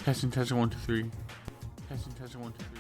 Testing 1 2 3. Testing 1 2 3.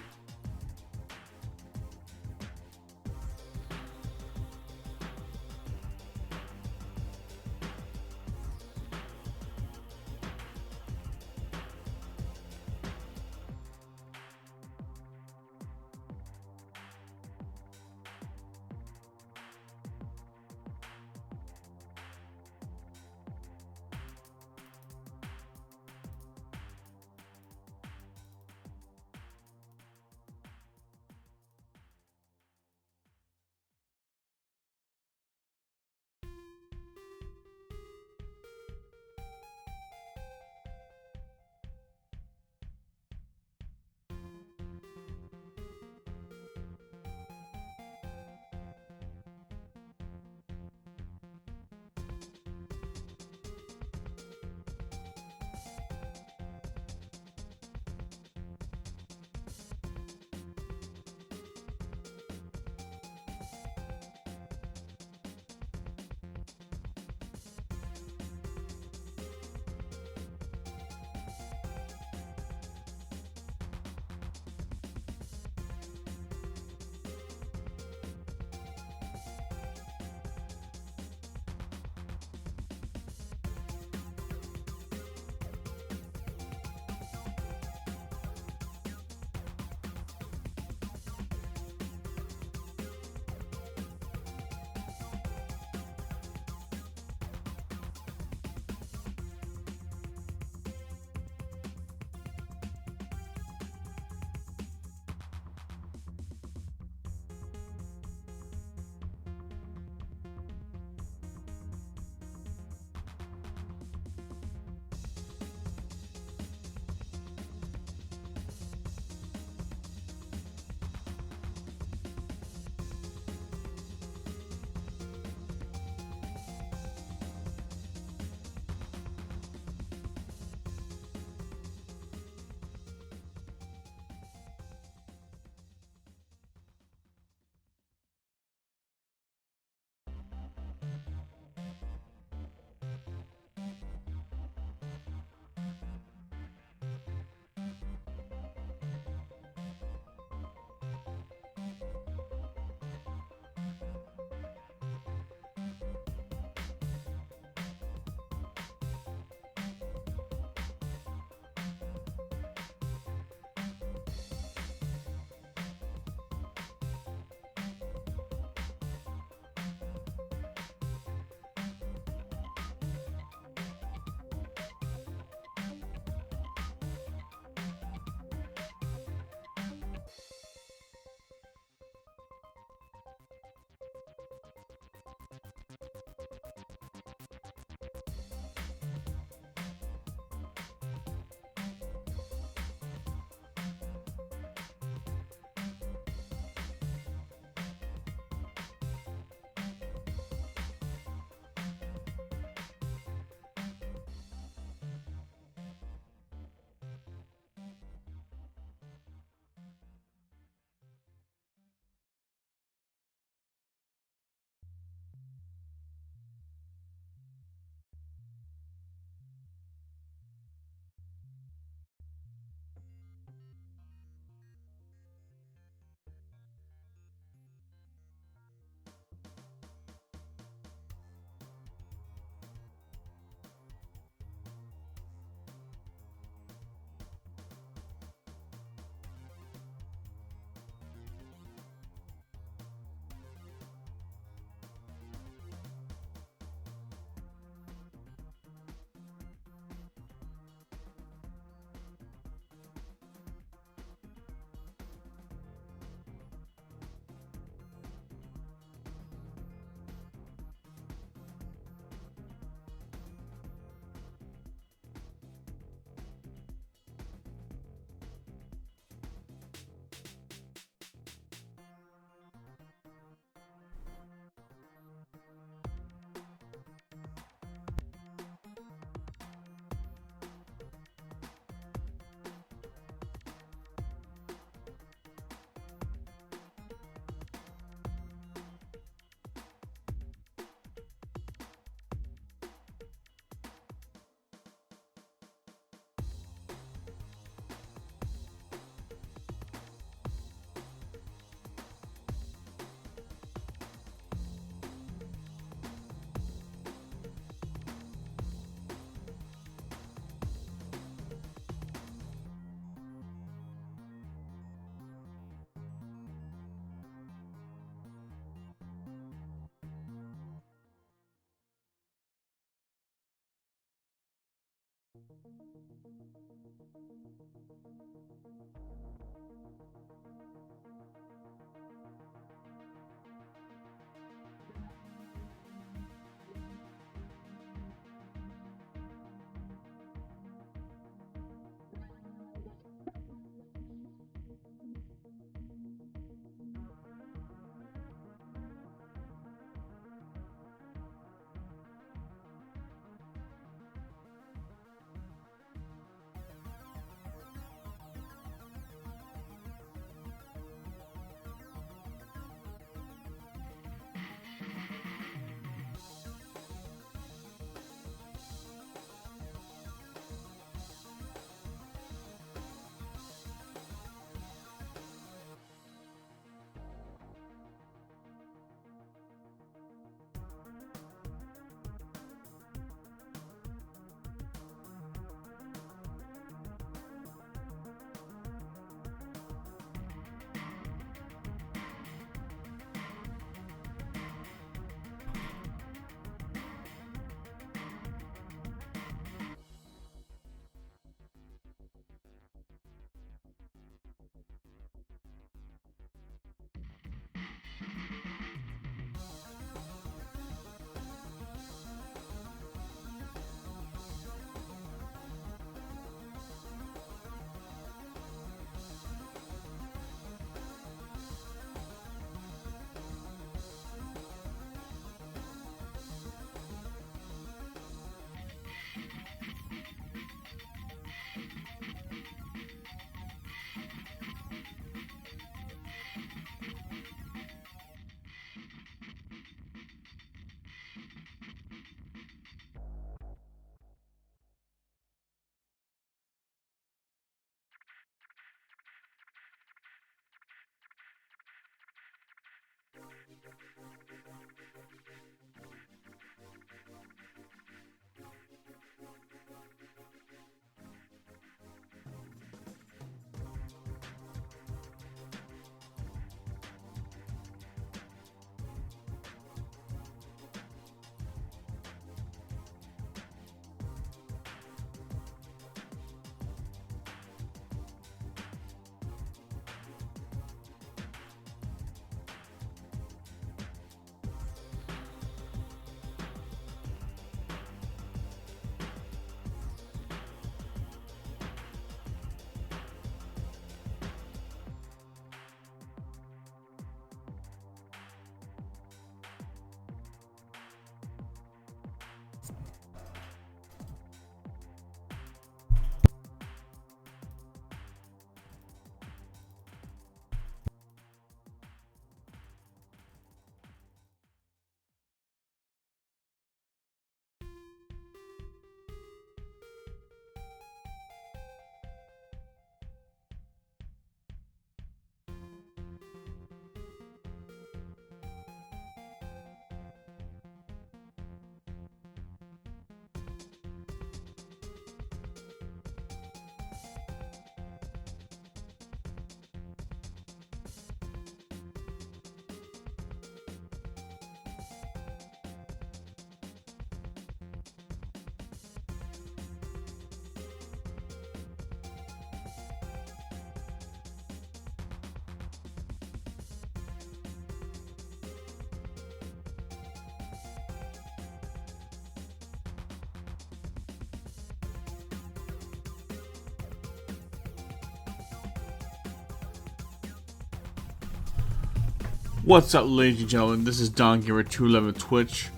What's up, ladies and gentlemen? This is DonGamer211 Twitch.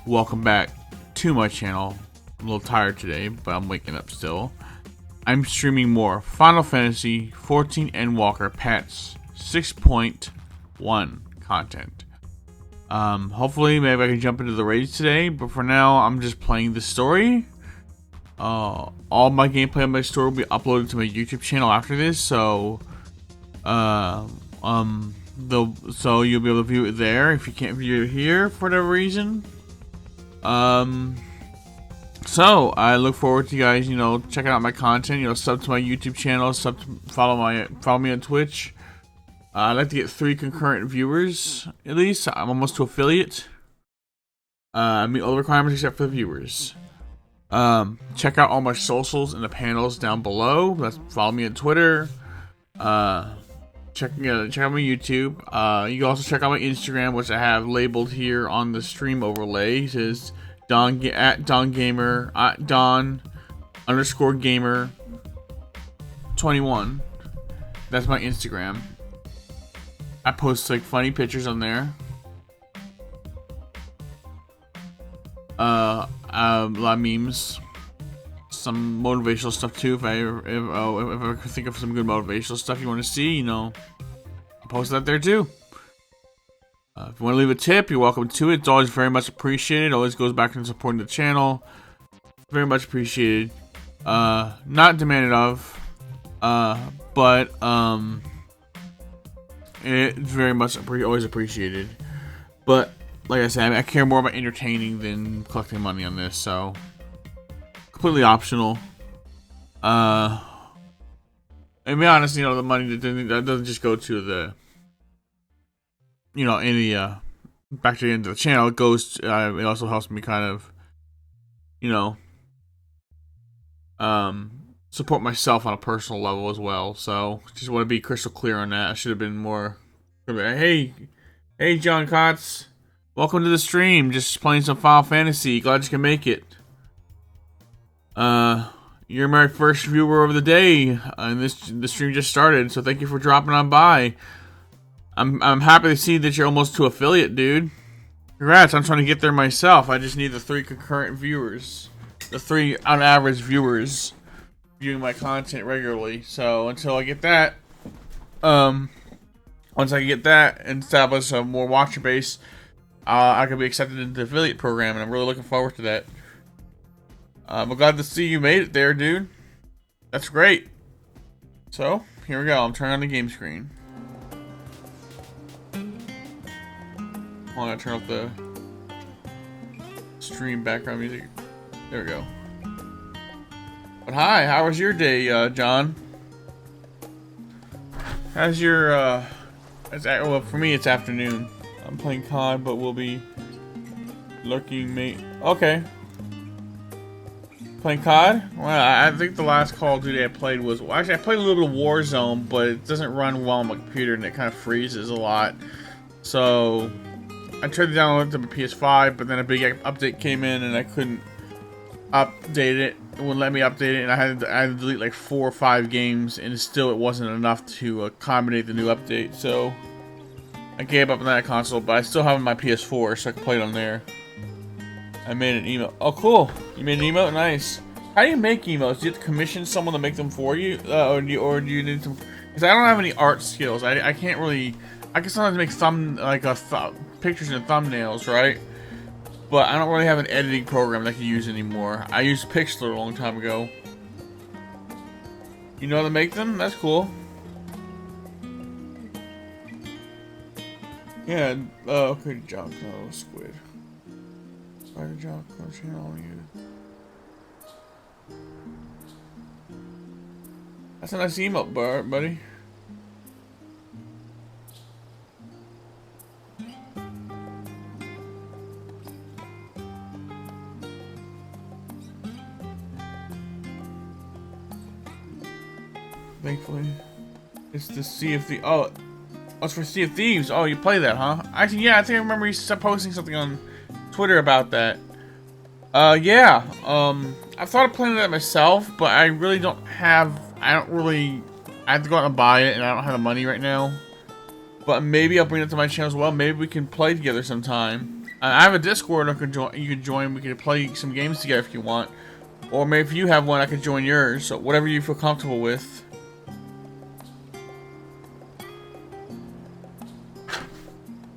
Welcome back to my channel. I'm a little tired today, but I'm waking up still. I'm streaming more Final Fantasy XIV Endwalker patch 6.1 content. Hopefully, maybe I can jump into the raids today, but for now, I'm just playing the story. All my gameplay on my story will be uploaded to my YouTube channel after this, so so you'll be able to view it there if you can't view it here for whatever reason. So I look forward to you guys, checking out my content. Sub to my YouTube channel, follow me on Twitch. I'd like to get 3 concurrent viewers at least. I'm almost to affiliate. I meet all the requirements except for the viewers. Check out all my socials in the panels down below. Follow me on Twitter. Check out my YouTube. You can also check out my Instagram, which I have labeled here on the stream overlay. It says at Don Gamer at Don_Gamer 21. That's my Instagram. I post like funny pictures on there. A lot of memes, some motivational stuff too. If I can think of some good motivational stuff you want to see, you know, I'll post that there too. If you want to leave a tip, you're welcome to it. It's always very much appreciated. It always goes back to supporting the channel. Very much appreciated. Not demanded of, but it's very much always appreciated. But like I said, I care more about entertaining than collecting money on this, so completely optional. And to be honest, you know, the money that doesn't just go to the, you know, any back to the end of the channel. It goes. It also helps me kind of, you know, support myself on a personal level as well. So just want to be crystal clear on that. I should have been more. Hey, John Kotz, welcome to the stream. Just playing some Final Fantasy. Glad you can make it. You're my first viewer of the day, and the stream just started. So thank you for dropping on by. I'm happy to see that you're almost to affiliate, dude. Congrats! I'm trying to get there myself. I just need the 3 concurrent viewers, the 3 on average viewers viewing my content regularly. So until I get that, once I get that and establish a more watcher base, I can be accepted into the affiliate program, and I'm really looking forward to that. I'm glad to see you made it there, dude. That's great. So here we go. I'm turning on the game screen. I'm gonna turn off the stream background music. There we go. But hi, how was your day, John? How's your, well, for me it's afternoon. I'm playing COD, but we'll be lurking, mate. Okay. Playing COD? Well, I think the last Call of Duty I played was, well, actually I played a little bit of Warzone, but it doesn't run well on my computer and it kind of freezes a lot. So I tried to download it to my PS5, but then a big update came in and I couldn't update it. It wouldn't let me update it, and I had to delete like 4 or 5 games, and still it wasn't enough to accommodate the new update. So I gave up on that console, but I still have my PS4, so I can play it on there. I made an email. Oh, cool! You made an email? Nice. How do you make emails? Do you have to commission someone to make them for you, or do you need some? Because I don't have any art skills. I can't really. I can sometimes make pictures and thumbnails, right? But I don't really have an editing program that I can use anymore. I used Pixlr a long time ago. You know how to make them? That's cool. Yeah. Okay, John. No, Squid. Spider John. Channel on you. That's a nice emote, buddy. Thankfully, it's the Sea of Thieves. Oh, it's for Sea of Thieves. Oh, you play that, huh? Actually, yeah, I think I remember you posting something on Twitter about that. Yeah. I thought of playing that myself, but I really don't have. I have to go out and buy it, and I don't have the money right now. But maybe I'll bring it to my channel as well. Maybe we can play together sometime. I have a Discord. You can join. We can play some games together if you want. Or maybe if you have one, I could join yours. So whatever you feel comfortable with.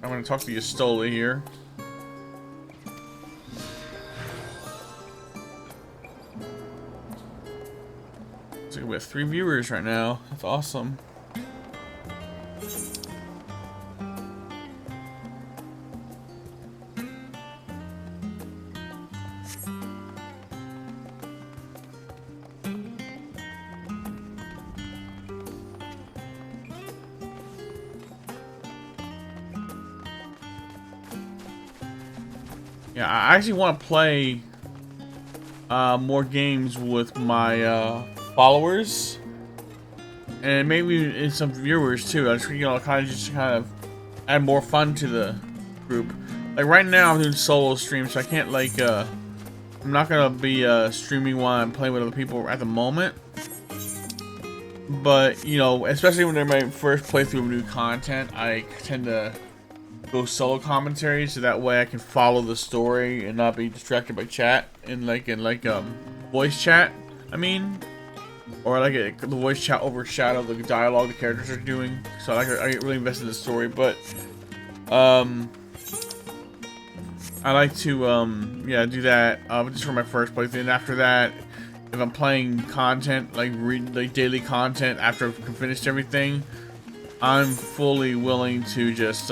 I'm gonna talk to Stola here. So we have 3 viewers right now. That's awesome. Yeah, I actually want to play more games with my followers, and maybe in some viewers too. I just, kind of add more fun to the group. Like right now, I'm doing solo streams, so I can't I'm not gonna be streaming while I'm playing with other people at the moment. But you know, especially when they're my first playthrough of new content, I tend to go solo commentary, so that way I can follow the story and not be distracted by chat and voice chat. I mean, or the voice chat overshadow the dialogue the characters are doing. So I get really invested in the story, but I like to yeah, do that just for my first playthrough, and after that, if I'm playing content like daily content after I've finished everything, I'm fully willing to just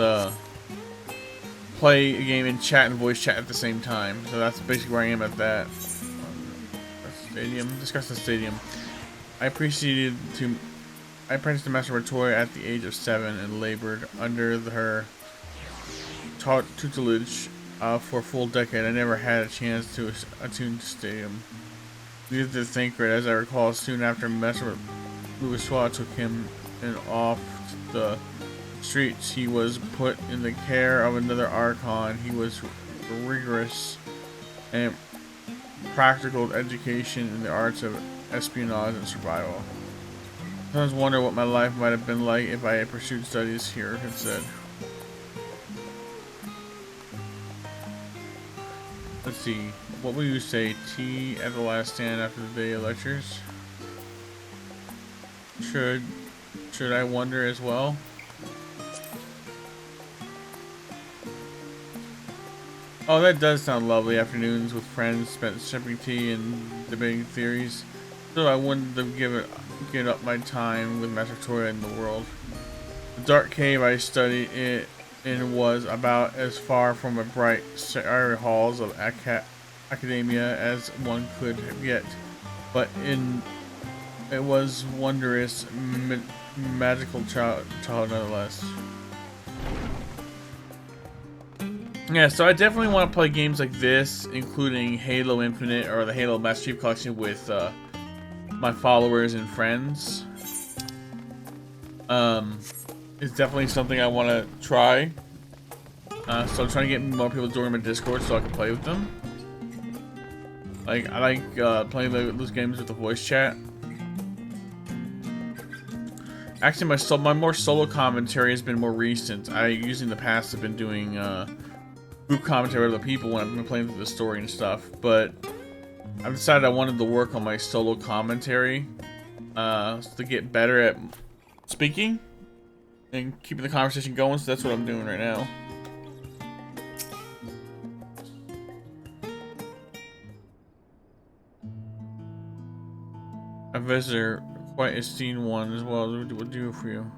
play a game and chat and voice chat at the same time. So that's basically where I am at that. Stadium. Discuss the stadium. I proceeded to. I apprenticed to Master Victoria at the age of 7 and labored under her tutelage for a full decade. I never had a chance to attune to stadium. Neither did Thancred, as I recall. Soon after Master Louisoix took him and off the streets, he was put in the care of another Archon. He was rigorous and practical education in the arts of espionage and survival. I sometimes wonder what my life might have been like if I had pursued studies here, it said. Let's see. What will you say? Tea at the last stand after the day of lectures? Should I wonder as well? Oh, that does sound lovely. Afternoons with friends spent sipping tea and debating theories. So I wouldn't have given up my time with Master Victoria in the world. The dark cave I studied in was about as far from the bright airy halls of academia as one could get, but it was wondrous, magical child nonetheless. Yeah, so I definitely want to play games like this, including Halo Infinite or the Halo Master Chief Collection with my followers and friends. It's definitely something I want to try. So I'm trying to get more people to join my Discord so I can play with them. Like, I like playing those games with the voice chat. Actually, my more solo commentary has been more recent. I usually in the past have been doing group commentary with other people when I've been playing through the story and stuff, but I've decided I wanted to work on my solo commentary to get better at speaking and keeping the conversation going, so that's what I'm doing right now. A visitor, quite esteemed one as well, would do for you.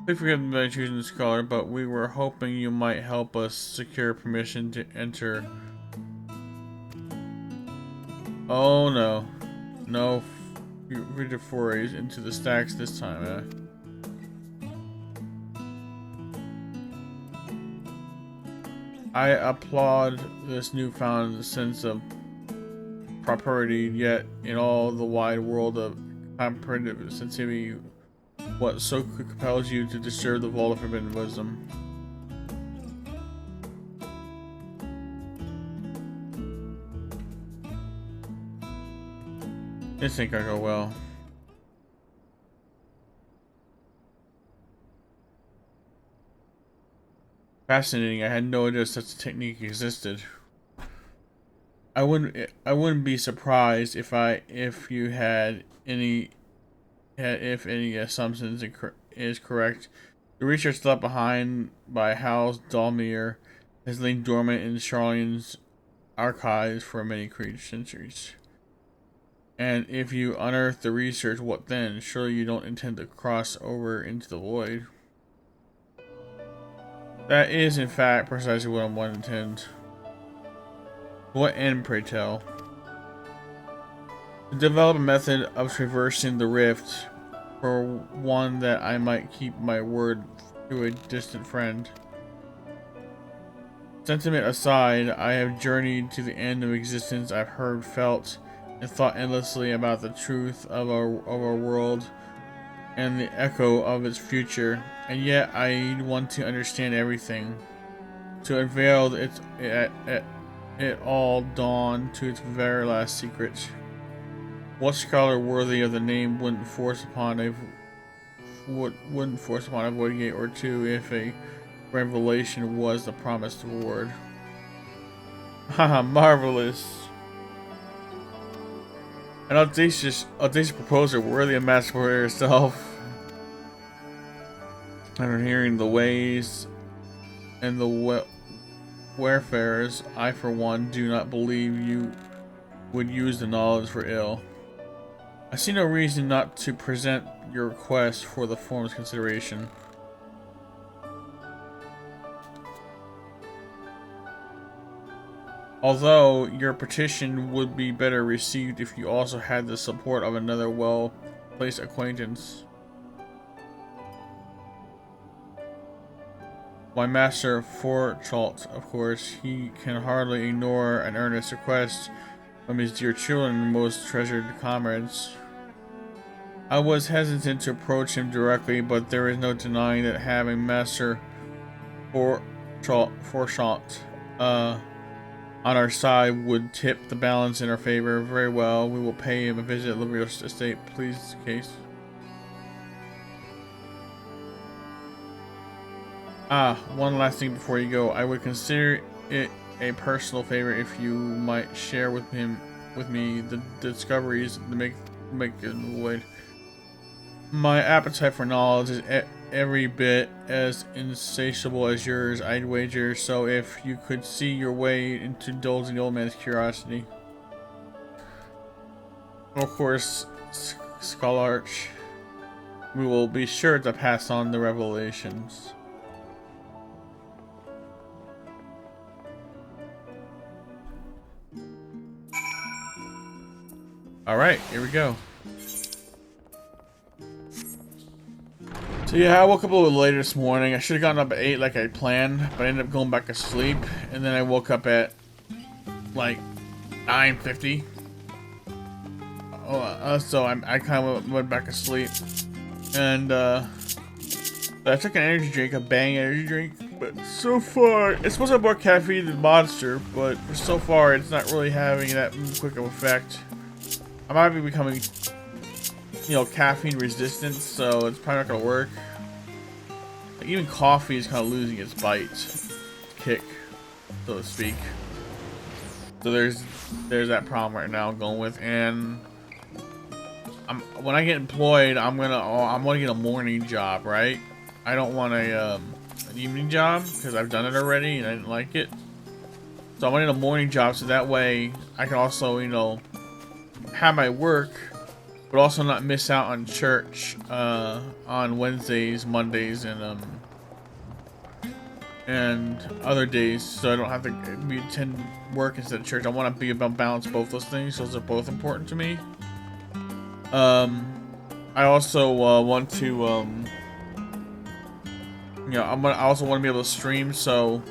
Please forgive me by choosing this color, but we were hoping you might help us secure permission to enter. Oh no. No reader forays into the stacks this time, eh? I applaud this newfound sense of propriety, yet in all the wide world of comparative sensitivity, what so compels you to disturb the vault of forbidden wisdom? This ain't gonna go well. Fascinating. I had no idea such a technique existed. I wouldn't be surprised if you had any assumptions is correct. The research left behind by Hal Dalmir has lain dormant in Charlion's archives for many centuries. And if you unearth the research, what then? Surely you don't intend to cross over into the void. That is, in fact, precisely what I want to intend. What end, pray tell? To develop a method of traversing the rift, for one that I might keep my word to a distant friend. Sentiment aside, I have journeyed to the end of existence. I've heard, felt, and thought endlessly about the truth of our world and the echo of its future, and yet I want to understand everything, to unveil it all dawn to its very last secret. What scholar worthy of the name wouldn't force upon a void or two if a revelation was the promised reward? Haha, marvelous. An audacious proposer worthy of Master herself. After hearing the ways and the wayfarers, I for one do not believe you would use the knowledge for ill. I see no reason not to present your request for the form's consideration. Although your petition would be better received if you also had the support of another well-placed acquaintance. My master Forchalt, of course, he can hardly ignore an earnest request from his dear children and most treasured comrades. I was hesitant to approach him directly, but there is no denying that having Master Forchalt on our side would tip the balance in our favor. Very well, we will pay him a visit at Liverpool Estate. Please, case. One last thing before you go. I would consider it a personal favor if you might share with me the discoveries to make it void. My appetite for knowledge is every bit as insatiable as yours, I'd wager, so if you could see your way into indulging the old man's curiosity. Of course, Scholarch, we will be sure to pass on the revelations. Alright, here we go. So yeah, I woke up a little later this morning. I should have gotten up at 8 like I planned, but I ended up going back to sleep. And then I woke up at like 9:50. So I kind of went back to sleep. And I took an energy drink, a Bang energy drink. But so far, it's supposed to have more caffeine than Monster, but so far it's not really having that quick of effect. I might be becoming, you know, caffeine resistant, so it's probably not gonna work. Like, even coffee is kind of losing its bite kick, so to speak. So there's that problem right now I'm going with, and when I get employed, I'm gonna get a morning job, right? I don't want an evening job because I've done it already and I didn't like it. So I'm gonna get a morning job so that way I can also, you know, have my work, but also not miss out on church on Wednesdays, Mondays, and other days, so I don't have to attend work instead of church. I want to be able to balance both those things. Those are both important to me. I also want to, you know, I also want to be able to stream. So,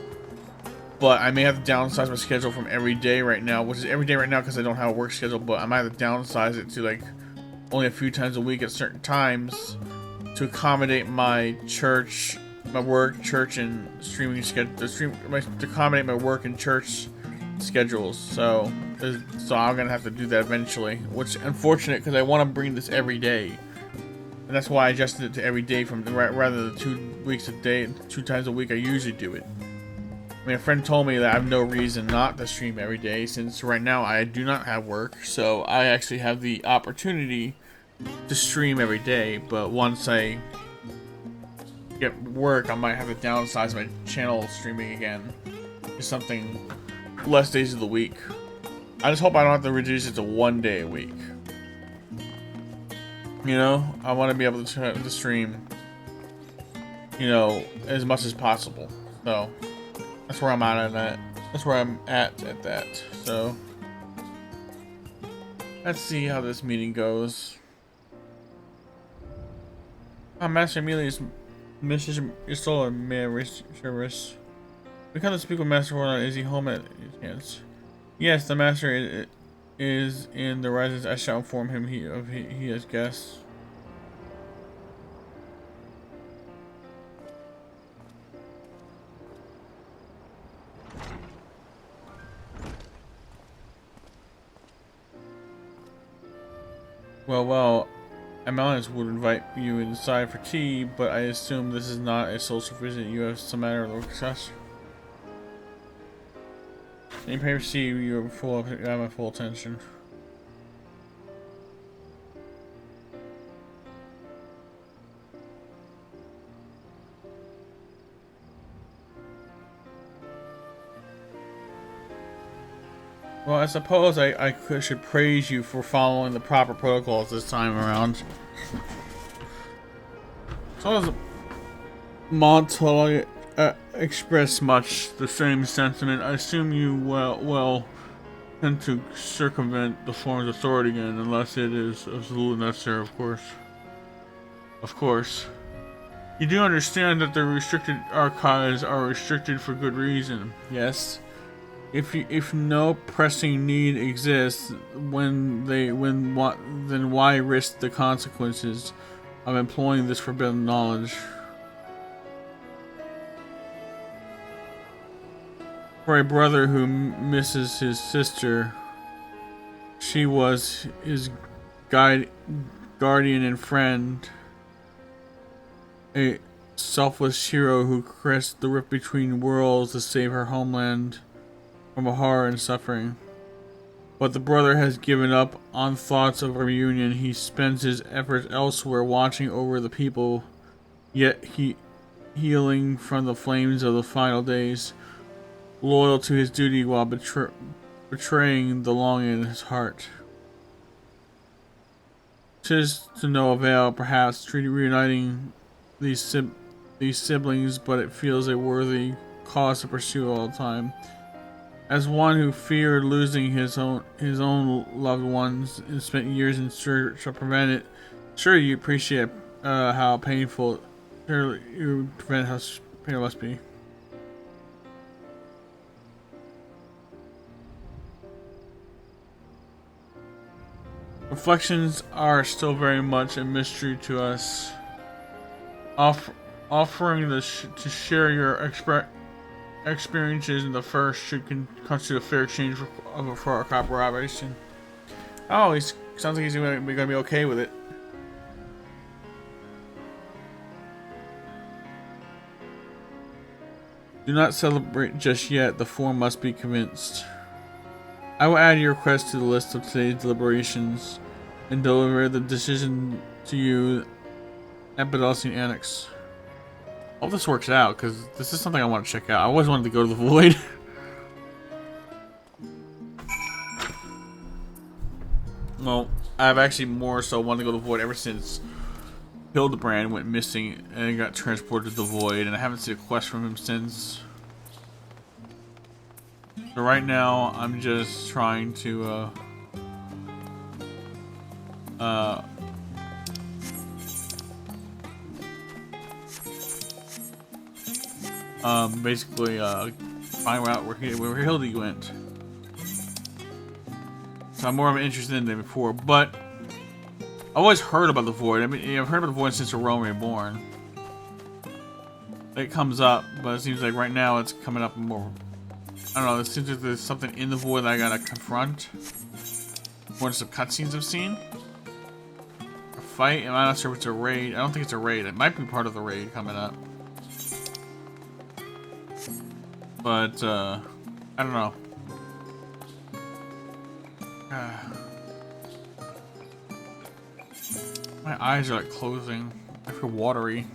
but I may have to downsize my schedule from every day right now, which is every day right now because I don't have a work schedule. But I might have to downsize it to like only a few times a week at certain times to accommodate my church, my work, church, and streaming schedule. To accommodate my work and church schedules. So I'm gonna have to do that eventually, which is unfortunate because I want to bring this every day, and that's why I adjusted it to every day from rather than 2 weeks a day, 2 times a week I usually do it. I mean, a friend told me that I have no reason not to stream every day since right now I do not have work, so I actually have the opportunity to stream every day. But once I get work, I might have to downsize my channel streaming again to something less days of the week. I just hope I don't have to reduce it to 1 day a week. You know, I want to be able to stream, you know, as much as possible. So that's where I'm at that. That's where I'm at that. So let's see how this meeting goes. Master Emilius, Mrs. Isola, Mayor Service. We come to speak with Master Warlock. Is he home at his hands? Yes, the Master is in the residence. I shall inform him he has guests. Well, Amelis would invite you inside for tea, but I assume this is not a social visit. You have some matter of discuss. Any papers see you have my full attention. Well, I suppose should praise you for following the proper protocols this time around. So does Montoya express much the same sentiment? I assume you well tend to circumvent the form's authority again, unless it is absolutely necessary, of course. Of course. You do understand that the restricted archives are restricted for good reason, yes? If no pressing need exists, then why risk the consequences of employing this forbidden knowledge? For a brother who misses his sister, she was his guardian and friend, a selfless hero who crossed the rift between worlds to save her homeland from horror and suffering. But the brother has given up on thoughts of a reunion. He spends his efforts elsewhere, watching over the people, yet healing from the flames of the final days, loyal to his duty while betraying the longing in his heart. 'Tis to no avail, perhaps, reuniting these siblings, but it feels a worthy cause to pursue all the time. As one who feared losing his own loved ones and spent years in search to prevent it, sure you appreciate how painful. Surely you prevent how painful it must be. Reflections are still very much a mystery to us. Offering to share your experiences in the first should constitute a fair exchange for our cooperation. Oh, he sounds like he's gonna be okay with it. Do not celebrate just yet. The form must be convinced. I will add your request to the list of today's deliberations and deliver the decision to you at Bedelsing Annex. Hope this works out, because this is something I want to check out. I always wanted to go to the Void. Well, I've actually more so wanted to go to the Void ever since Hildebrand went missing and got transported to the Void, and I haven't seen a quest from him since. So right now, I'm just trying to, basically, find out where Hildy went. So I'm more of an interest in it than before, but I've always heard about the Void. I mean, I've heard about the Void since A Realm Reborn. It comes up, but it seems like right now it's coming up more. I don't know, it seems like there's something in the Void that I gotta confront. More than some cutscenes I've seen. A fight, I'm not sure if it's a raid. I don't think it's a raid. It might be part of the raid coming up. But, I don't know. My eyes are like closing. I feel watery.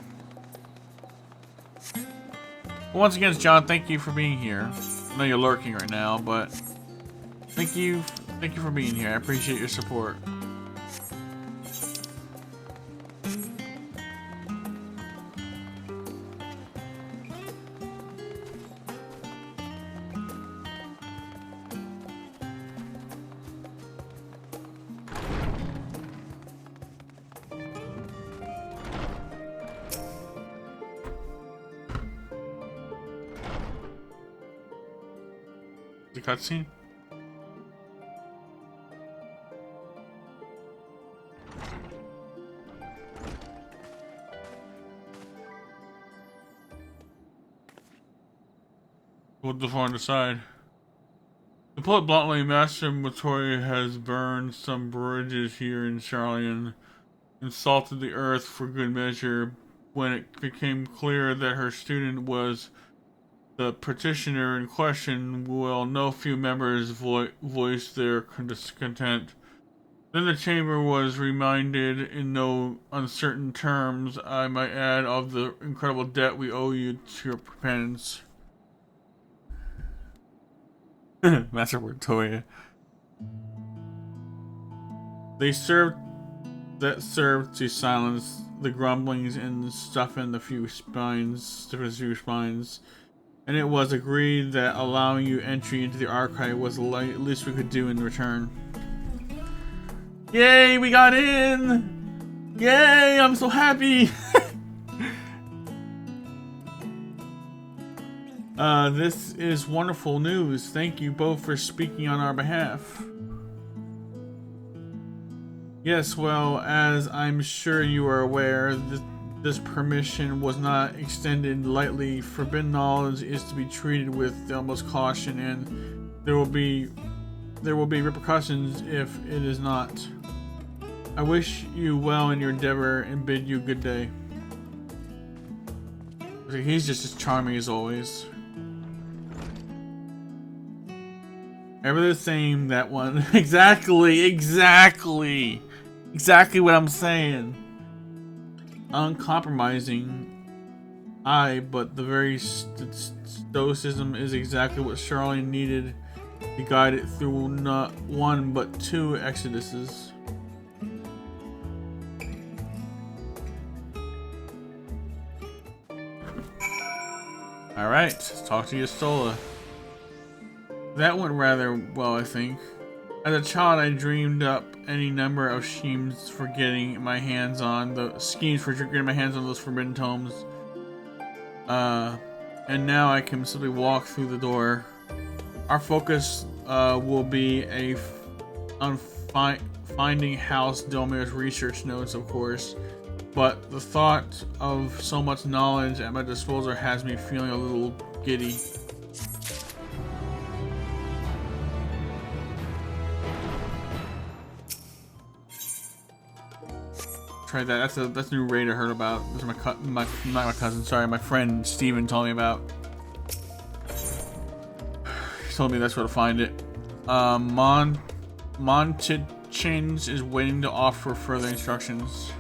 But once again, John, thank you for being here. I know you're lurking right now, but thank you for being here. I appreciate your support. The cutscene? Put the phone aside. To put it bluntly, Master Motori has burned some bridges here in Charlian and salted the earth for good measure. When it became clear that her student was the petitioner in question, well, no few members voiced their discontent. Then the chamber was reminded in no uncertain terms, I might add, of the incredible debt we owe you to your penance. Master Victoria. They served to silence the grumblings and stiffen the few spines, and it was agreed that allowing you entry into the archive was the least we could do in return. Yay, we got in! Yay, I'm so happy! This is wonderful news. Thank you both for speaking on our behalf. Yes, well, as I'm sure you are aware, this permission was not extended lightly. Forbidden knowledge is to be treated with the utmost caution, and there will be repercussions if it is not. I wish you well in your endeavor and bid you good day. He's just as charming as always. Ever the same, that one. Exactly what I'm saying. Uncompromising. But the very stoicism is exactly what Charlene needed to guide it through not one but two exoduses. Alright, let's talk to Yastola. That went rather well, I think. As a child, I dreamed up any number of schemes for getting my hands on those forbidden tomes. And now I can simply walk through the door. Our focus will be on finding House Domir's research notes, of course. But the thought of so much knowledge at my disposal has me feeling a little giddy. Try that. That's a new raid I heard about. This is not my cousin. Sorry, my friend Steven told me about. He told me that's where to find it. Montichins is waiting to offer further instructions.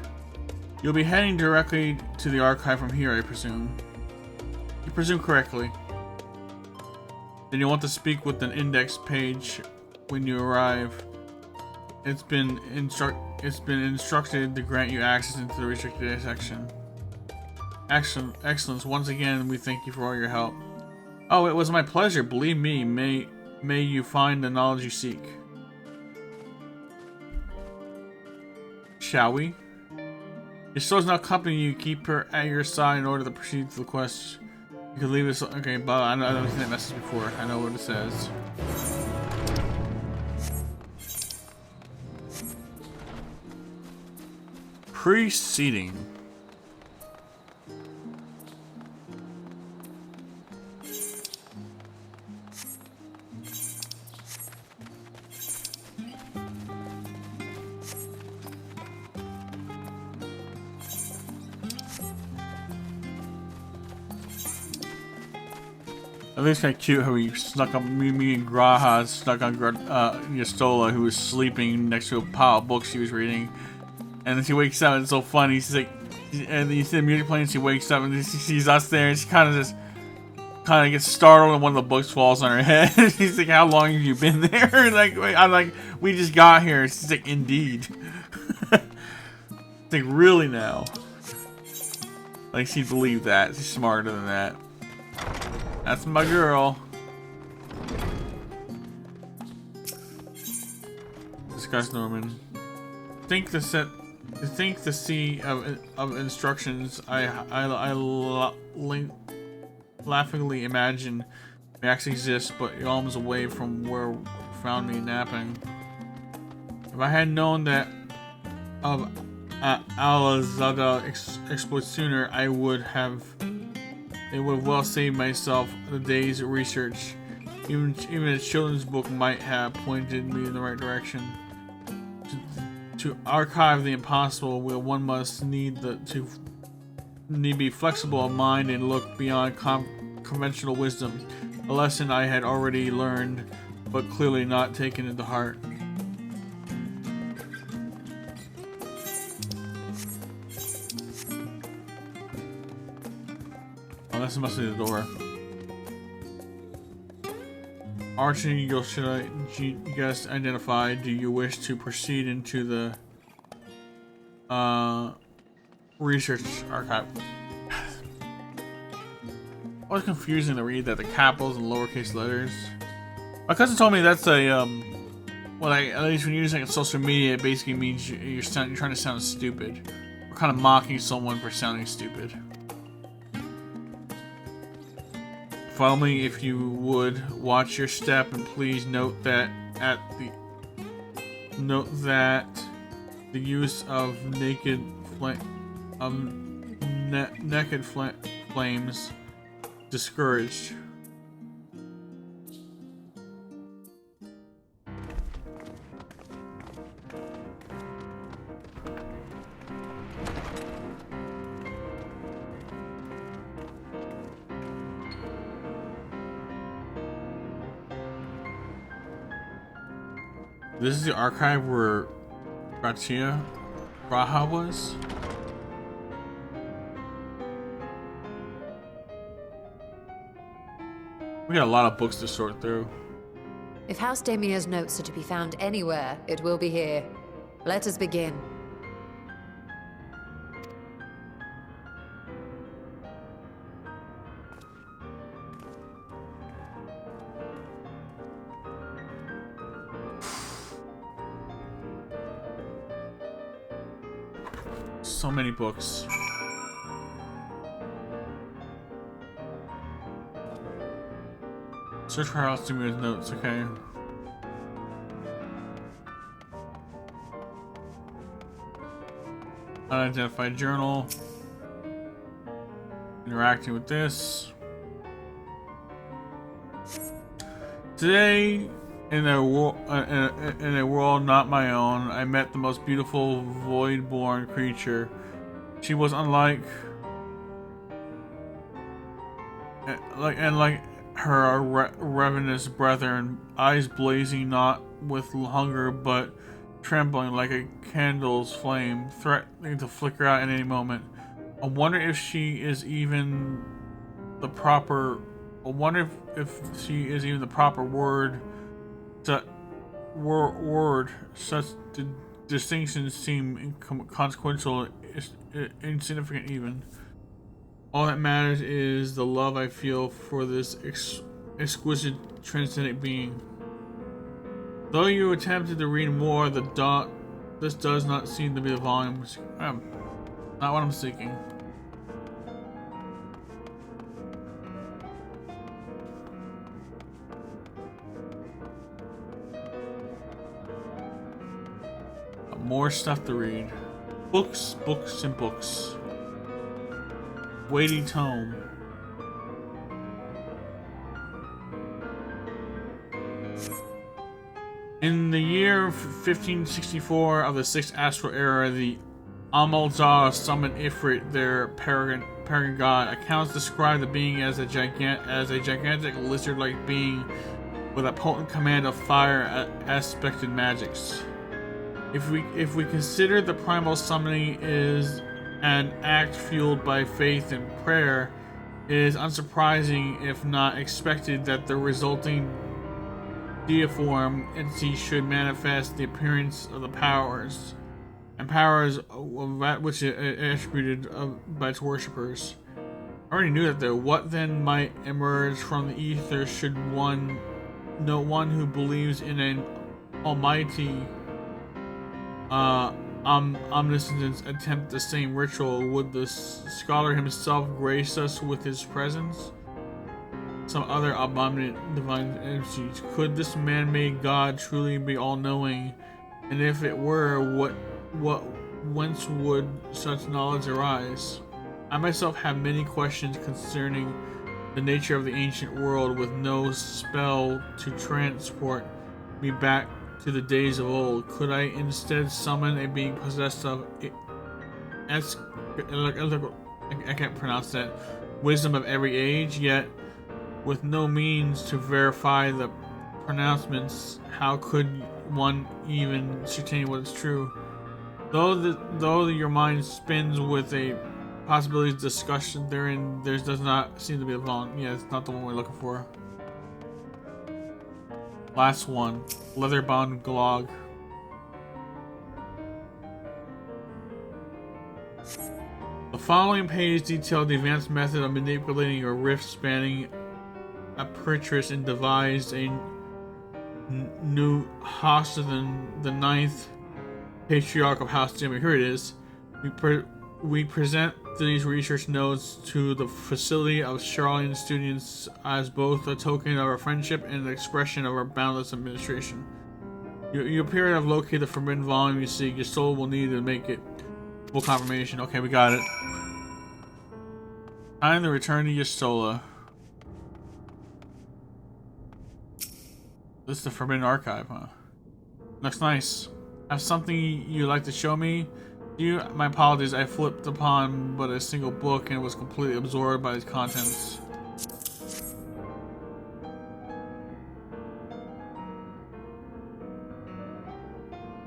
You'll be heading directly to the archive from here, I presume. You presume correctly. Then you'll want to speak with an index page when you arrive. It's been instructed to grant you access into the restricted section. Excellence. Once again, we thank you for all your help. Oh, it was my pleasure. Believe me, may you find the knowledge you seek. Shall we? Your soul's now accompanying you. Keep her at your side in order to proceed to the quest. You can leave this. Okay, but I know I've seen that message before. I know what it says. Preceding. I think it's kind of cute how he snuck up, me and Graha snuck on Yastola, who was sleeping next to a pile of books she was reading. And then she wakes up and it's so funny. She's like, and you see the music playing, she wakes up and she sees us there and she kind of gets startled and one of the books falls on her head. She's like, how long have you been there? I'm like, we just got here. She's like, indeed. It's like, really now? Like, she believed that. She's smarter than that. That's my girl. Discuss Norman. Think the sea of instructions I laughingly imagine may actually exist, but almost away from where you found me napping. If I had known that of Alazada exploit sooner, I would have It would have well saved myself the day's research. Even a children's book might have pointed me in the right direction. To archive the impossible, one must need be flexible of mind and look beyond conventional wisdom. A lesson I had already learned, but clearly not taken into heart. Oh, this must be the door. Archie, should I guess identify? Do you wish to proceed into the research archive? It was confusing to read that the capitals and lowercase letters. My cousin told me that's a well, at least when you're using it on social media, it basically means you're trying to sound stupid, or kind of mocking someone for sounding stupid. Follow me if you would. Watch your step, and please note that the use of naked flames discouraged. This is the archive where Raha was. We got a lot of books to sort through. If House Damia's notes are to be found anywhere, it will be here. Let us begin. So many books. Search for House Damia's notes, okay. Unidentified journal. Interacting with this. Today, in a world not my own, I met the most beautiful void-born creature. She was unlike, like her ravenous brethren, eyes blazing not with hunger but trembling like a candle's flame, threatening to flicker out at any moment. I wonder if she is even the proper. I wonder if she is even the proper word. Such distinctions seem inconsequential, insignificant even. All that matters is the love I feel for this exquisite, transcendent being. Though you attempted to read more, this does not seem to be the volume. Not what I'm seeking. More stuff to read. Books, books, and books. Weighty tome. In the year 1564 of the 6th Astral Era, the Amalzar summoned Ifrit, their paragon god. Accounts describe the being as a gigantic lizard-like being with a potent command of fire aspected magics. If we consider the primal summoning is an act fueled by faith and prayer, it is unsurprising, if not expected, that the resulting deiform entity should manifest the appearance of the powers of that which is attributed by its worshippers. I already knew that, though. What then might emerge from the ether should one who believes in an almighty omniscience attempt the same ritual? Would the scholar himself grace us with his presence? Some other abominant divine entities? Could this man-made god truly be all-knowing? And if it were, whence would such knowledge arise? I myself have many questions concerning the nature of the ancient world, with no spell to transport me back to the days of old. Could I instead summon a being possessed of I can't pronounce that, wisdom of every age, yet with no means to verify the pronouncements? How could one even ascertain what is true? Though your mind spins with a possibilities discussion therein, there does not seem to be a volume. Yeah, it's not the one we're looking for. Last one, leather-bound glog. The following page detailed the advanced method of manipulating a rift spanning apertures and devised a new Hostoden, the ninth patriarch of House Jimmy. Here it is. We present these research notes to the facility of Charlene students as both a token of our friendship and an expression of our boundless administration. You appear to have located the forbidden volume you seek. Your soul will need to make it full confirmation. Okay, we got it. Time to return to your soul. This is the Forbidden Archive, huh? Looks nice. Have something you'd like to show me? My apologies, I flipped upon but a single book and was completely absorbed by its contents.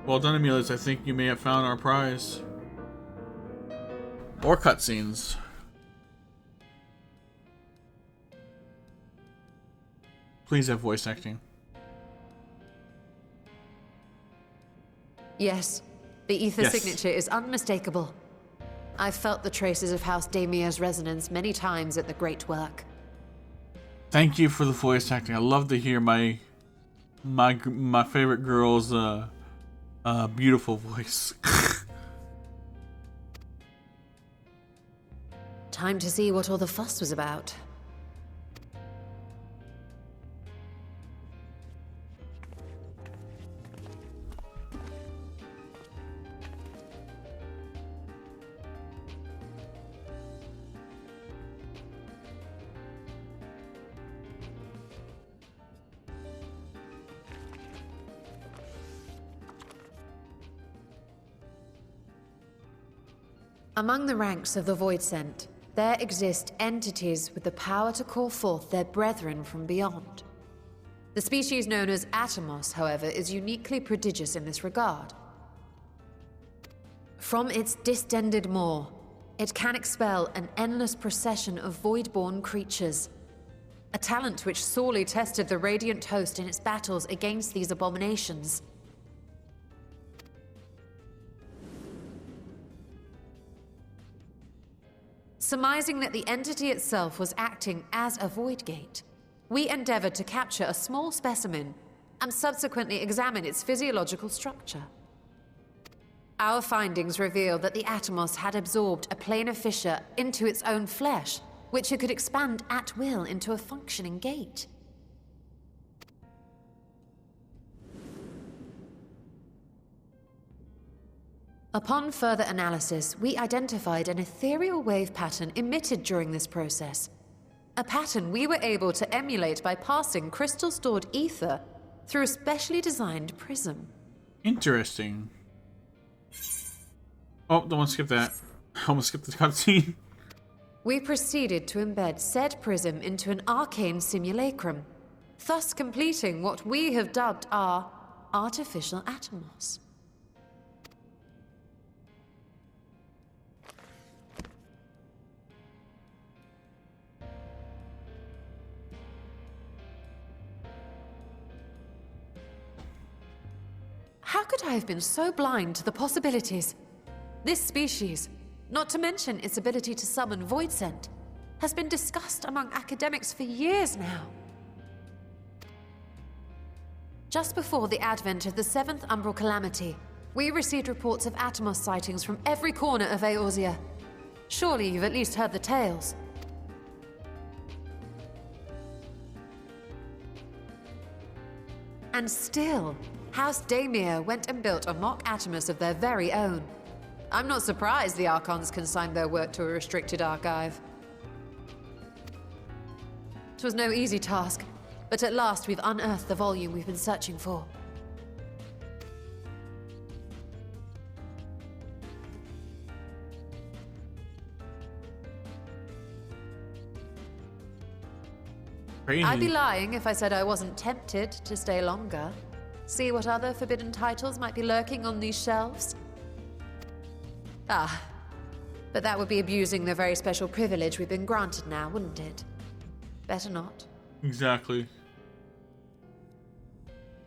Well done, Amelis. I think you may have found our prize. Or cutscenes. Please have voice acting. Yes, the ether Yes. signature is unmistakable. I've felt the traces of House Damia's resonance many times at the Great Work. Thank you for the voice acting. I love to hear my favorite girl's beautiful voice. Time to see what all the fuss was about. Among the ranks of the Voidsent, there exist entities with the power to call forth their brethren from beyond. The species known as Atomos, however, is uniquely prodigious in this regard. From its distended maw, it can expel an endless procession of void-born creatures, a talent which sorely tested the Radiant Host in its battles against these abominations. Surmising that the entity itself was acting as a void gate, we endeavored to capture a small specimen and subsequently examine its physiological structure. Our findings revealed that the Atomos had absorbed a planar fissure into its own flesh, which it could expand at will into a functioning gate. Upon further analysis, we identified an ethereal wave pattern emitted during this process. A pattern we were able to emulate by passing crystal-stored ether through a specially designed prism. Interesting. Oh, don't want to skip that. I almost skipped the cutscene. We proceeded to embed said prism into an arcane simulacrum, thus completing what we have dubbed our artificial Atomos. How could I have been so blind to the possibilities? This species, not to mention its ability to summon Voidsent, has been discussed among academics for years now. Just before the advent of the 7th Umbral Calamity, we received reports of Atomos sightings from every corner of Eorzea. Surely you've at least heard the tales. And still, House Damia went and built a mock Atomos of their very own. I'm not surprised the Archons consigned their work to a restricted archive. It was no easy task, but at last we've unearthed the volume we've been searching for. Crazy. I'd be lying if I said I wasn't tempted to stay longer. See what other forbidden titles might be lurking on these shelves. Ah, but that would be abusing the very special privilege we've been granted now, wouldn't it? Better not. Exactly.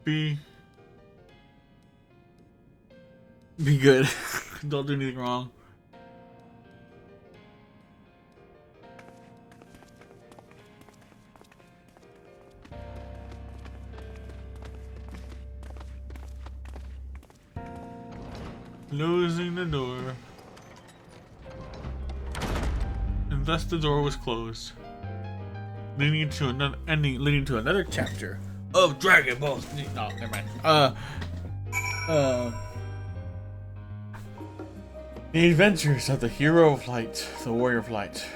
Be good. Don't do anything wrong. Closing the door. And thus the door was closed. Leading to another chapter of Dragon Ball Z. No, never mind. The adventures of the hero of light, the warrior of light.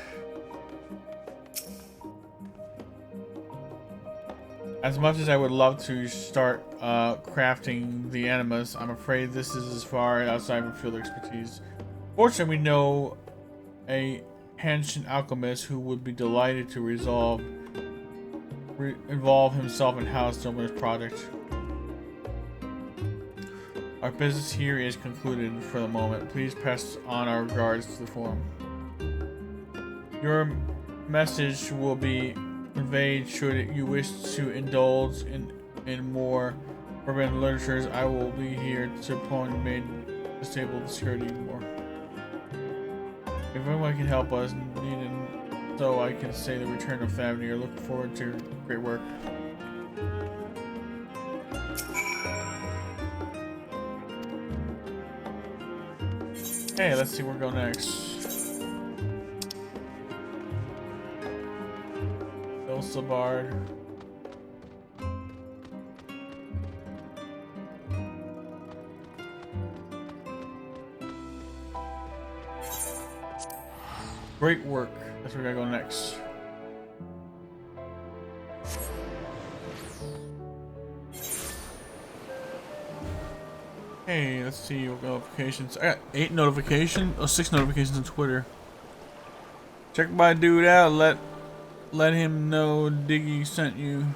As much as I would love to start crafting the animus, I'm afraid this is as far outside my field of expertise. Fortunately, we know a ancient alchemist who would be delighted to involve himself in House Domer's project. Our business here is concluded for the moment. Please pass on our regards to the forum. Your message will be conveyed should you wish to indulge in more forbidden literatures. I will be here to point made disable the security more. If anyone can help us, so I can say the return of family. Are looking forward to your great work. Hey, let's see where we go next. Bard. Great work. That's where we gotta go next. Hey, let's see what notifications. I got 8 notifications. Oh, 6 notifications on Twitter. Check my dude out. Let him know Diggy sent you.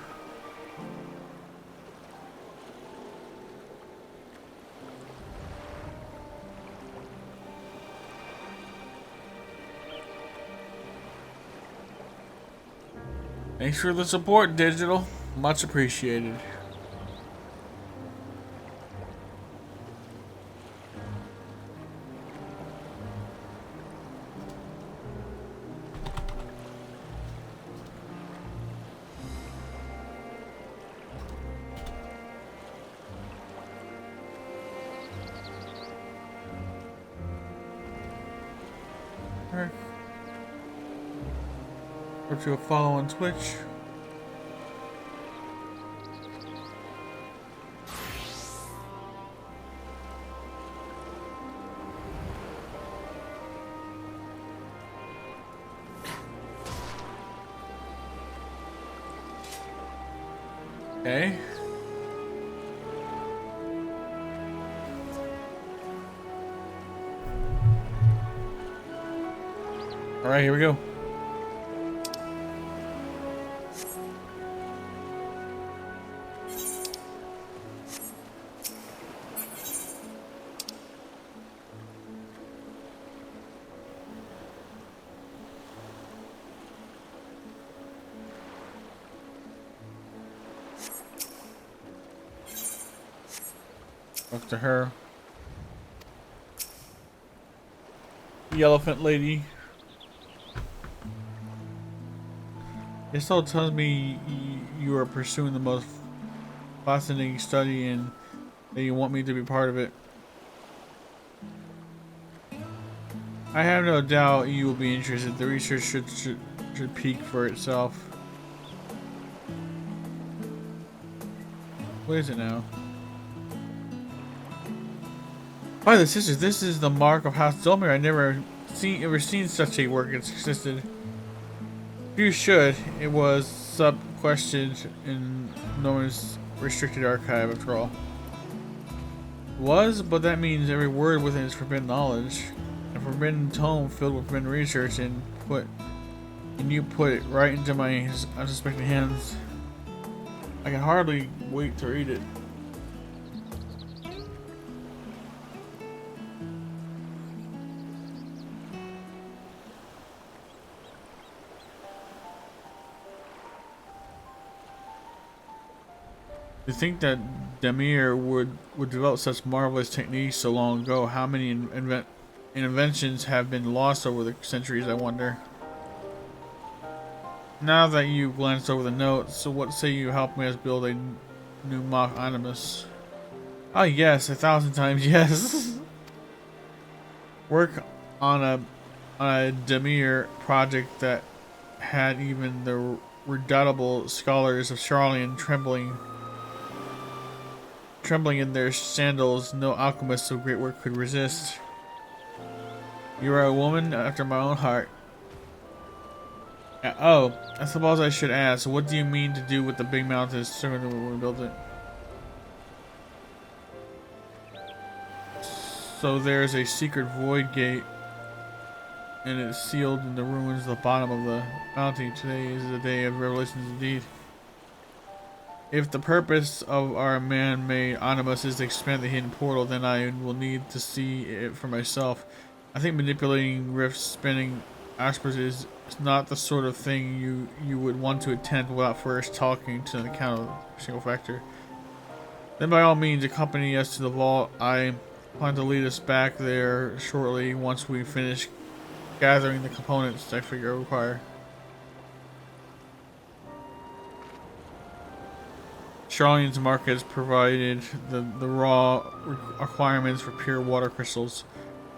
Thanks for the support, Digital. Much appreciated. Or to a follow on Twitch. Okay. All right, here we go. Talk to her. The elephant lady. It still tells me you are pursuing the most fascinating study and that you want me to be part of it. I have no doubt you will be interested. The research should speak for itself. What is it now? By the sisters, this is the mark of House Dolmer. I never seen such a work existed. You should. It was sub-questioned in Norman's restricted archive, after all. Was, but that means every word within is forbidden knowledge. A forbidden tome filled with forbidden research, and you put it right into my unsuspecting hands. I can hardly wait to read it. To think that Demir would develop such marvelous techniques so long ago, how many inventions have been lost over the centuries, I wonder. Now that you've glanced over the notes, so what say you help me us build a new mock animus? Ah yes, 1,000 times yes. Work on a Demir project that had even the redoubtable scholars of Charlian trembling in their sandals. No alchemist of great work could resist. You are a woman after my own heart. Oh, I suppose I should ask, what do you mean to do with the big mountains circling when we built it? So there's a secret void gate, and it's sealed in the ruins at the bottom of the mountain. Today is the day of revelations indeed. If the purpose of our man-made animus is to expand the hidden portal, then I will need to see it for myself. I think manipulating rifts, spinning aspers is not the sort of thing you would want to attempt without first talking to an account of a single factor. Then by all means accompany us to the vault. I plan to lead us back there shortly once we finish gathering the components I figure I require. Charlian's market has provided the raw requirements for pure water crystals,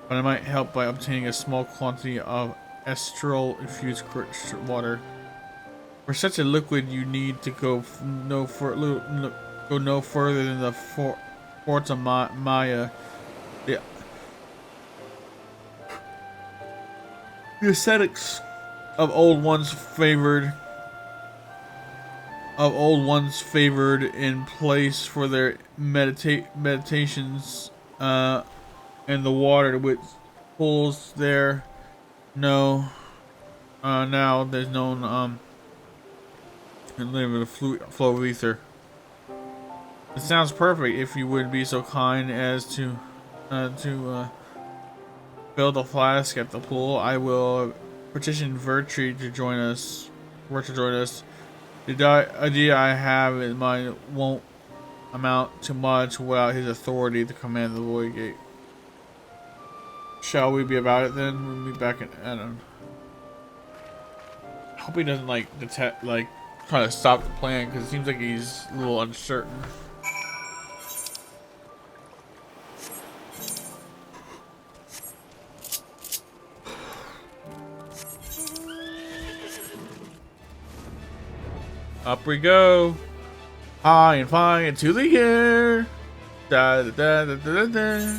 but I might help by obtaining a small quantity of astral infused water. For such a liquid, you need to go no further than the Forza Maya. The ascetics of old ones favored in place for their meditations, and the water which pulls there. No, now there's no and live in a flow of ether. It sounds perfect. If you would be so kind as to fill the flask at the pool, I will petition Vertri to join us. The idea I have in mind won't amount to much without his authority to command the Void Gate. Shall we be about it then? We'll be back in Adam. I hope he doesn't try to stop the plan, because it seems like he's a little uncertain. Up we go, high and flying into the air. Da da da da da da.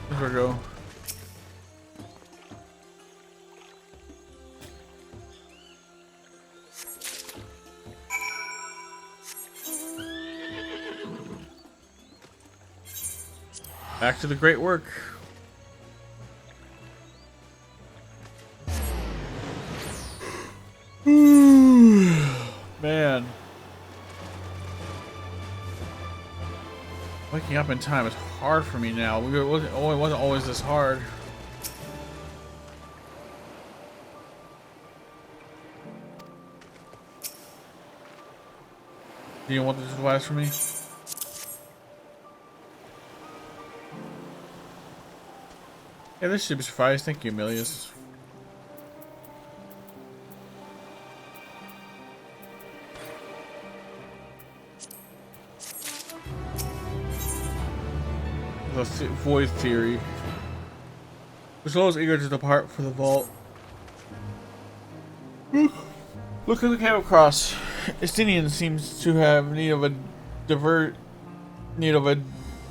There we go. Back to the great work. Man. Waking up in time is hard for me now. It wasn't always this hard. Do you want this to last for me? Yeah, this should be surprised. Thank you, Emilius. The void theory. Priscilla is eager to depart for the vault. Look who we came across. Estinian seems to have need of a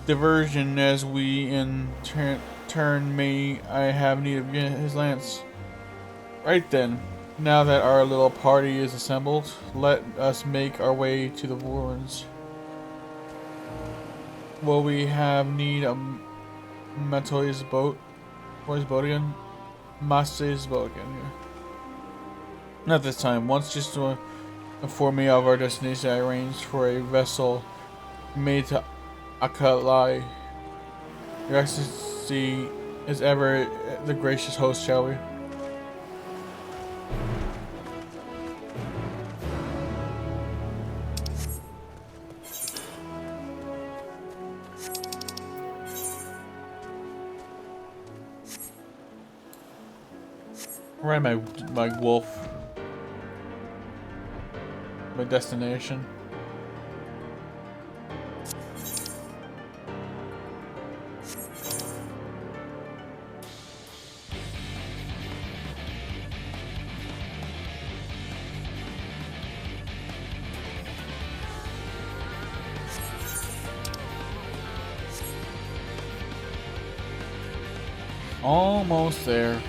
diversion, as we in turn may I have need of his lance. Right then, now that our little party is assembled, let us make our way to the ruins. Will we have need of Matoi's boat? Where's boat again? Maste's boat again, yeah. Not this time. Once, just to inform me of our destination, I arranged for a vessel made to Akalai. Your Excellency is ever the gracious host, shall we? Right, my wolf. My destination. Almost there.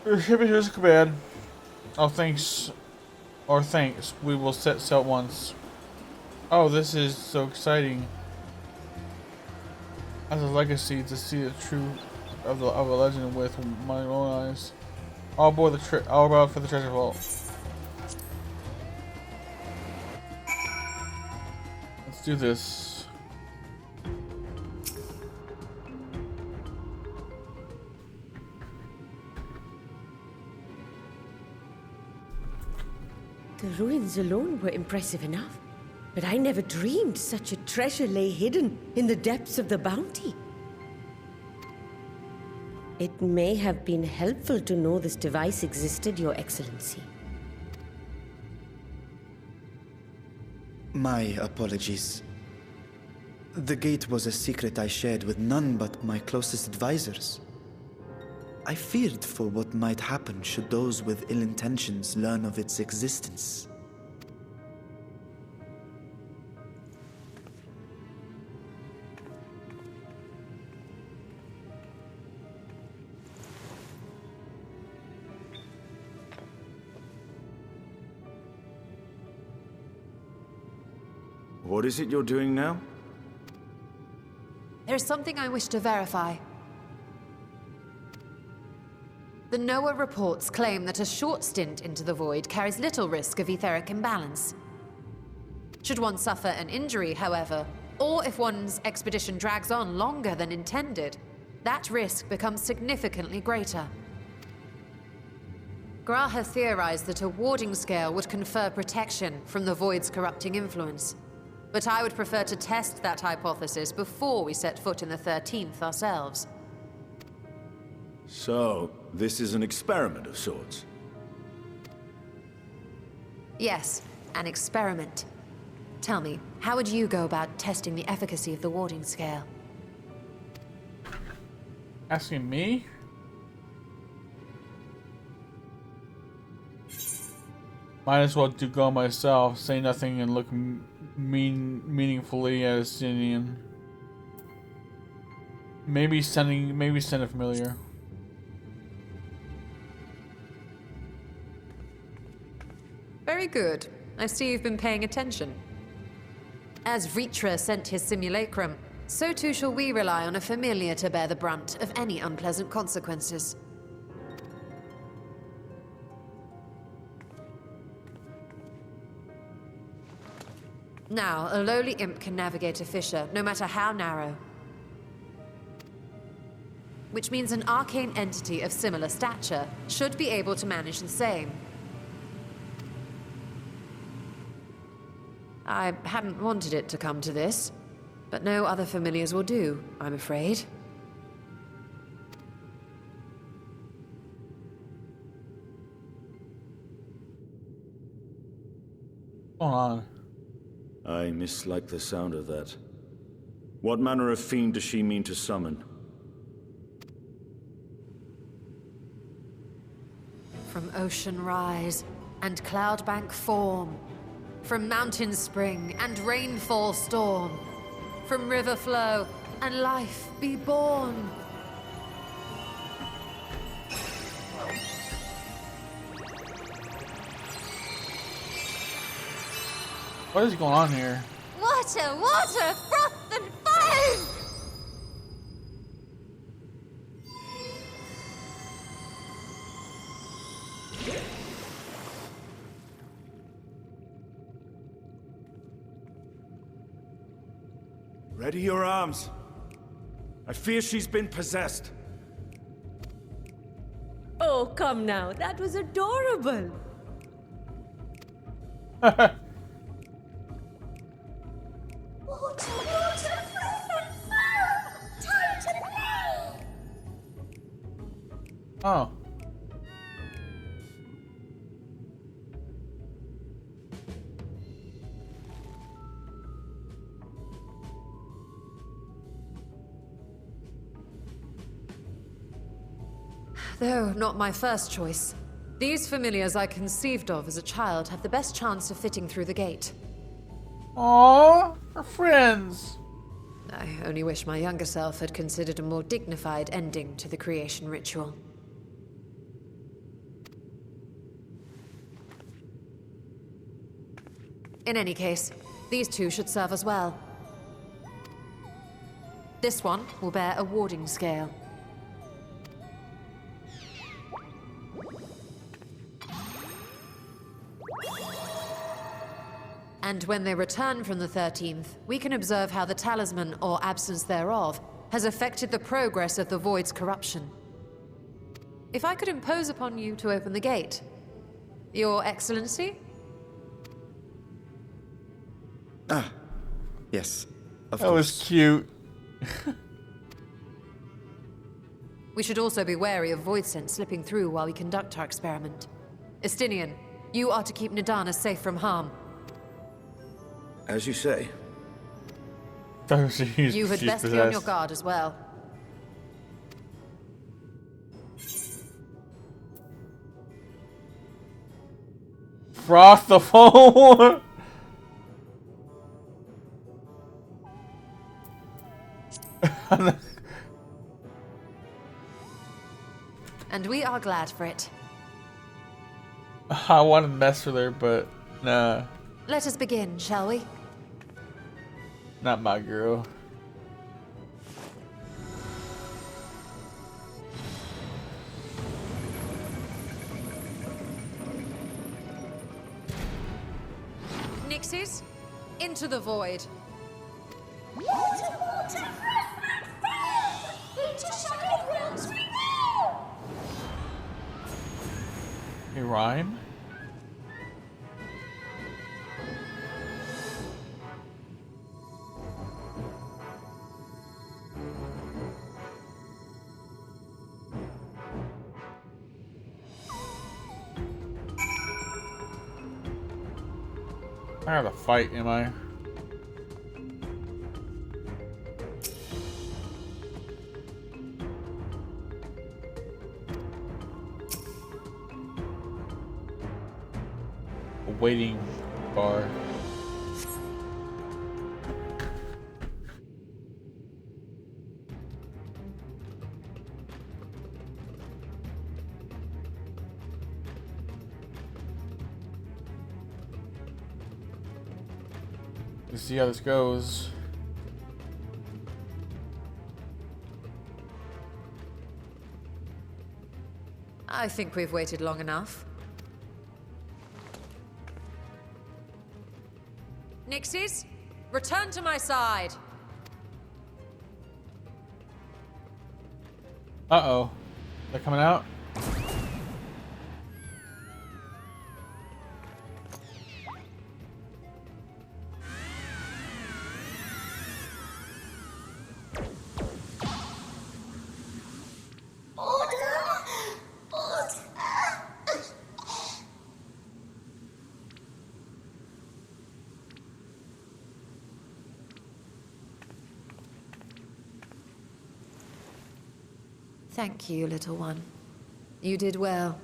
Your ship is yours to command. Oh, thanks. Or thanks. We will set sail at once. Oh, this is so exciting. As a legacy, to see the truth of a legend with my own eyes. All aboard for the treasure vault. Let's do this. The ruins alone were impressive enough, but I never dreamed such a treasure lay hidden in the depths of the bounty. It may have been helpful to know this device existed, Your Excellency. My apologies. The gate was a secret I shared with none but my closest advisors. I feared for what might happen should those with ill intentions learn of its existence. What is it you're doing now? There's something I wish to verify. The NOAA reports claim that a short stint into the void carries little risk of etheric imbalance. Should one suffer an injury, however, or if one's expedition drags on longer than intended, that risk becomes significantly greater. Graha theorized that a warding scale would confer protection from the void's corrupting influence. But I would prefer to test that hypothesis before we set foot in the 13th ourselves. So, this is an experiment of sorts? Yes, an experiment. Tell me, how would you go about testing the efficacy of the warding scale? Asking me? Might as well go myself, say nothing and look meaningfully at a Estinian. Maybe send a familiar. Very good. I see you've been paying attention. As Vritra sent his simulacrum, so too shall we rely on a familiar to bear the brunt of any unpleasant consequences. Now, a lowly imp can navigate a fissure, no matter how narrow. which means an arcane entity of similar stature should be able to manage the same. I hadn't wanted it to come to this, but no other familiars will do, I'm afraid. Hold on. I mislike the sound of that. What manner of fiend does she mean to summon? From ocean rise and cloudbank form, from mountain spring and rainfall storm, from river flow and life be born. What is going on here? Water, water, froth and foam! Ready your arms. I fear she's been possessed. Oh, come now. That was adorable. Water, water, froth and foam! Time to play! Oh. Though not my first choice. These familiars I conceived of as a child have the best chance of fitting through the gate. Aww, we're friends. I only wish my younger self had considered a more dignified ending to the creation ritual. In any case, these two should serve us well. This one will bear a warding scale. And when they return from the 13th, we can observe how the talisman, or absence thereof, has affected the progress of the Void's corruption. If I could impose upon you to open the gate. Your Excellency? Ah, yes. Of That course. was cute. We should also be wary of void scent slipping through while we conduct our experiment. Estinian, you are to keep Nadana safe from harm. As you say. You had best be on your guard as well. Froth the phone. And we are glad for it. I want to mess with her, but nah, Let us begin, shall we? not my girl. Nixies, into the void. Water, water, froth and foam! Into shattered realms we go! You rhyme? I have to fight, am I? A waiting bar. Let's see how this goes. I think we've waited long enough. Nixies, return to my side. Uh-oh. They're coming out? Thank you, little one. You did well.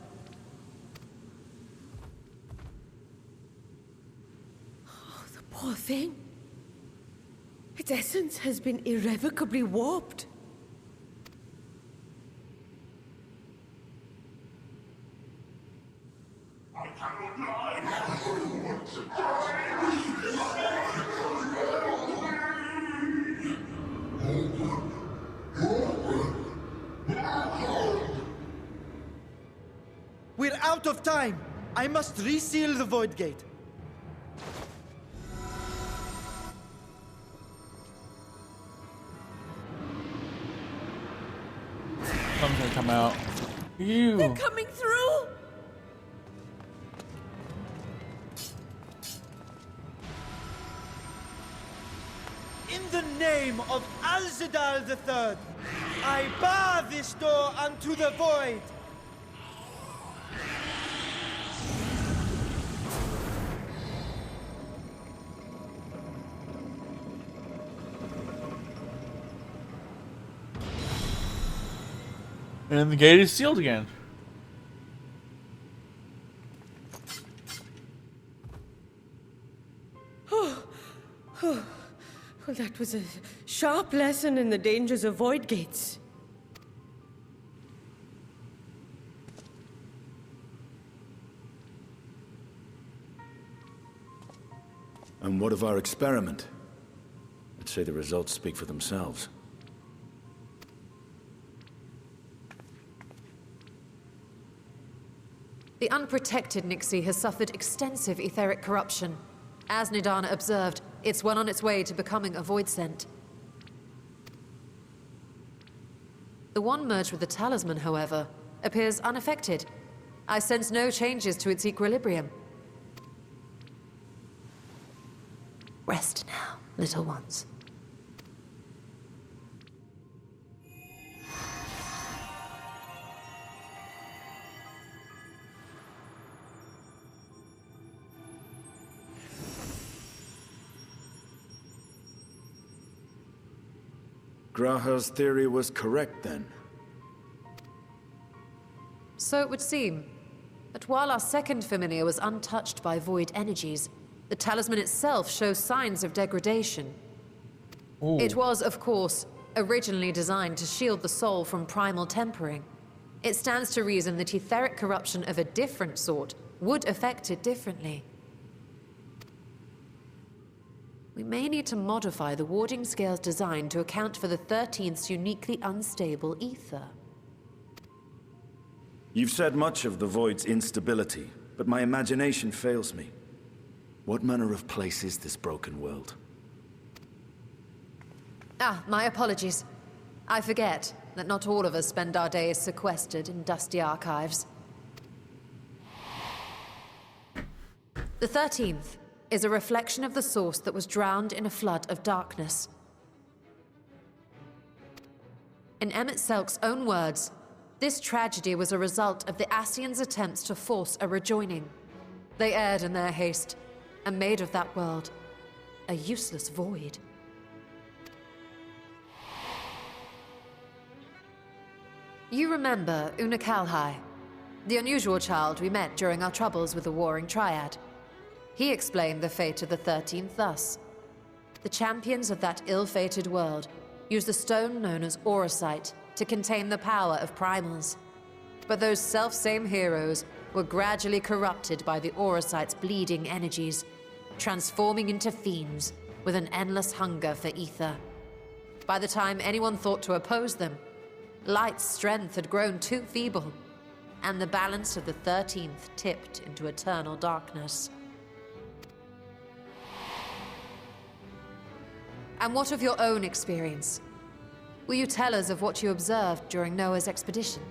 Oh, the poor thing. Its essence has been irrevocably warped. We're out of time! I must reseal the Void Gate. Something's gonna come out. Ew. They're coming through! In the name of Alzadal III, I bar this door unto the void! And the gate is sealed again. Well, that was a sharp lesson in the dangers of void gates. And what of our experiment? I'd say the results speak for themselves. The unprotected Nixie has suffered extensive etheric corruption. As Nidana observed, it's well on its way to becoming a void scent. The one merged with the talisman, however, appears unaffected. I sense no changes to its equilibrium. Rest now, little ones. Graha's theory was correct then. So it would seem. But while our second familiar was untouched by void energies, the talisman itself shows signs of degradation. Ooh. It was, of course, originally designed to shield the soul from primal tempering. It stands to reason that etheric corruption of a different sort would affect it differently. We may need to modify the warding scale's design to account for the 13th's uniquely unstable ether. You've said much of the Void's instability, but my imagination fails me. What manner of place is this broken world? Ah, my apologies. I forget that not all of us spend our days sequestered in dusty archives. The 13th is a reflection of the source that was drowned in a flood of darkness. In Emmett Selk's own words, this tragedy was a result of the Ascians' attempts to force a rejoining. They erred in their haste, and made of that world a useless void. You remember Una Kalhai, the unusual child we met during our troubles with the Warring Triad. He explained the fate of the 13th thus. The champions of that ill-fated world used a stone known as Auracite to contain the power of primals. But those self-same heroes were gradually corrupted by the Auracite's bleeding energies, transforming into fiends with an endless hunger for ether. By the time anyone thought to oppose them, Light's strength had grown too feeble, and the balance of the 13th tipped into eternal darkness. And what of your own experience? Will you tell us of what you observed during Noah's expedition?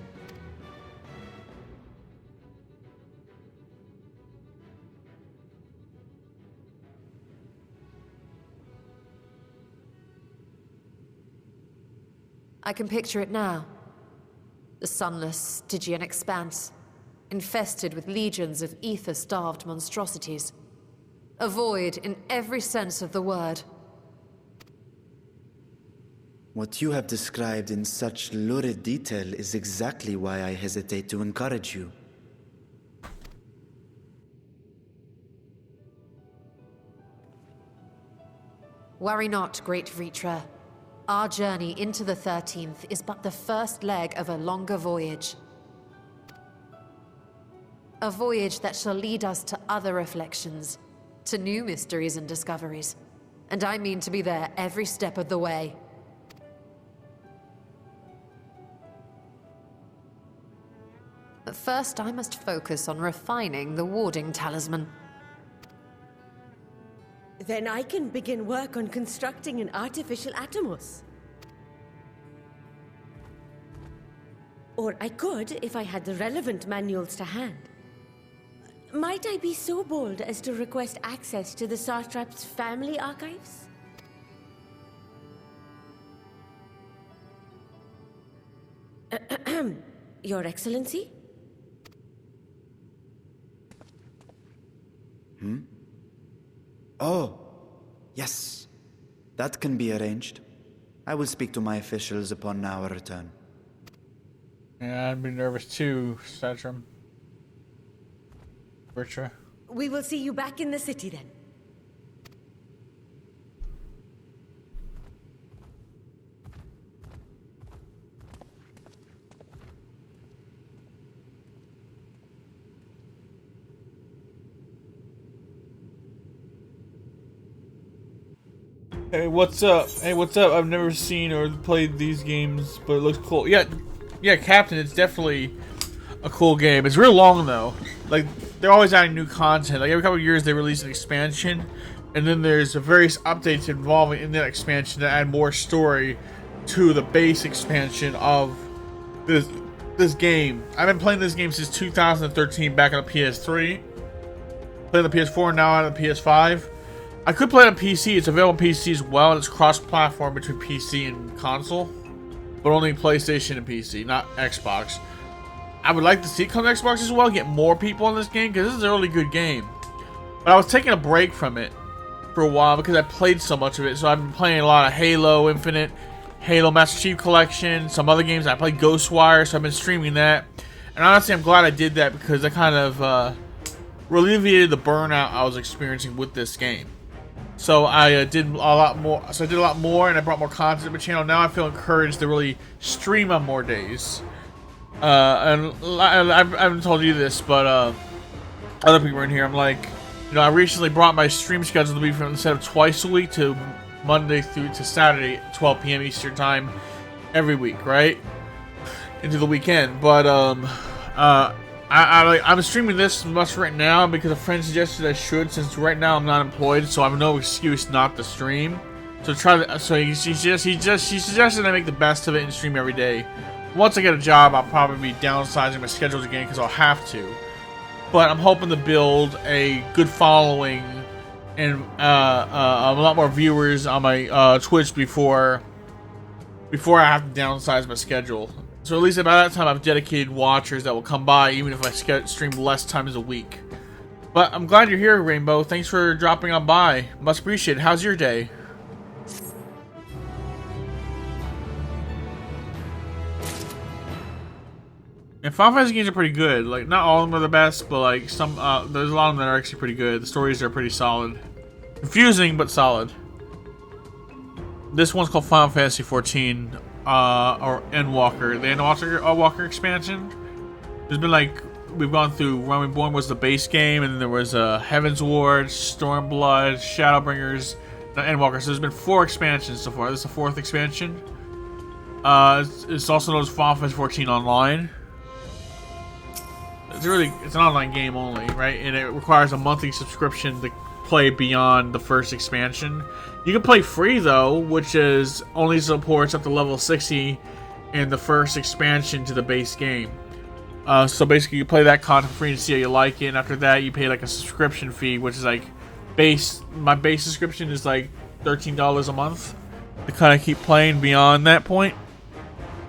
I can picture it now. The sunless, Stygian expanse, infested with legions of ether-starved monstrosities. A void in every sense of the word. What you have described in such lurid detail is exactly why I hesitate to encourage you. Worry not, great Vritra. Our journey into the 13th is but the first leg of a longer voyage. A voyage that shall lead us to other reflections, to new mysteries and discoveries. And I mean to be there every step of the way. But first, I must focus on refining the warding talisman. Then I can begin work on constructing an artificial Atomos. Or I could if I had the relevant manuals to hand. Might I be so bold as to request access to the Satrap's family archives? Your Excellency? Oh, yes. That can be arranged. I will speak to my officials upon our return. Yeah, I'd be nervous too, Satram. Bertra. We will see you back in the city then. Hey, what's up? Hey, what's up? I've never seen or played these games, but it looks cool. Yeah, Captain, it's definitely a cool game. It's real long, though. Like, they're always adding new content. Like, every couple of years they release an expansion, and then there's various updates involving in that expansion to add more story to the base expansion of this game. I've been playing this game since 2013, back on the PS3. Playing the PS4, now on the PS5. I could play it on PC. It's available on PC as well, and it's cross-platform between PC and console, but only PlayStation and PC, not Xbox. I would like to see it come to Xbox as well, get more people in this game, because this is a really good game. But I was taking a break from it for a while because I played so much of it, so I've been playing a lot of Halo Infinite, Halo Master Chief Collection, some other games. I played Ghostwire, so I've been streaming that. And honestly, I'm glad I did that because I kind of alleviated the burnout I was experiencing with this game. So I did a lot more. So I did a lot more, and I brought more content to my channel. Now I feel encouraged to really stream on more days. And I haven't told you this, but other people in here, I'm like, you know, I recently brought my stream schedule to be from instead of twice a week to Monday through to Saturday, 12 p.m. Eastern time, every week, right? Into the weekend. But I'm streaming this much right now because a friend suggested I should, since right now I'm not employed, so I have no excuse not to stream. So he suggested I make the best of it and stream every day. Once I get a job, I'll probably be downsizing my schedules again because I'll have to. But I'm hoping to build a good following and a lot more viewers on my Twitch before I have to downsize my schedule. So at least by that time, I've dedicated watchers that will come by, even if I stream less times a week. But I'm glad you're here, Rainbow. Thanks for dropping on by. Much appreciated. How's your day? And Final Fantasy games are pretty good. Like, not all of them are the best, but like some, there's a lot of them that are actually pretty good. The stories are pretty solid. Confusing, but solid. This one's called Final Fantasy XIV. Or Endwalker, the Endwalker expansion. There's been like, we've gone through Realm Reborn was the base game, and then there was Heaven's Ward, Stormblood, Shadowbringers, the Endwalker. So there's been 4 expansions so far. This is the 4th expansion. It's also known as Final Fantasy XIV Online. It's an online game only, right? And it requires a monthly subscription to play beyond the first expansion. You can play free though, which is only supports up to level 60 in the first expansion to the base game. So basically you play that content free to see how you like it, and after that you pay like a subscription fee, which is like my base subscription is like $13 a month to kind of keep playing beyond that point.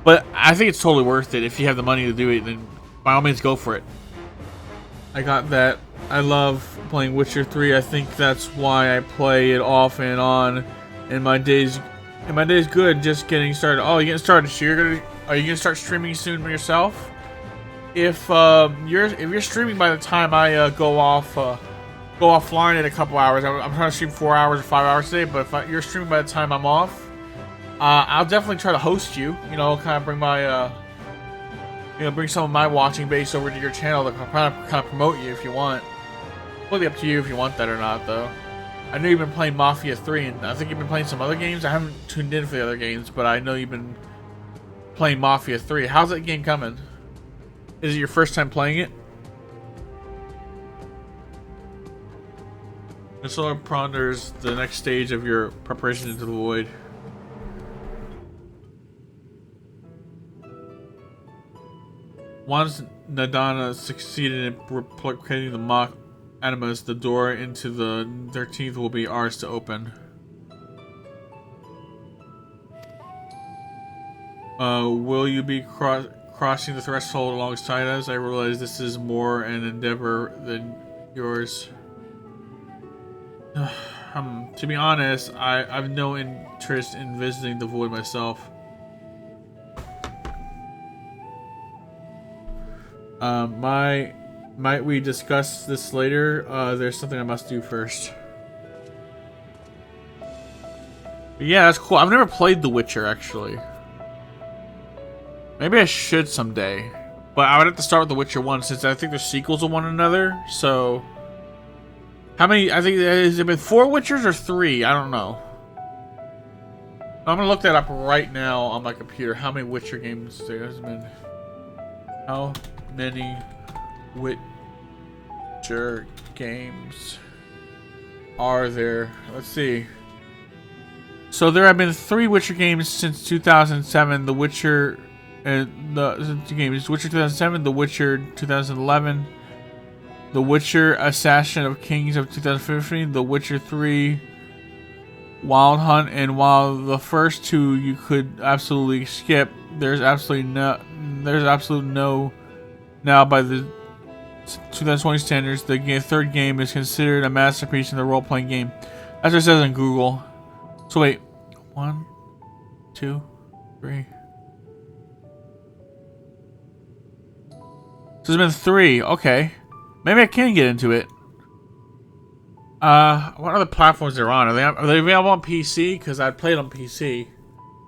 But I think it's totally worth it. If you have the money to do it, then by all means go for it. I got that. I love playing Witcher 3. I think that's why I play it off and on in my days. In my days, good. Just getting started. Oh, you getting started? So are you gonna start streaming soon by yourself? If you're streaming by the time I go offline in a couple hours, I'm trying to stream 4 hours or 5 hours today. But if you're streaming by the time I'm off, I'll definitely try to host you. You know, kind of bring my bring some of my watching base over to your channel to kind of promote you if you want. Completely up to you if you want that or not, though. I know you've been playing Mafia 3, and I think you've been playing some other games. I haven't tuned in for the other games, but I know you've been playing Mafia 3. How's that game coming? Is it your first time playing it? The Solar ponders the next stage of your preparation into the void. Once Nadana succeeded in replicating the mock animus, the door into the 13th will be ours to open. Will you be crossing the threshold alongside us? I realize this is more an endeavor than yours. To be honest, I've no interest in visiting the void myself. Might we discuss this later? There's something I must do first. But yeah, that's cool. I've never played The Witcher, actually. Maybe I should someday. But I would have to start with The Witcher 1, since I think they're sequels of one another, so... How many, has it been 4 Witchers or 3? I don't know. I'm gonna look that up right now on my computer. How many Witcher games there has been? How many Witcher games are there? Let's see. So there have been 3 Witcher games since 2007. The Witcher, the games: Witcher 2007, The Witcher 2011, The Witcher: Assassin of Kings of 2015, The Witcher 3, Wild Hunt, and while the first 2 you could absolutely skip, there's absolutely no. Now, by the 2020 standards, the third game is considered a masterpiece in the role-playing game. That's what it says in Google. So wait, 1, 2, 3. So there's been 3. Okay, maybe I can get into it. What other platforms they're on? Are they available on PC? Because I played on PC.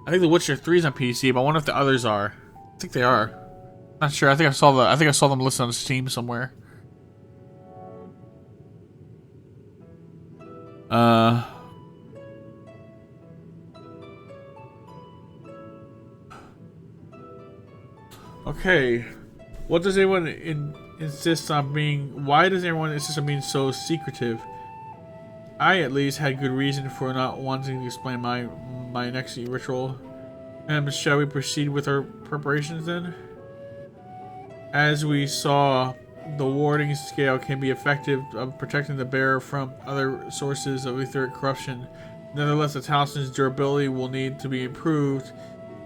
I think The Witcher 3 is on PC, but I wonder if the others are. I think they are. Not sure. I think I saw them listed on Steam somewhere. Okay. What does everyone insist on being? Why does everyone insist on being so secretive? I at least had good reason for not wanting to explain my next ritual. Shall we proceed with our preparations then? As we saw, the warding scale can be effective of protecting the bearer from other sources of etheric corruption. Nevertheless, the talisman's durability will need to be improved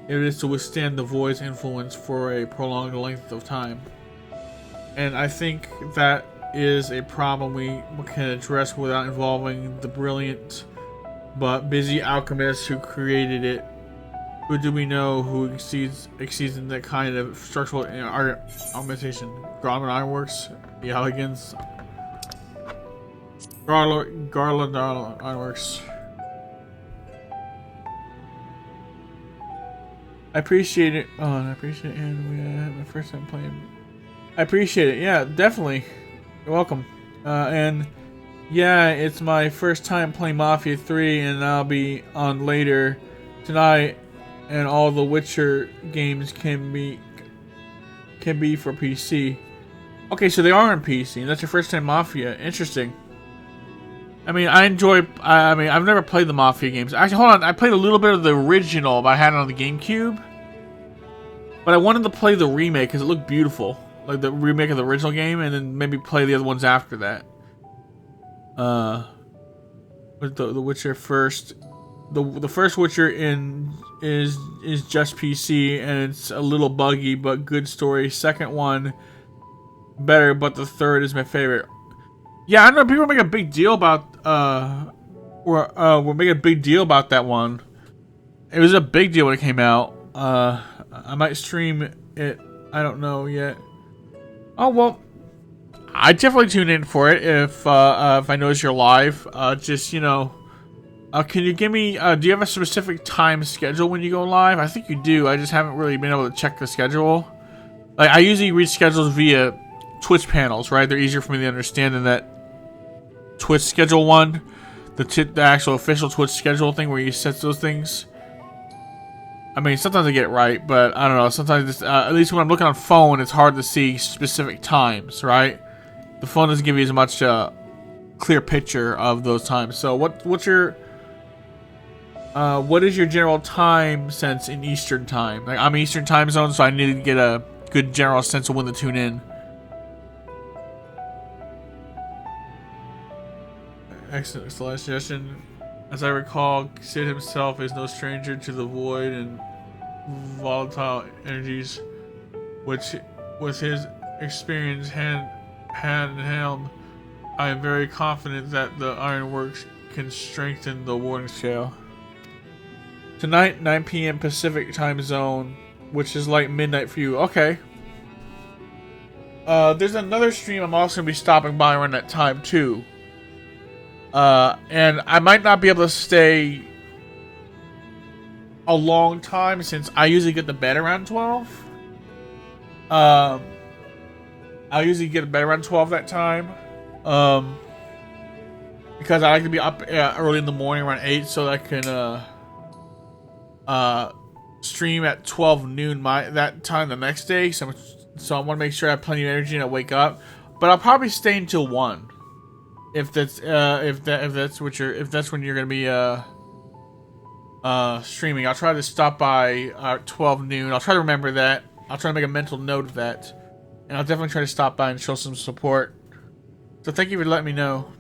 if it is to withstand the void's influence for a prolonged length of time. And I think that is a problem we can address without involving the brilliant but busy alchemist who created it. Who do we know who exceeds in that kind of structural augmentation? Garland Ironworks, the Elegance, Garland Ironworks. I appreciate it. Oh, and I appreciate it. And we had my first time playing. I appreciate it. Yeah, definitely. You're welcome. And yeah, it's my first time playing Mafia 3, and I'll be on later tonight. And all the Witcher games can be for PC. Okay, so they are on PC, and that's your first time Mafia. Interesting. I mean, I enjoy. I mean, I've never played the Mafia games. Actually, hold on. I played a little bit of the original, but I had it on the GameCube. But I wanted to play the remake because it looked beautiful, like the remake of the original game, and then maybe play the other ones after that. With the Witcher first. The first Witcher is just PC, and it's a little buggy but good story. Second one better, but the third is my favorite. Yeah, I know people make a big deal about we're making a big deal about that one. It was a big deal when it came out. I might stream it. I don't know yet. Oh well, I definitely tune in for it if I notice you're live. Just can you give me? Do you have a specific time schedule when you go live? I think you do. I just haven't really been able to check the schedule. Like I usually read schedules via Twitch panels, right? They're easier for me to understand than that Twitch schedule one, the actual official Twitch schedule thing where you set those things. I mean, sometimes I get it right, but I don't know. Sometimes, it's, at least when I'm looking on phone, it's hard to see specific times, right? The phone doesn't give you as much clear picture of those times. So, what is your general time sense in Eastern time? Like, I'm Eastern time zone, so I need to get a good general sense of when to tune in. Excellent suggestion. As I recall, Sid himself is no stranger to the void and volatile energies, which, with his experience hand in hand, I am very confident that the ironworks can strengthen the warding scale. Tonight, 9 p.m. Pacific time zone, which is like midnight for you. Okay. There's another stream I'm also going to be stopping by around that time, too. And I might not be able to stay a long time since I usually get to bed around 12. I usually get to bed around 12 that time. Because I like to be up early in the morning around 8 so that I can stream at 12 noon that time the next day. So I want to make sure I have plenty of energy and I wake up. But I'll probably stay until 1. If that's when you're gonna be streaming, I'll try to stop by 12 noon. I'll try to remember that. I'll try to make a mental note of that, and I'll definitely try to stop by and show some support. So thank you for letting me know.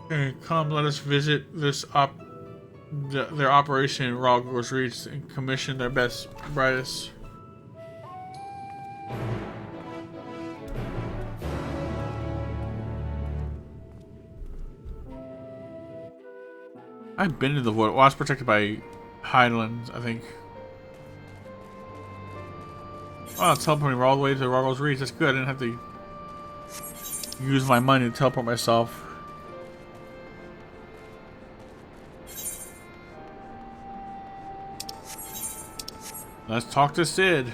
Okay, come, let us visit this their operation in Rogor's Reach and commission their best, brightest. I've been to the void. Well, I was protected by Highlands, I think. Oh, it's teleporting all the way to Rogor's Reach. That's good. I didn't have to use my money to teleport myself. Let's talk to Sid.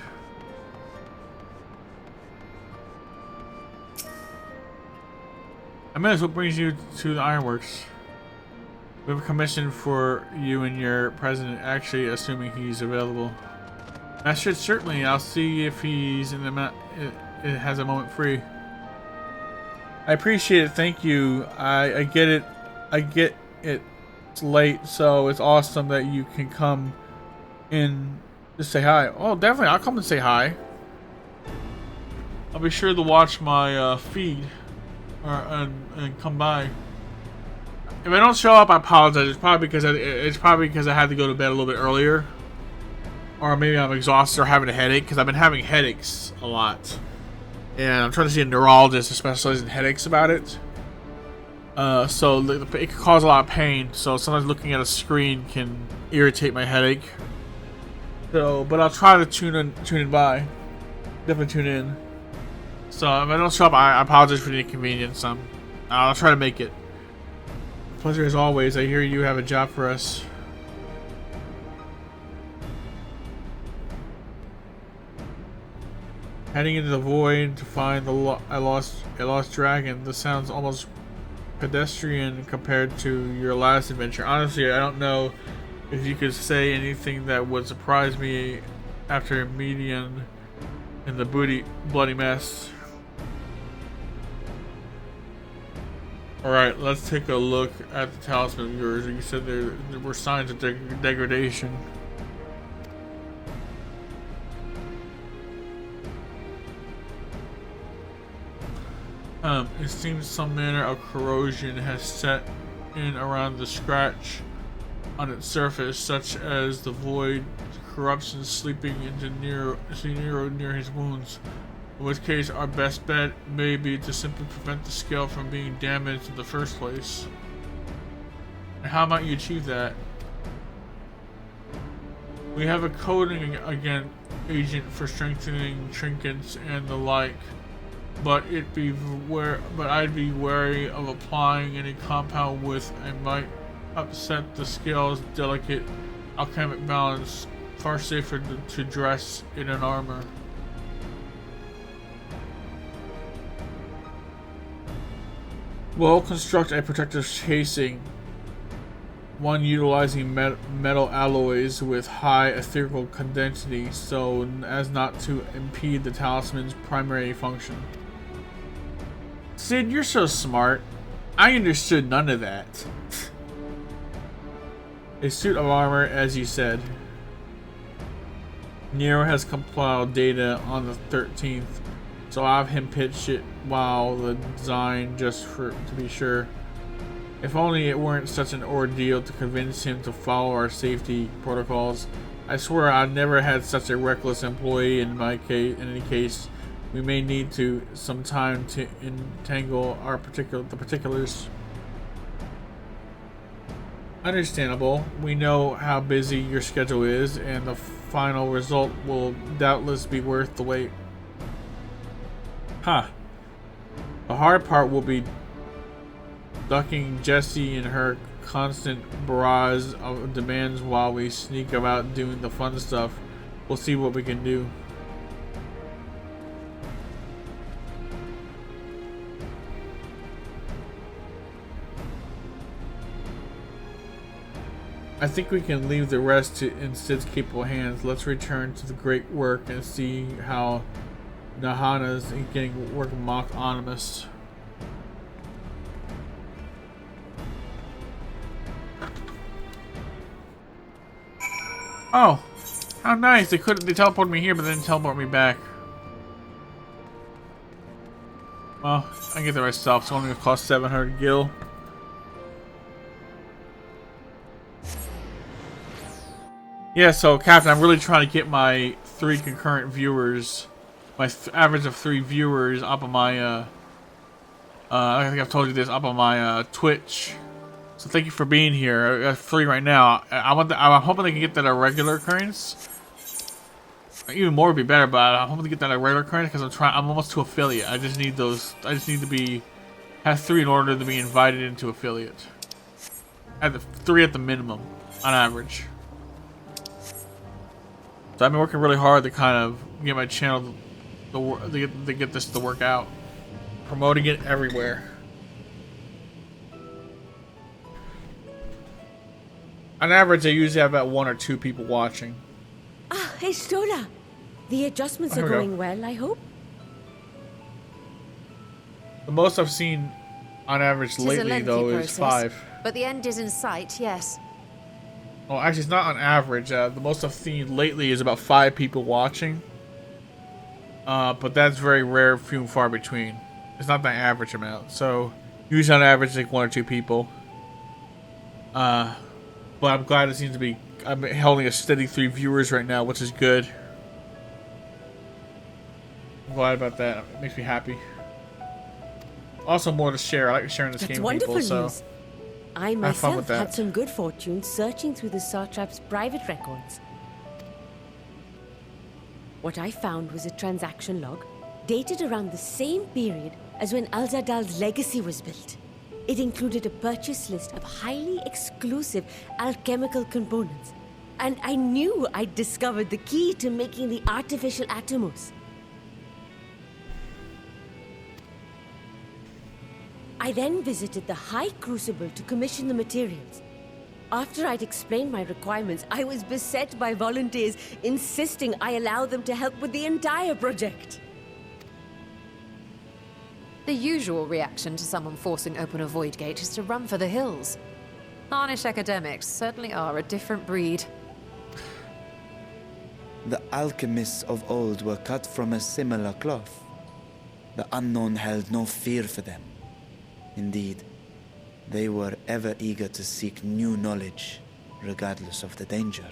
I mean, that's what brings you to the Ironworks. We have a commission for you and your president, actually, assuming he's available. I should certainly. I'll see if he's in the it has a moment free. I appreciate it. Thank you. I get it. I get it. It's late, so it's awesome that you can come in to say hi. Oh, definitely. I'll come and say hi. I'll be sure to watch my feed and come by. If I don't show up, I apologize. It's probably because I had to go to bed a little bit earlier, or maybe I'm exhausted or having a headache because I've been having headaches a lot, and I'm trying to see a neurologist that specializes in headaches about it. So it can cause a lot of pain. So sometimes looking at a screen can irritate my headache. So, but I'll try to tune in by. Definitely tune in. So if I don't show up, I apologize for the inconvenience. I'll try to make it. Pleasure as always. I hear you have a job for us. Heading into the void to find a lost dragon. This sounds almost pedestrian compared to your last adventure. Honestly, I don't know if you could say anything that would surprise me after in the bloody mess. Alright, let's take a look at the talisman viewers. You said there were signs of degradation. It seems some manner of corrosion has set in around the scratch on its surface, such as the void corruption sleeping into Nero near his wounds. In which case, our best bet may be to simply prevent the scale from being damaged in the first place. And how might you achieve that? We have a coating agent for strengthening trinkets and the like. But I'd be wary of applying any compound with and might upset the scale's delicate alchemic balance. Far safer to dress in an armor. We'll construct a protective casing, one utilizing metal alloys with high ethereal condensity so as not to impede the talisman's primary function. Sid, you're so smart. I understood none of that. A suit of armor, as you said. Nero has compiled data on the 13th, so I'll have him pitch it while the design just to be sure. If only it weren't such an ordeal to convince him to follow our safety protocols. I swear I've never had such a reckless employee in my case. In any case, we may need some time to entangle the particulars. Understandable. We know how busy your schedule is, and the final result will doubtless be worth the wait. Huh. The hard part will be ducking Jessie and her constant barrage of demands while we sneak about doing the fun stuff. We'll see what we can do. I think we can leave the rest in Sid's capable hands. Let's return to the great work and see how Nahana's getting work mock anonymous. Oh, how nice! They teleported me here, but then teleport me back. Well, I can get there myself. It's only gonna cost 700 gil. Yeah, so Captain, I'm really trying to get my 3 concurrent viewers, my average of 3 viewers up on my, I think I've told you this, up on my Twitch. So thank you for being here. I got 3 right now. I'm hoping they can get that a regular occurrence. Even more would be better, but I'm hoping to get that a regular occurrence because I'm almost to affiliate. I just need those. I just need to have 3 in order to be invited into affiliate. At the 3 at the minimum, on average. So I've been working really hard to kind of get my channel to get this to work out. Promoting it everywhere. On average, I usually have about 1 or 2 people watching. Ah, hey Stola. The adjustments are going well, I hope. The most I've seen on average lately, though, is 5. But the end is in sight, yes. Well, actually, it's not on average. The most I've seen lately is about 5 people watching. But that's very rare, few and far between. It's not the average amount. So, usually on average, like 1 or 2 people. But I'm glad it seems to be... I'm holding a steady 3 viewers right now, which is good. I'm glad about that. It makes me happy. Also, more to share. I like sharing this game with people, so... News. I myself had some good fortune searching through the Satrap's private records. What I found was a transaction log dated around the same period as when Al-Zadal's legacy was built. It included a purchase list of highly exclusive alchemical components, and I knew I'd discovered the key to making the artificial atomos. I then visited the High Crucible to commission the materials. After I'd explained my requirements, I was beset by volunteers insisting I allow them to help with the entire project. The usual reaction to someone forcing open a void gate is to run for the hills. Harnish academics certainly are a different breed. The alchemists of old were cut from a similar cloth. The unknown held no fear for them. Indeed, they were ever eager to seek new knowledge, regardless of the danger.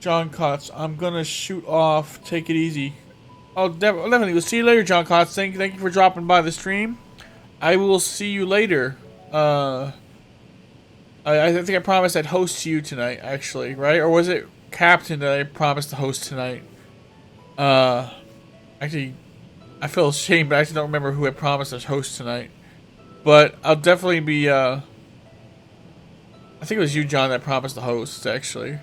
John Kotz, I'm gonna shoot off. Take it easy. Oh, definitely. We'll see you later, John Kotz. Thank you for dropping by the stream. I will see you later. I think I promised I'd host you tonight, actually, right? Or was it Captain that I promised to host tonight? Actually, I feel ashamed, but I actually don't remember who I promised to host tonight. But I'll definitely be, I think it was you, John, that promised to host, actually.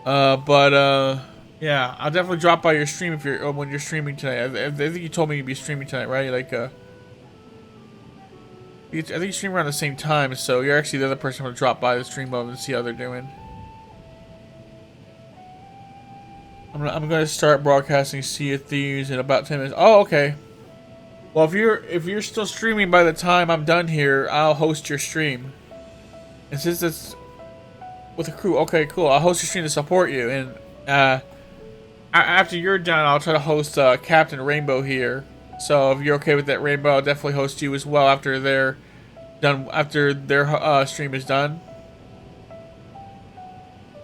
Yeah, I'll definitely drop by your stream if you're, when you're streaming tonight. I think you told me you'd be streaming tonight, right? Like, I think you stream around the same time, so you're actually the other person who drop by the stream mode and see how they're doing. I'm gonna start broadcasting Sea of Thieves in about 10 minutes. Oh, okay. Well, if you're still streaming by the time I'm done here, I'll host your stream. And since it's with a crew, okay, cool. I'll host your stream to support you. And after you're done, I'll try to host Captain Rainbow here. So if you're okay with that, Rainbow, I'll definitely host you as well after they're done. After their stream is done.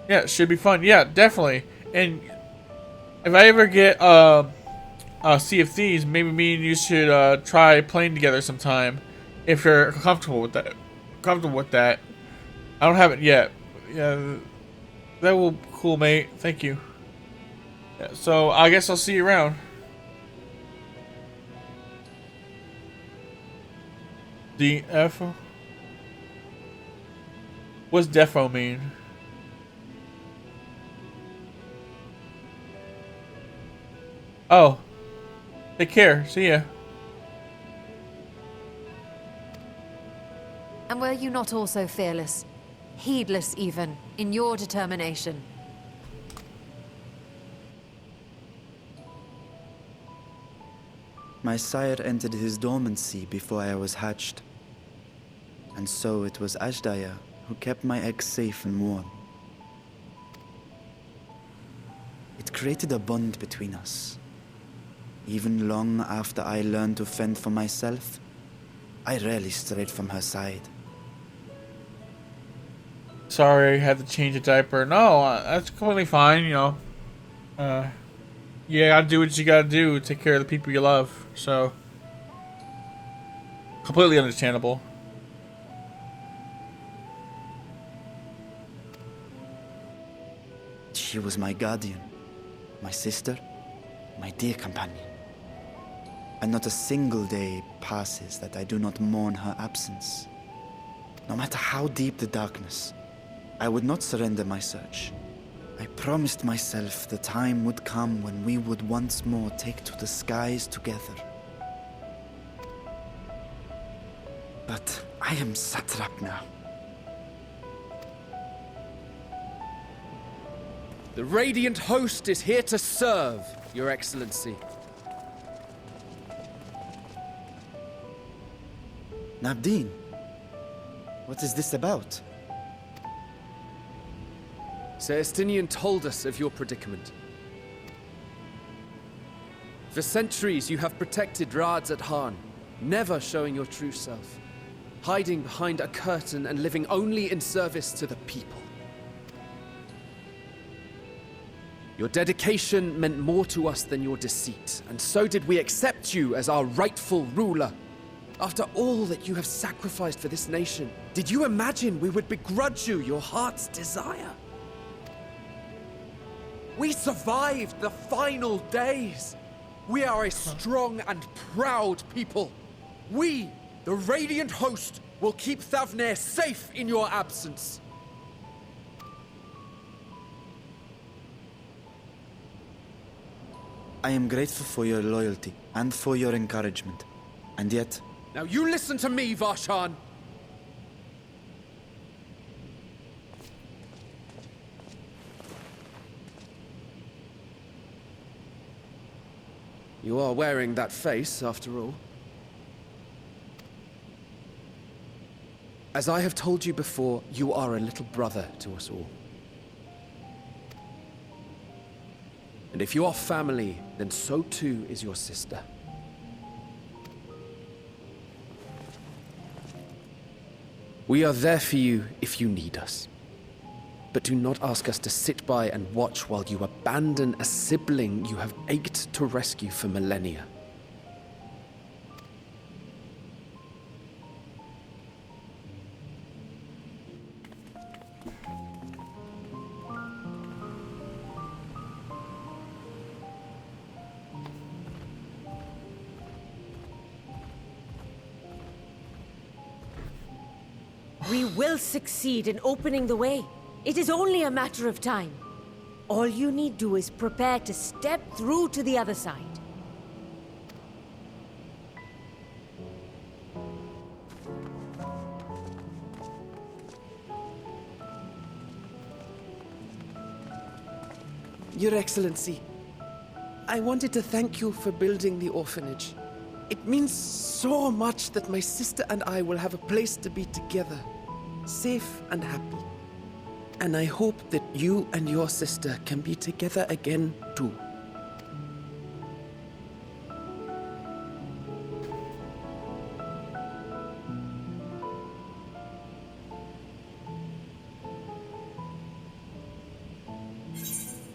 Yeah, it should be fun. Yeah, definitely. And if I ever get Sea of Thieves, maybe me and you should try playing together sometime, if you're comfortable with that. I don't have it yet. Yeah, that will be cool, mate. Thank you. Yeah, so I guess I'll see you around. DFO? What's defo mean? Oh. Take care. See ya. And were you not also fearless, heedless even, in your determination? My sire entered his dormancy before I was hatched. And so it was Ashdaya who kept my eggs safe and warm. It created a bond between us. Even long after I learned to fend for myself, I rarely strayed from her side. Sorry, I had to change a diaper. No, that's completely fine, you know. Yeah, gotta do what you gotta do. Take care of the people you love. So, completely understandable. She was my guardian, my sister, my dear companion. And not a single day passes that I do not mourn her absence. No matter how deep the darkness, I would not surrender my search. I promised myself the time would come when we would once more take to the skies together. But I am satrap now. The Radiant Host is here to serve, Your Excellency. Nabdeen, what is this about? Sir Estinian told us of your predicament. For centuries you have protected Rads at Han, never showing your true self, hiding behind a curtain and living only in service to the people. Your dedication meant more to us than your deceit, and so did we accept you as our rightful ruler. After all that you have sacrificed for this nation, did you imagine we would begrudge you your heart's desire? We survived the final days. We are a strong and proud people. We, the Radiant Host, will keep Thavnair safe in your absence. I am grateful for your loyalty and for your encouragement. And yet... Now you listen to me, Varshan! You are wearing that face, after all. As I have told you before, you are a little brother to us all. And if you are family, then so too is your sister. We are there for you if you need us. But do not ask us to sit by and watch while you abandon a sibling you have ached to rescue for millennia. We will succeed in opening the way. It is only a matter of time. All you need do is prepare to step through to the other side. Your Excellency, I wanted to thank you for building the orphanage. It means so much that my sister and I will have a place to be together, safe and happy. And I hope that you and your sister can be together again too.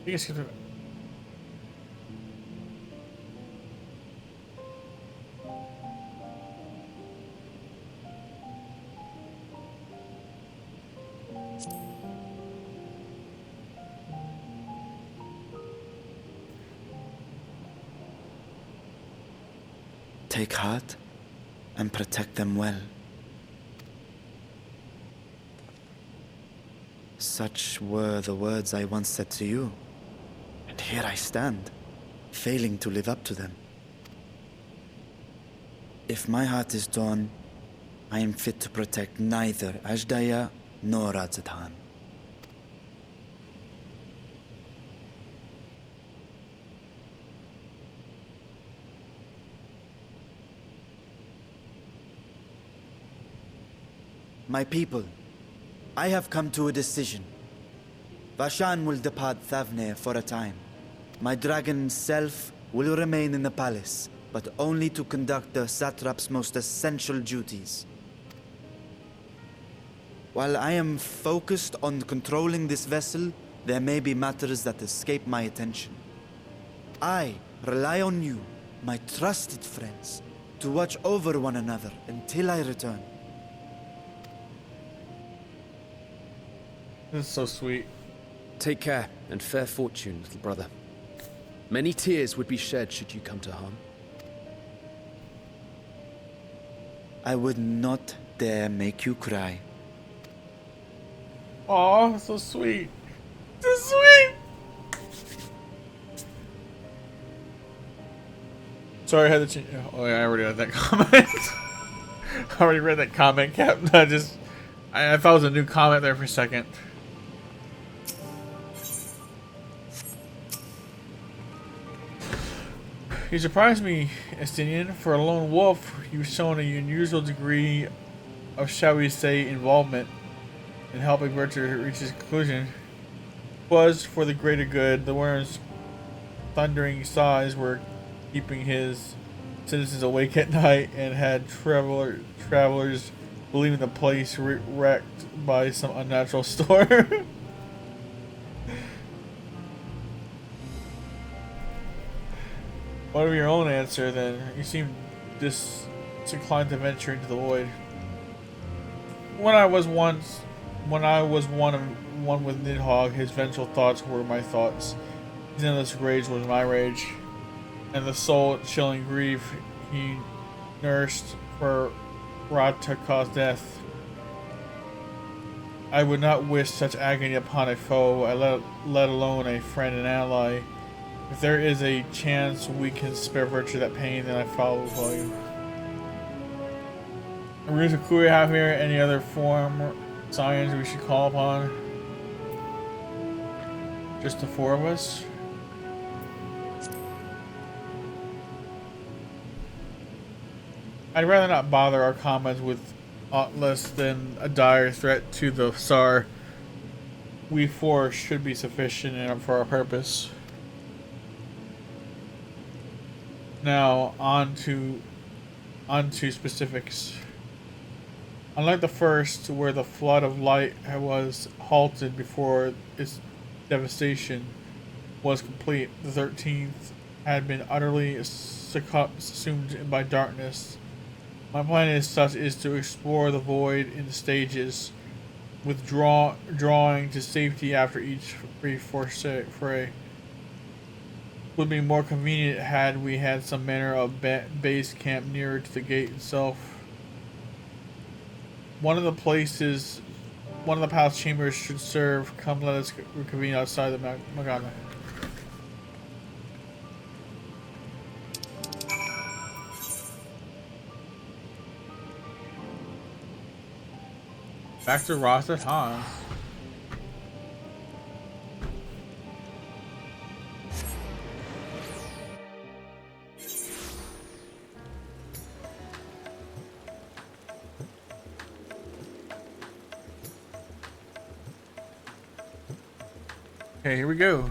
You can skip it. Take heart and protect them well. Such were the words I once said to you. And here I stand, failing to live up to them. If my heart is torn, I am fit to protect neither Ajdaya nor Radzatan. My people, I have come to a decision. Vashan will depart Thavne for a time. My dragon self will remain in the palace, but only to conduct the satrap's most essential duties. While I am focused on controlling this vessel, there may be matters that escape my attention. I rely on you, my trusted friends, to watch over one another until I return. This is so sweet. Take care and fair fortune, little brother. Many tears would be shed should you come to harm. I would not dare make you cry. Aw, so sweet. So sweet. Sorry, I had to change. Oh, yeah, I already read that comment. I already read that comment, Cap. I thought it was a new comment there for a second. You surprised me, Estinian. For a lone wolf, you've shown an unusual degree of, shall we say, involvement in helping Virtue reach his conclusion. It was for the greater good. The worm's thundering sighs were keeping his citizens awake at night and had travelers believing the place wrecked by some unnatural storm. What of your own answer, then? You seem disinclined to venture into the void. When I was one with Nidhogg, his vengeful thoughts were my thoughts. His endless rage was my rage, and the soul-chilling grief he nursed for Rod to cause death. I would not wish such agony upon a foe, let alone a friend and ally. If there is a chance we can spare Virtue that pain, then I follow you. Ruth and Kui have here any other form science we should call upon? Just the four of us? I'd rather not bother our comments with aught less than a dire threat to the Tsar. We four should be sufficient for our purpose. Now, on to specifics. Unlike the first, where the flood of light was halted before its devastation was complete, the 13th had been utterly subsumed by darkness. My plan is to explore the void in stages, withdrawing to safety after each brief fray. Would be more convenient had we had some manner of base camp nearer to the gate itself. One of the palace chambers should serve. Come, let us reconvene outside the Magana. Back to Rosset, huh? Okay, here we go.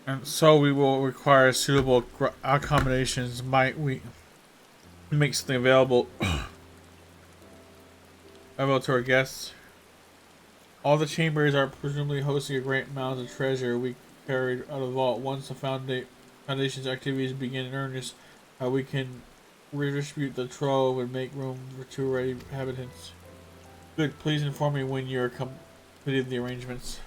And so we will require suitable accommodations. Might we make something available to our guests? All the chambers are presumably hosting a great amount of treasure we carried out of the vault. Once the foundation's activities begin in earnest, we can redistribute the trove and make room for 2 ready inhabitants. Good, please inform me when you're completed the arrangements.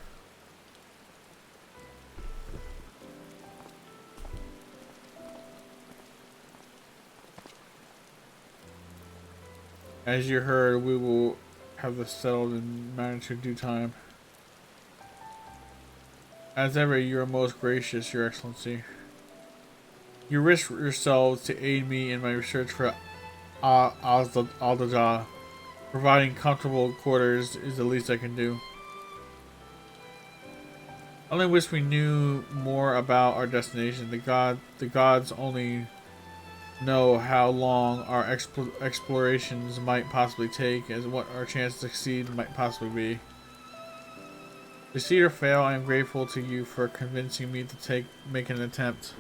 As you heard, we will have this settled in magnitude due time. As ever, you are most gracious, Your Excellency. You risk yourselves to aid me in my research for Al-Dajjal. Providing comfortable quarters is the least I can do. I only wish we knew more about our destination. The gods only know how long our explorations might possibly take, as what our chance to succeed might possibly be. Succeed or fail, I am grateful to you for convincing me to make an attempt.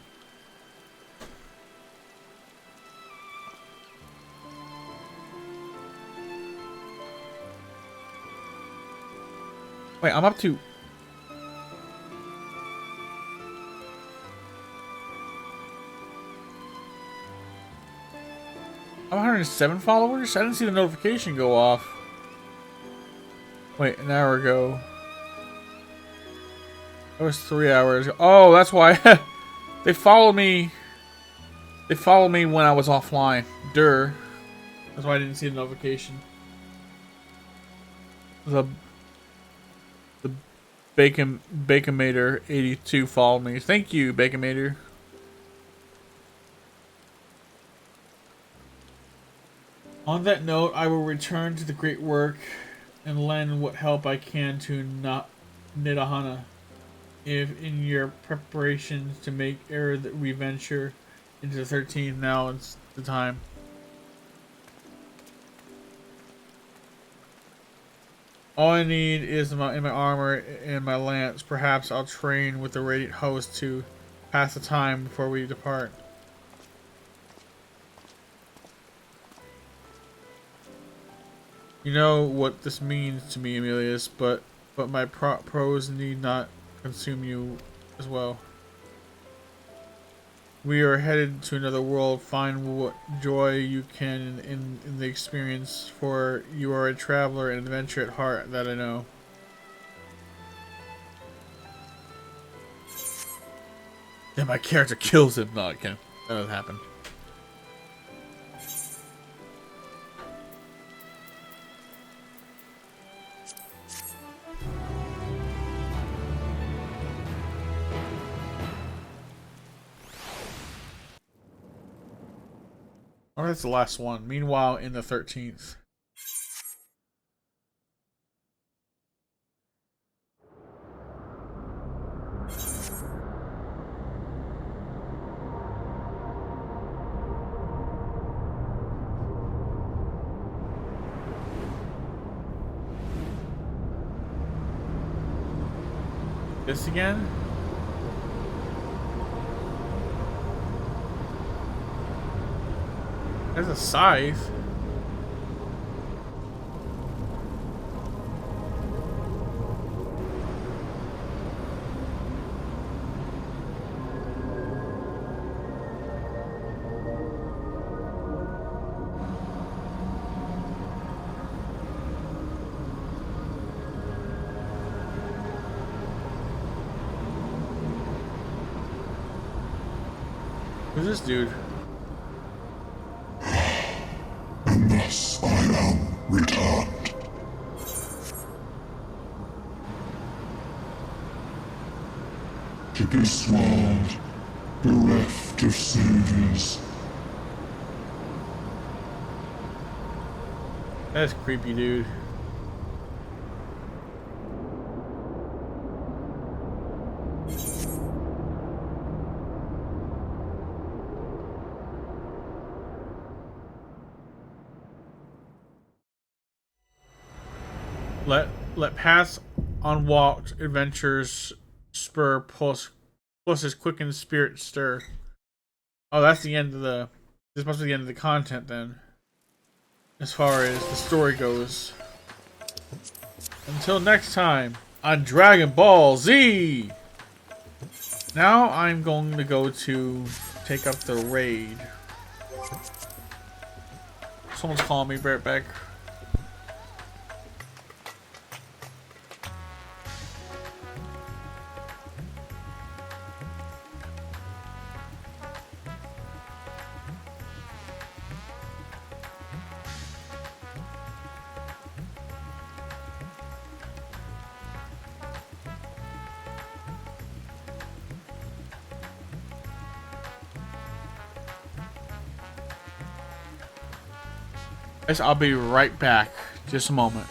Wait, I'm up to... I'm 107 followers? I didn't see the notification go off. Wait, an hour ago. That was 3 hours. Oh, that's why. They follow me. They follow me when I was offline. Durr. That's why I didn't see the notification. The Baconmator 82 followed me. Thank you, Baconmator. On that note, I will return to the great work and lend what help I can to Nidahana. If in your preparations to make ere that we venture into the 13th, now is the time. All I need is in my armor and my lance. Perhaps I'll train with the radiant host to pass the time before we depart. You know what this means to me, Emilius, but my prose need not consume you as well. We are headed to another world. Find what joy you can in the experience, for you are a traveler and adventurer at heart, that I know. Then my character kills him. No, it can't. That doesn't happen. Oh, that's the last one. Meanwhile, in the 13th. This again? There's a scythe. Who's this dude? And thus I am returned. To this world, bereft of saviors. That's creepy, dude. Let past unwalked adventures spur plus his quickened spirit stir. Oh, that's the end of the. This must be the end of the content then, as far as the story goes. Until next time on Dragon Ball Z. Now I'm going to go to take up the raid. Someone's calling me. Be right back. Guys, I'll be right back. Just a moment.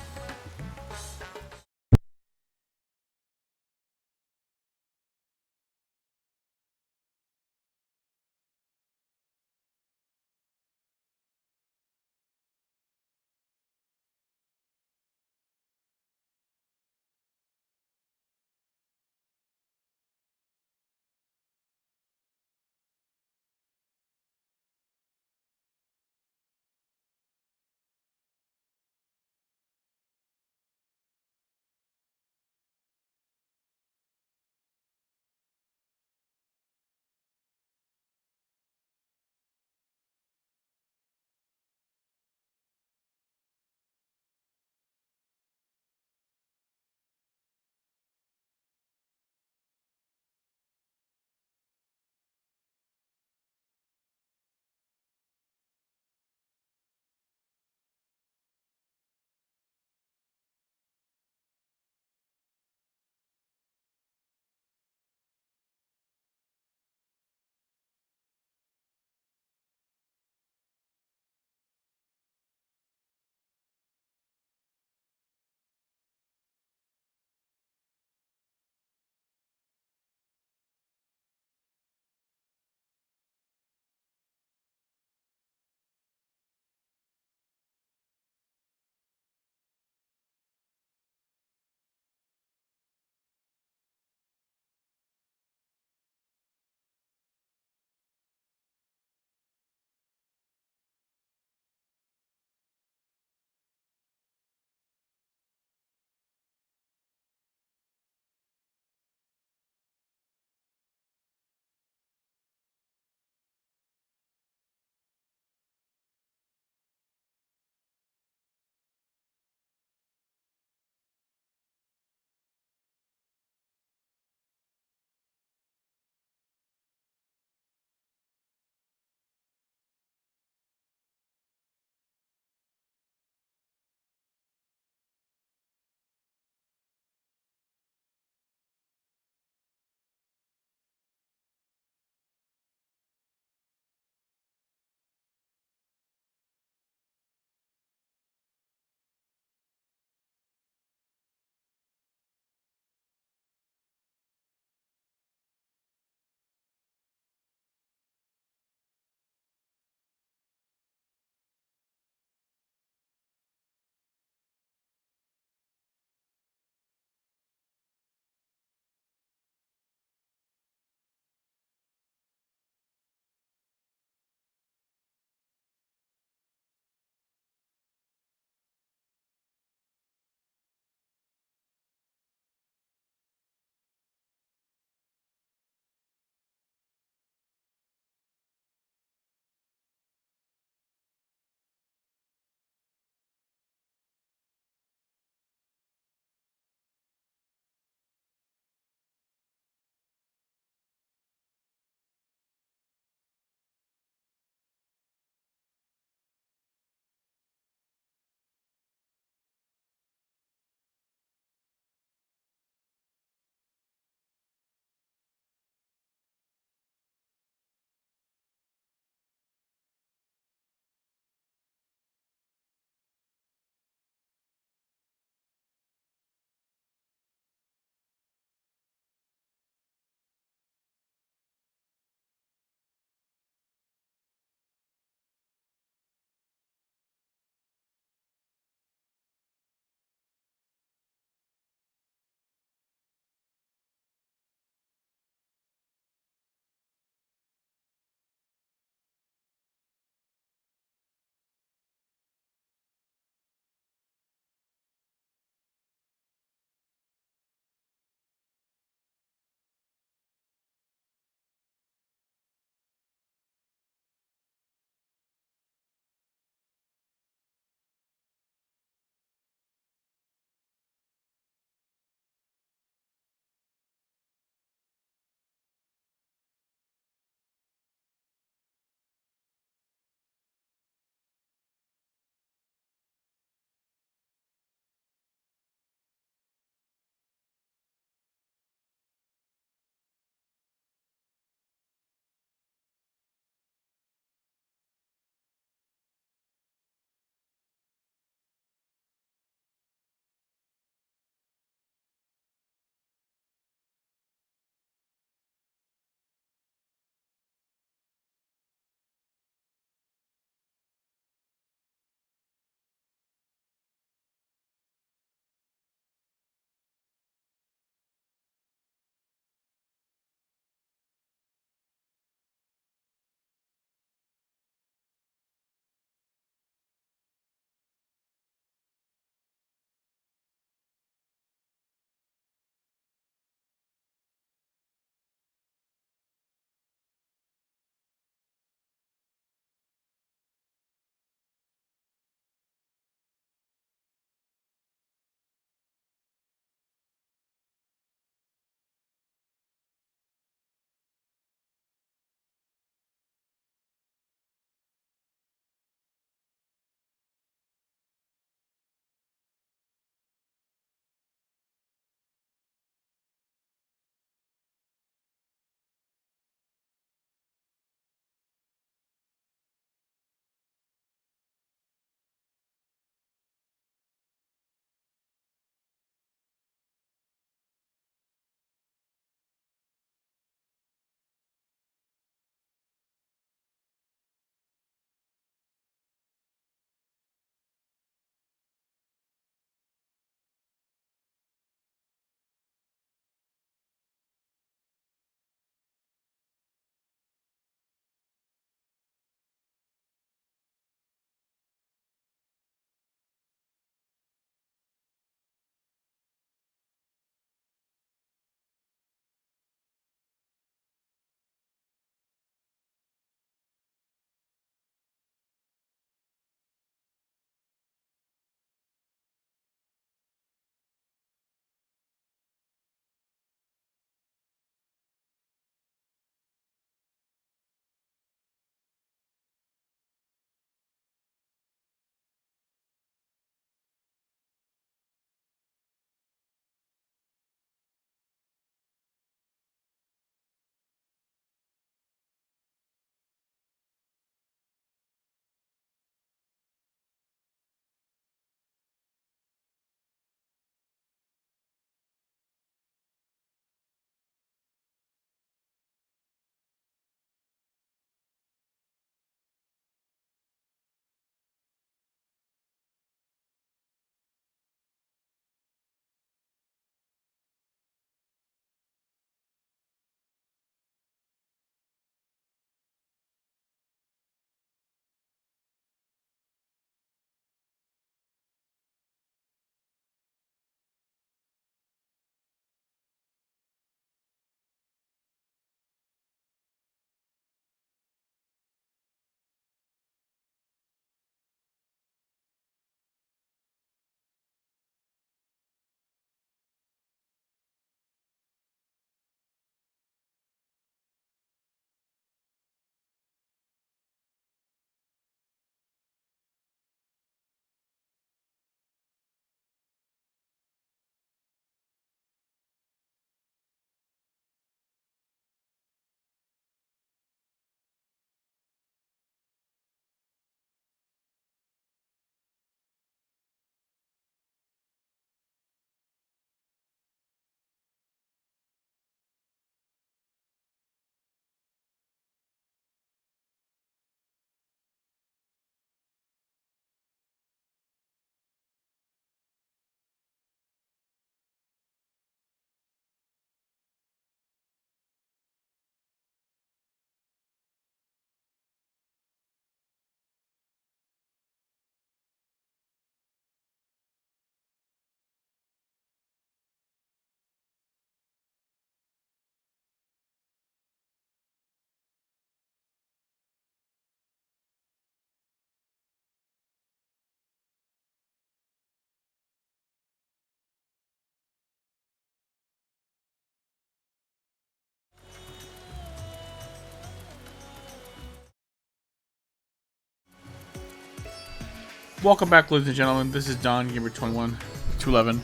Welcome back, ladies and gentlemen. This is Don Gamer 21, 211,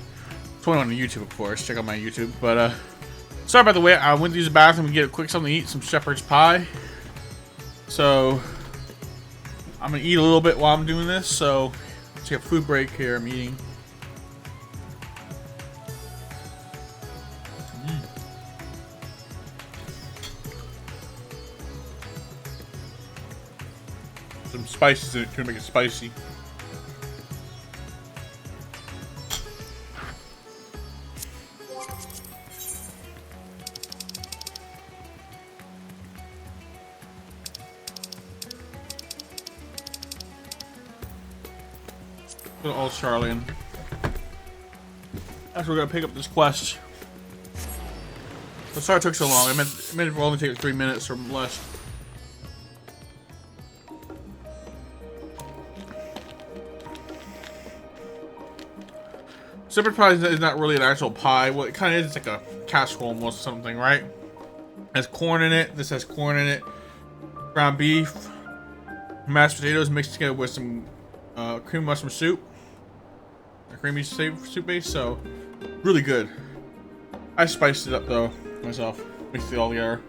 21 on YouTube, of course. Check out my YouTube. But sorry about the way I went to use the bathroom and get a quick something to eat, some shepherd's pie. So I'm gonna eat a little bit while I'm doing this. So take a food break here. I'm eating. Some spices in it to make it spicy. All Charlie. And that's we're gonna pick up this quest. I'm sorry it took so long. I meant it will only take 3 minutes or less. Shepherd pie is not really an actual pie. Well, it kind of is. It's like a casserole almost, something, right? It has corn in it. This has corn in it. Ground beef, mashed potatoes mixed together with some cream mushroom soup. A creamy soup base, so really good. I spiced it up though myself. Mixed it all together.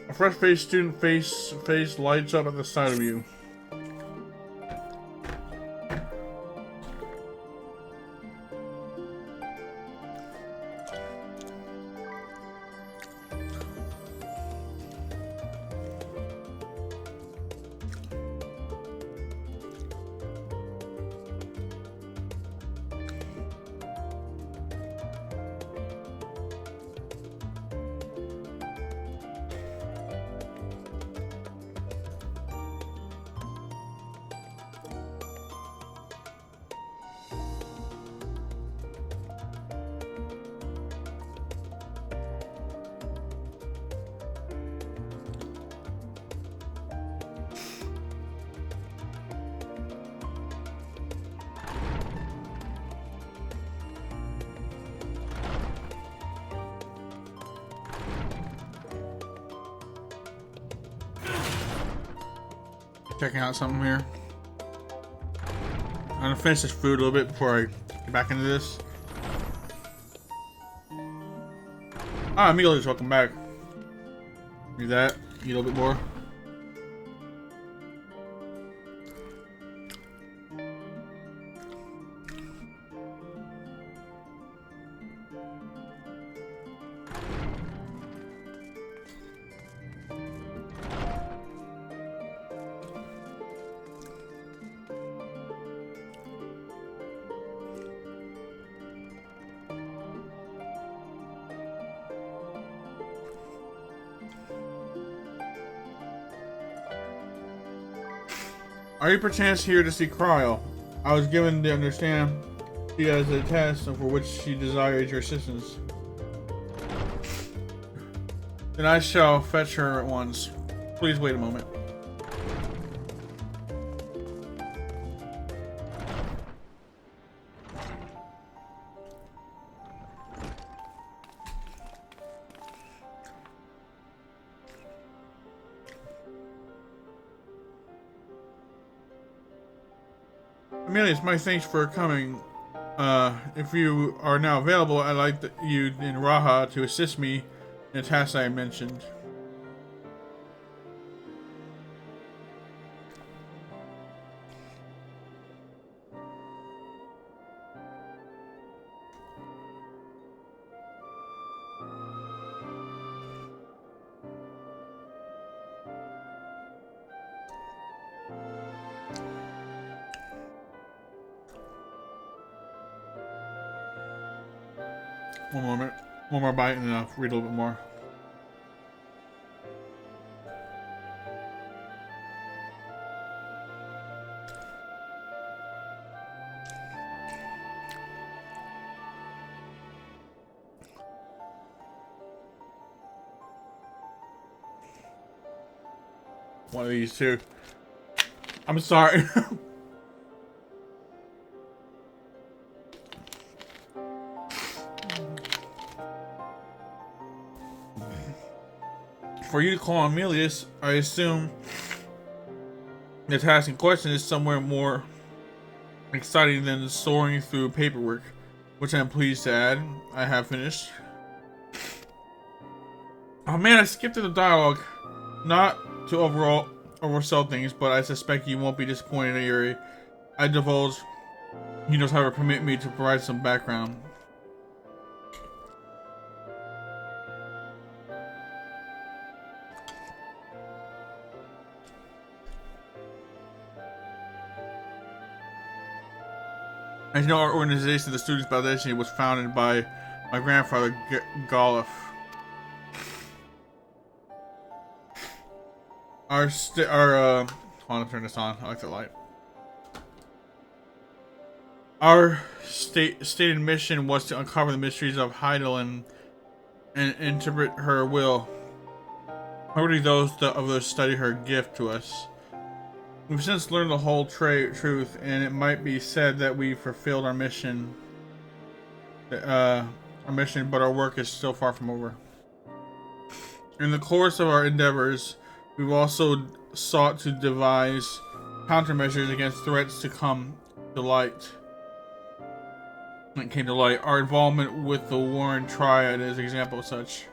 A fresh-faced student face lights up at the sight of you. Checking out something here. I'm gonna finish this food a little bit before I get back into this. Ah, amigos, welcome back. Do that. Eat a little bit more. Are you perchance here to see Cryle? I was given to understand she has a task for which she desires your assistance. Then I shall fetch her at once. Please wait a moment. Amelius, my thanks for coming. If you are now available, I'd like you and Raha to assist me in the task I mentioned. One moment. One more bite and then I'll read a little bit more. One of these two. I'm sorry. For you to call on Melius, I assume the task in question is somewhere more exciting than soaring through paperwork, which I'm pleased to add I have finished. Oh man, I skipped through the dialogue. Not to oversell things, but I suspect you won't be disappointed that Yuri. I divulge he knows how to permit me to provide some background. As you know, our organization, the Students' Foundation, was founded by my grandfather, Golif. Hold on, to turn this on. I like the light. Our stated mission was to uncover the mysteries of Heidel and interpret her will. Only those of those study her gift to us. We've since learned the whole truth, and it might be said that we fulfilled our mission. But our work is still far from over. In the course of our endeavors, we've also sought to devise countermeasures against threats to come to light. Our involvement with the Warren Triad is an example of such.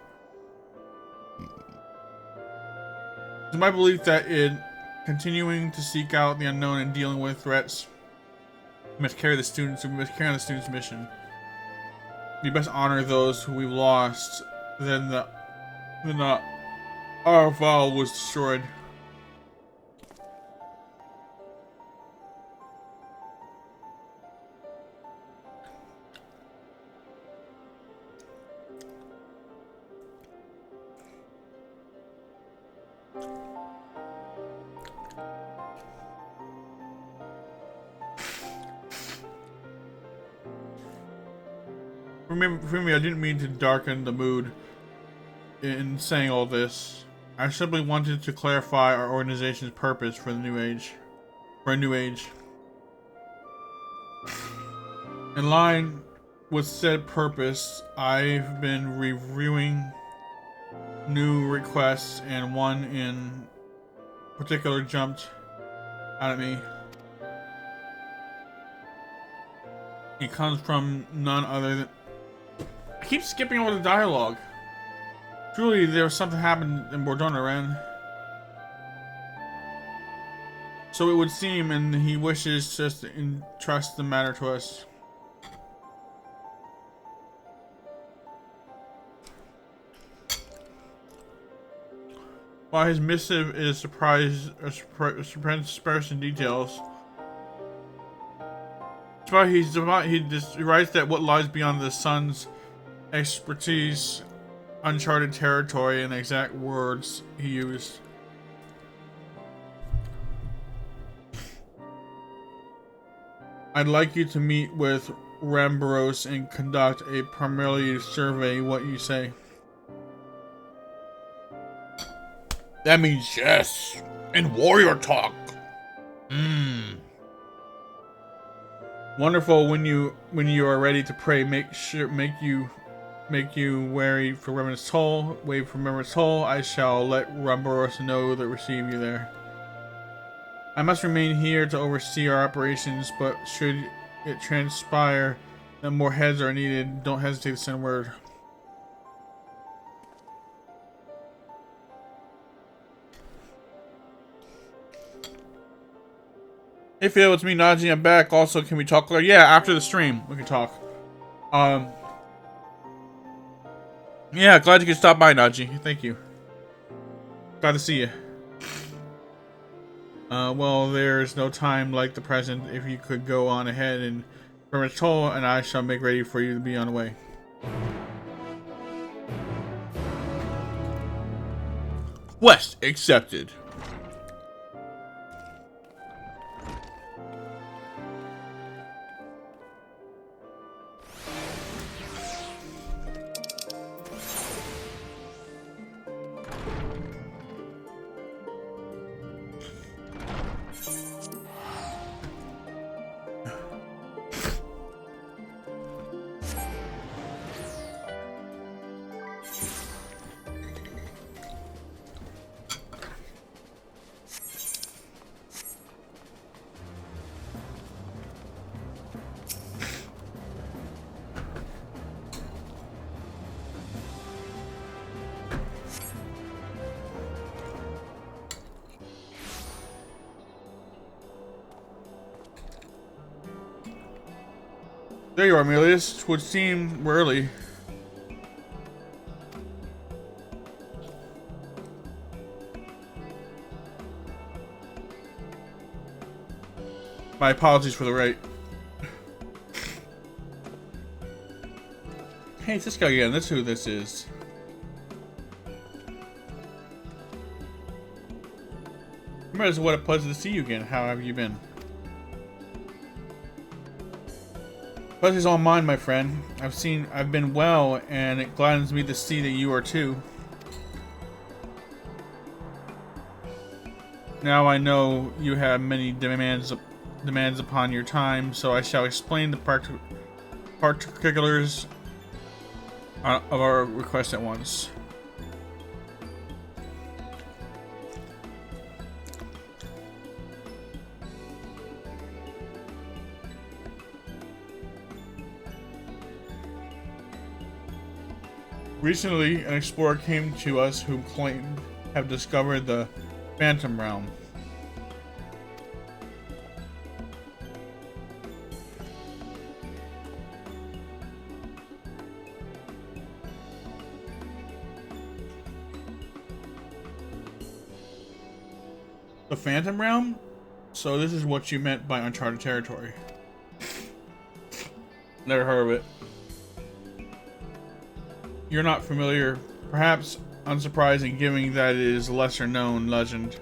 It's my belief that in continuing to seek out the unknown and dealing with threats, we must carry on the students' mission. We best honor those who we've lost than our vow was destroyed. For me, I didn't mean to darken the mood in saying all this. I simply wanted to clarify our organization's purpose for the new age. For a new age. In line with said purpose, I've been reviewing new requests, and one in particular jumped out at me. It comes from none other than... I keep skipping over the dialogue. Truly, there was something happened in Bordona, Ren. So it would seem, and he wishes just to entrust the matter to us. While his missive is sparse in details, he writes that what lies beyond the sun's expertise, uncharted territory, and the exact words he used. I'd like you to meet with Rambaros and conduct a primarily survey what you say. That means yes. And warrior talk. Wonderful. When you are ready to pray, make you wary for Remnant's Toll. Wait for Remnant's Toll. I shall let Rambaros know that receive you there. I must remain here to oversee our operations, but should it transpire that more heads are needed, don't hesitate to send word. Hey Phil, it's me, Najee. I'm back. Also, can we talk? Yeah, after the stream, we can talk. Yeah, glad you could stop by, Najee. Thank you. Glad to see you. Well, there's no time like the present. If you could go on ahead and permit toll, and I shall make ready for you to be on the way. Quest accepted. There you are, Aemilius. It would seem we're early. My apologies for the wait. Hey, it's this guy again. That's who this is. Remember, what a pleasure to see you again. How have you been? Pleasure's all mine, my friend. I've been well, and it gladdens me to see that you are too. Now I know you have many demands upon your time, so I shall explain the particulars of our request at once. Recently, an explorer came to us who claimed to have discovered the Phantom Realm. The Phantom Realm? So this is what you meant by uncharted territory. Never heard of it. You're not familiar, perhaps unsurprising given that it is a lesser known legend.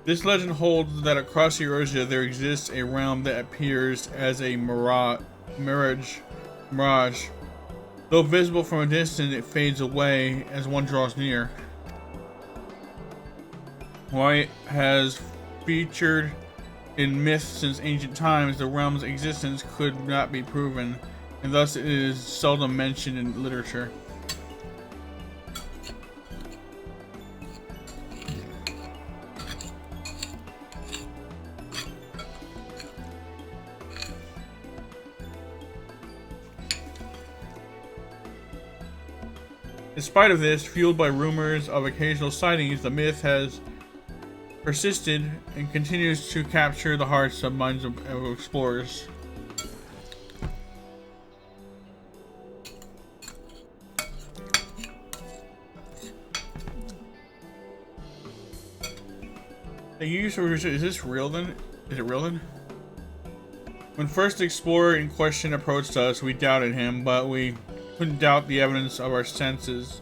This legend holds that across Eurasia there exists a realm that appears as a mirage. Though visible from a distance, it fades away as one draws near. While it has featured in myth since ancient times, the realm's existence could not be proven, and thus it is seldom mentioned in literature. In spite of this, fueled by rumors of occasional sightings, the myth has persisted and continues to capture the hearts and minds of explorers. Is this real then? Is it real then? When first the explorer in question approached us, we doubted him, but we couldn't doubt the evidence of our senses.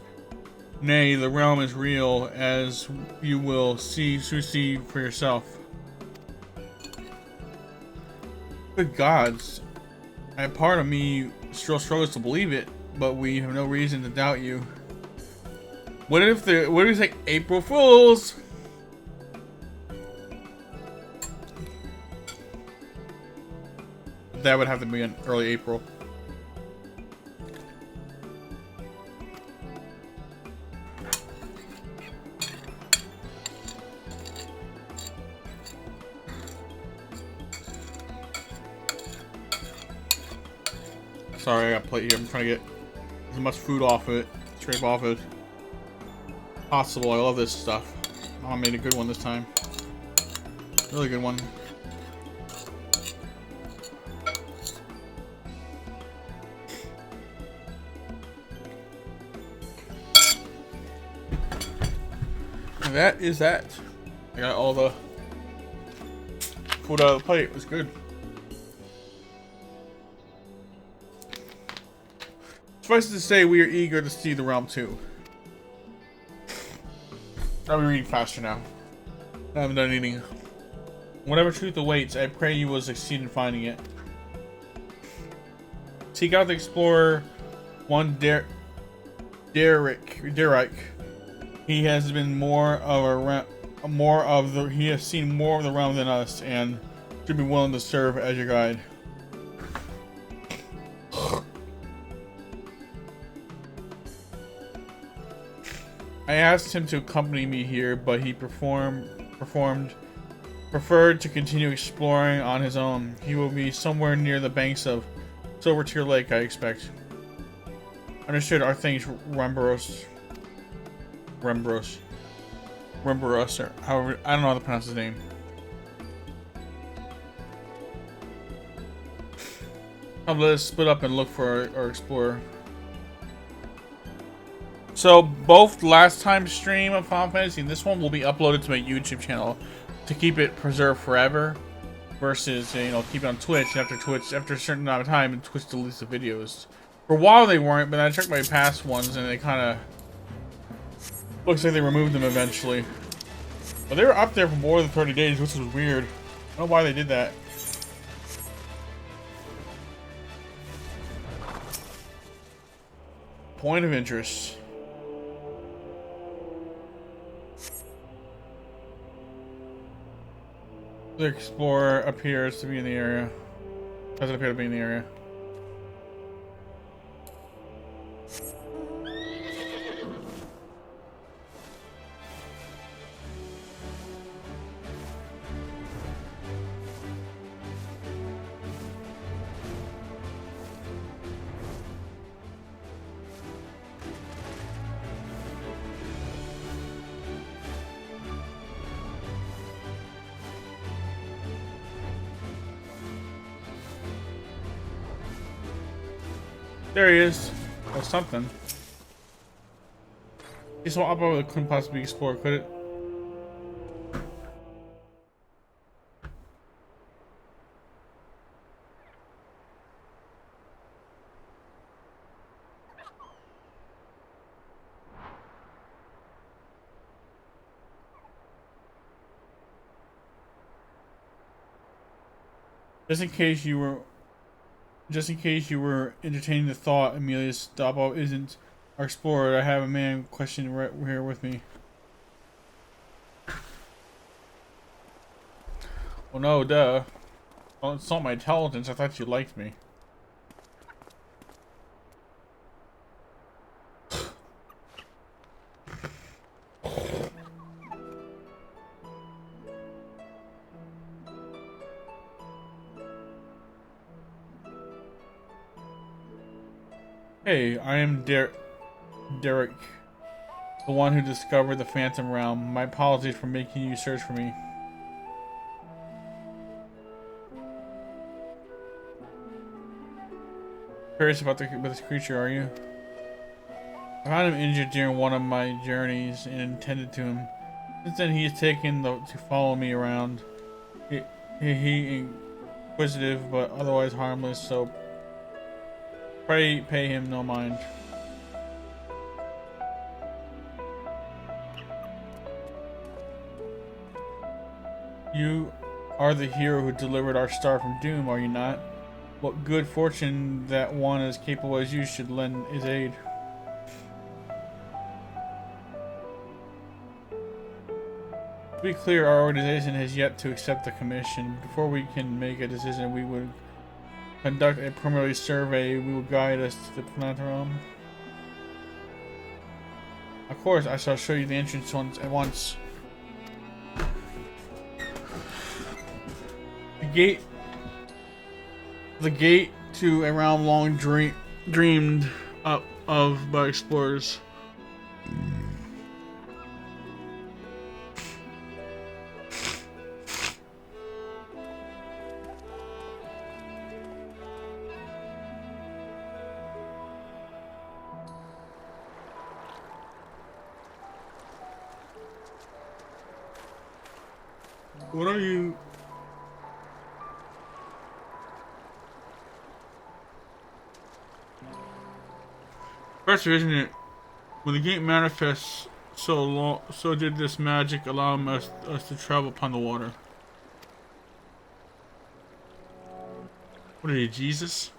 Nay, the realm is real, as you will see for yourself. Good gods. A part of me still struggles to believe it, but we have no reason to doubt you. What if it's like April Fools? That would have to be in early April. Sorry, I got a plate here. I'm trying to get as much food off of it, scrape off it, possible. I love this stuff. Oh, I made a good one this time. Really good one. And that is that. I got all the food out of the plate. It was good. Suffice it to say, we are eager to see the realm too. I'll be reading faster now. I haven't done eating. Whatever truth awaits, I pray you will succeed in finding it. Seek out the explorer, one Derek. He has been he has seen more of the realm than us, and should be willing to serve as your guide. I asked him to accompany me here, but he preferred to continue exploring on his own. He will be somewhere near the banks of Silvertear Lake, I expect. Understood. Our thanks, Remboros, or however, I don't know how to pronounce his name. Come, let us split up and look for our explorer. So both last time's stream of Final Fantasy and this one will be uploaded to my YouTube channel to keep it preserved forever, versus, you know, keep it on Twitch. After a certain amount of time, and Twitch deletes the videos. For a while they weren't, but I checked my past ones and they kind of looks like they removed them eventually. But they were up there for more than 30 days, which was weird. I don't know why they did that. Point of interest. The explorer appears to be in the area. Doesn't appear to be in the area. There he is. Or something. He's so up over, it couldn't possibly explore, could it? Just in case you were entertaining the thought, Emilius Dabo isn't our explorer. I have a man questioning right here with me. Well, no, duh. Well, it's not my intelligence. I thought you liked me. Hey, I am Derek, the one who discovered the Phantom Realm. My apologies for making you search for me. Curious about this creature, are you? I found him injured during one of my journeys and intended to him. Since then, he has taken to follow me around. He inquisitive, but otherwise harmless, so pray pay him no mind. You are the hero who delivered our star from doom, are you not? What good fortune that one as capable as you should lend his aid. To be clear, our organization has yet to accept the commission. Before we can make a decision, we would conduct a preliminary survey. We will guide us to the planet realm. Of course, I shall show you the entrance at once. The gate to a realm long dreamed up of by explorers. What are you? Impressive, isn't it? When the gate manifests so did this magic allowing us to travel upon the water. What are you, Jesus?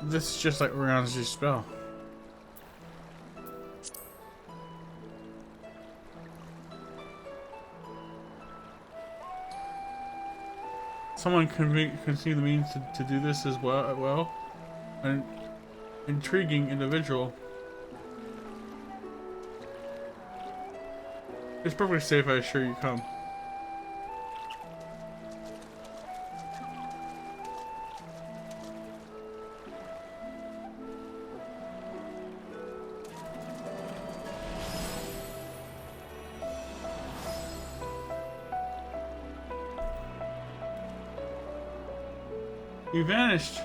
This is just like Rihanna's spell. Someone can see the means to do this as well. An intriguing individual. It's perfectly safe, I assure you. Come. You vanished.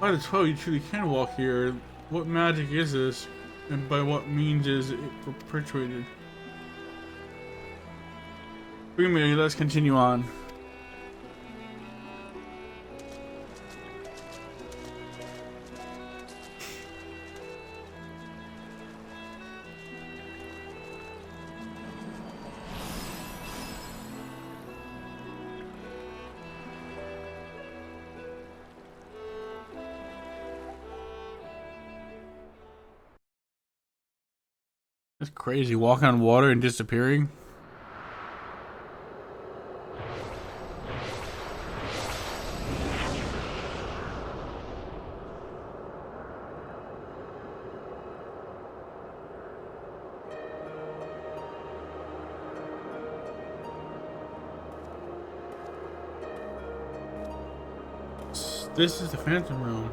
By the 12, you truly can walk here. What magic is this, and by what means is it perpetuated? Bring me, let's continue on. That's crazy, walking on water and disappearing. This is the Phantom Realm.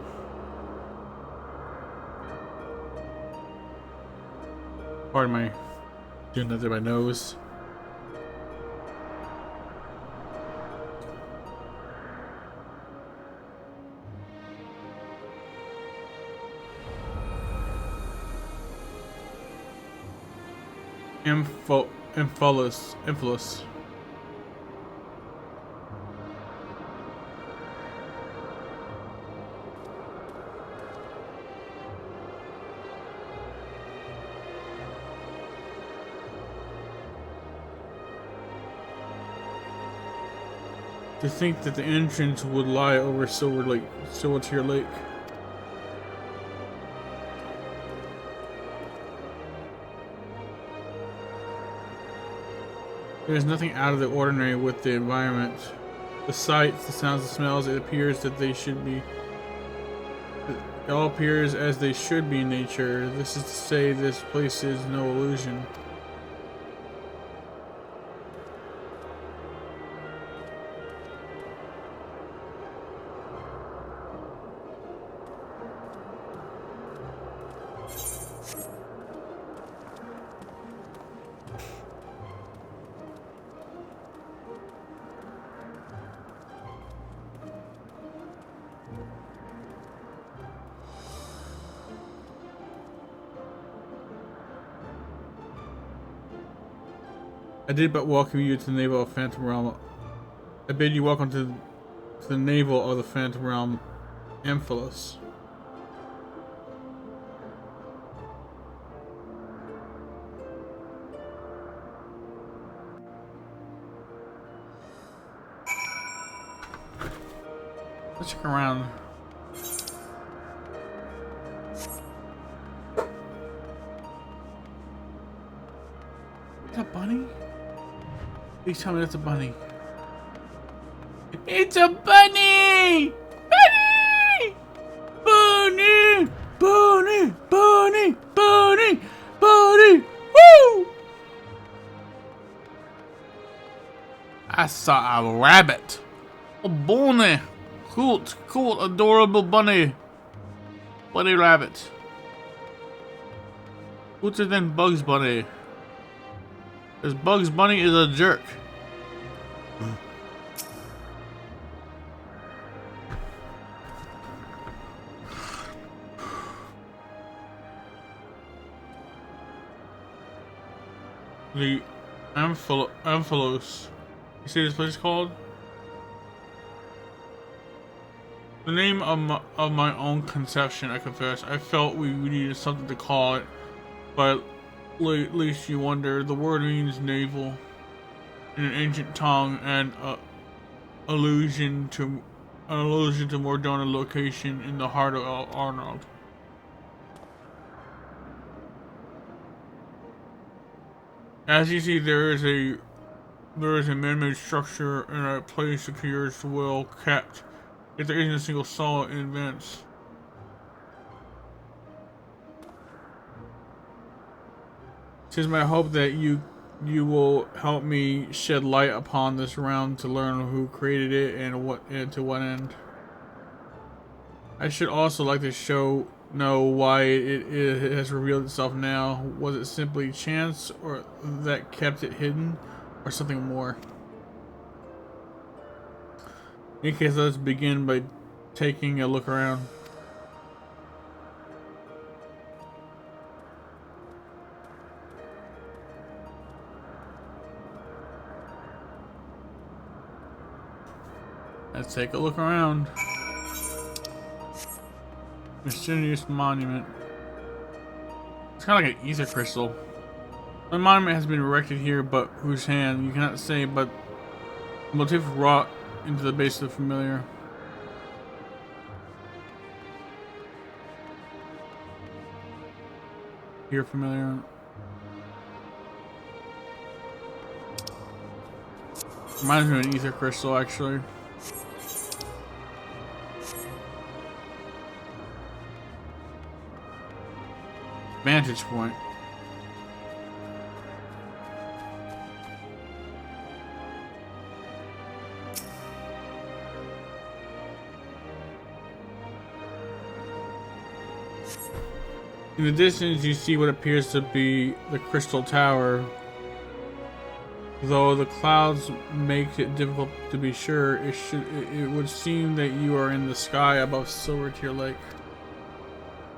Pardon my doing that to my nose. Infilus. To think that the entrance would lie over Silvertear Lake. There's nothing out of the ordinary with the environment. The sights, the sounds, the smells, it appears that they should be. It all appears as they should be in nature. This is to say, this place is no illusion. I did but welcome you to the navel of Phantom Realm. I bid you welcome to the navel of the Phantom Realm, Amphilis. Let's check around. Is that bunny? Please tell me that's a bunny. It's a bunny! Bunny! Bunny! Bunny! Bunny! Bunny! Bunny! Woo! I saw a rabbit. A bunny. Cool, adorable bunny. Bunny rabbit. Cooler than Bugs Bunny. Because Bugs Bunny is a jerk. the Amphilos. You see this place called? The name of my own conception, I confess. I felt we needed something to call it, but at least you wonder. The word means navel in an ancient tongue, and allusion to Mordona location in the heart of Arnold. As you see, there is a man-made structure and a place appears well kept. Yet there isn't a single soul in advance. It is my hope that you will help me shed light upon this realm to learn who created it and to what end. I should also like to know why it has revealed itself now. Was it simply chance or that kept it hidden, or something more? In any case, let's begin by taking a look around. Let's take a look around. Mysterious monument. It's kind of like an ether crystal. The monument has been erected here, but whose hand? You cannot say, but the motif wrought into the base of the familiar. Here, familiar. Reminds me of an ether crystal, actually. Vantage point. In the distance, you see what appears to be the Crystal Tower. Though the clouds make it difficult to be sure, it would seem that you are in the sky above Silvertear Lake.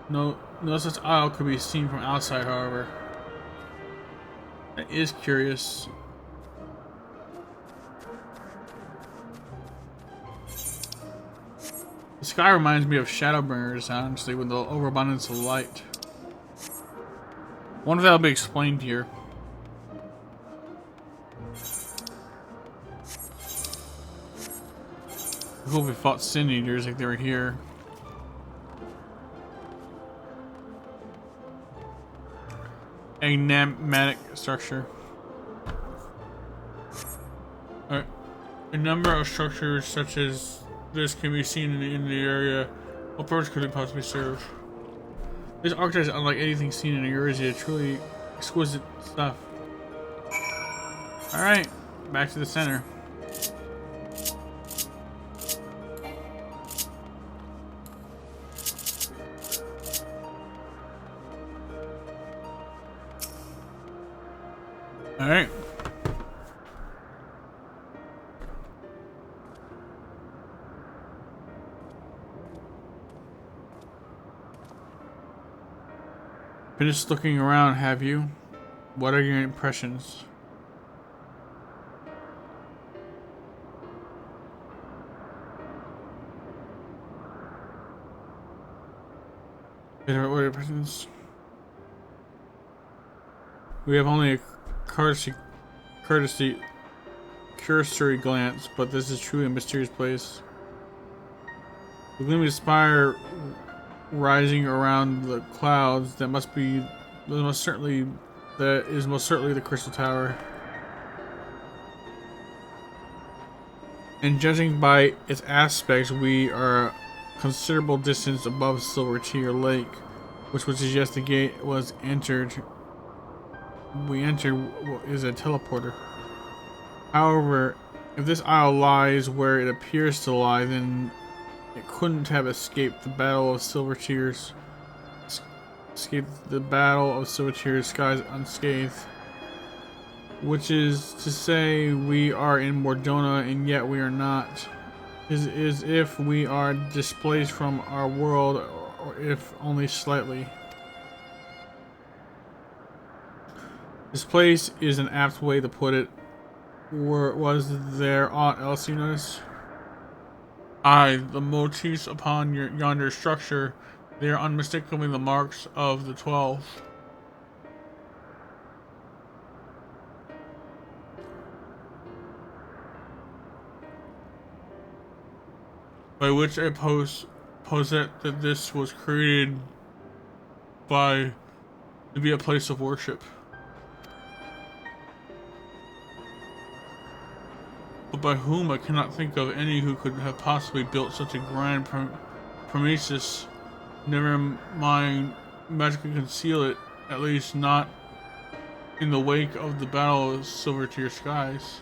No such isle could be seen from outside, however. That is curious. The sky reminds me of Shadowbringers, honestly, with the overabundance of light. Wonder if that'll be explained here. Cool if we fought Sin Eaters like they were here. Enigmatic structure. Alright. A number of structures such as this can be seen in the area. What purpose could it possibly serve? This architect is unlike anything seen in Eurasia. Truly exquisite stuff. Alright, back to the center. Alright. Finished looking around, have you? What are your impressions? What are your impressions? We have only a cursory glance, but this is truly a mysterious place. The gleaming spire rising around the clouds that is most certainly the Crystal Tower. And judging by its aspects, we are a considerable distance above Silvertear Lake, which would suggest the gate was entered. We entered is a teleporter. However, if this isle lies where it appears to lie, then it couldn't have escaped the Battle of Silvertear's skies unscathed. Which is to say, we are in Mordona, and yet we are not. Is if we are displaced from our world, or if only slightly. This place is an apt way to put it. Was there aught else you noticed? Aye, the motifs upon yonder structure, they are unmistakably the marks of the 12. By which I posit that this was created to be a place of worship. But by whom I cannot think of any who could have possibly built such a grand premises. Never mind magically conceal it, at least not in the wake of the battle of Silver Tier Skies.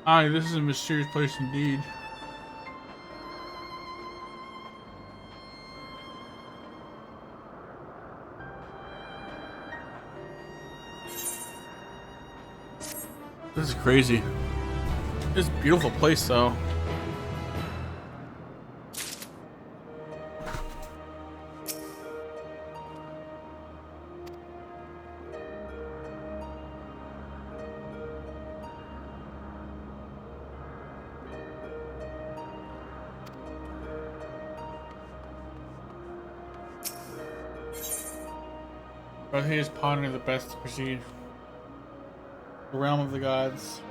Aye, this is a mysterious place indeed. This is crazy. It's a beautiful place though. But he is pondering the best to proceed. The realm of the gods.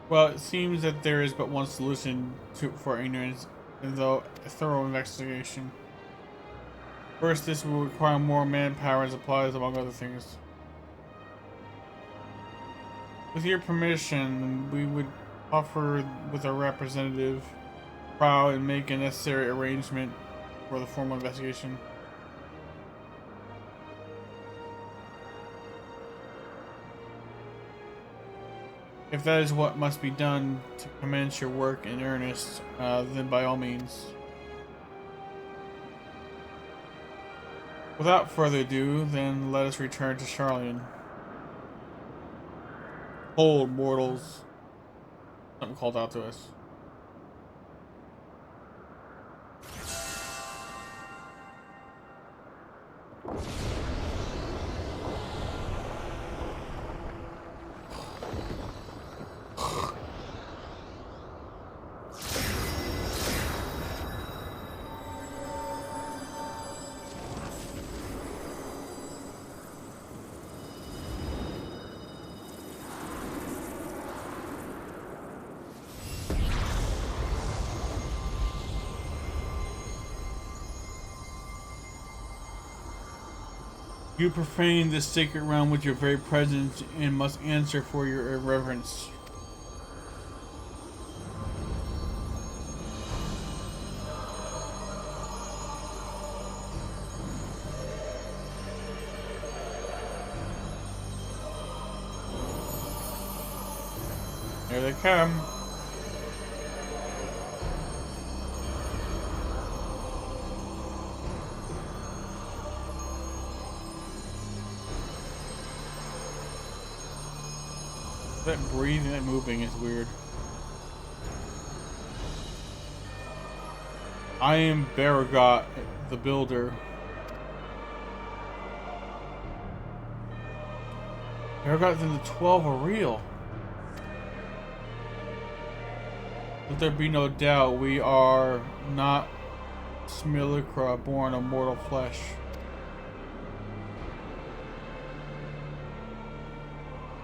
Well, it seems that there is but one solution for ignorance, and though a thorough investigation. First, this will require more manpower and supplies, among other things. With your permission, we would offer with our representative trial and make a necessary arrangement for the formal investigation. If that is what must be done to commence your work in earnest, then by all means. Without further ado, then let us return to Charlian. Hold, mortals. Something called out to us. You profane this sacred realm with your very presence and must answer for your irreverence. Here they come. That breathing and moving is weird. I am Baragot, the builder. Baragot and the 12 are real. Let there be no doubt, we are not simulacra born of mortal flesh.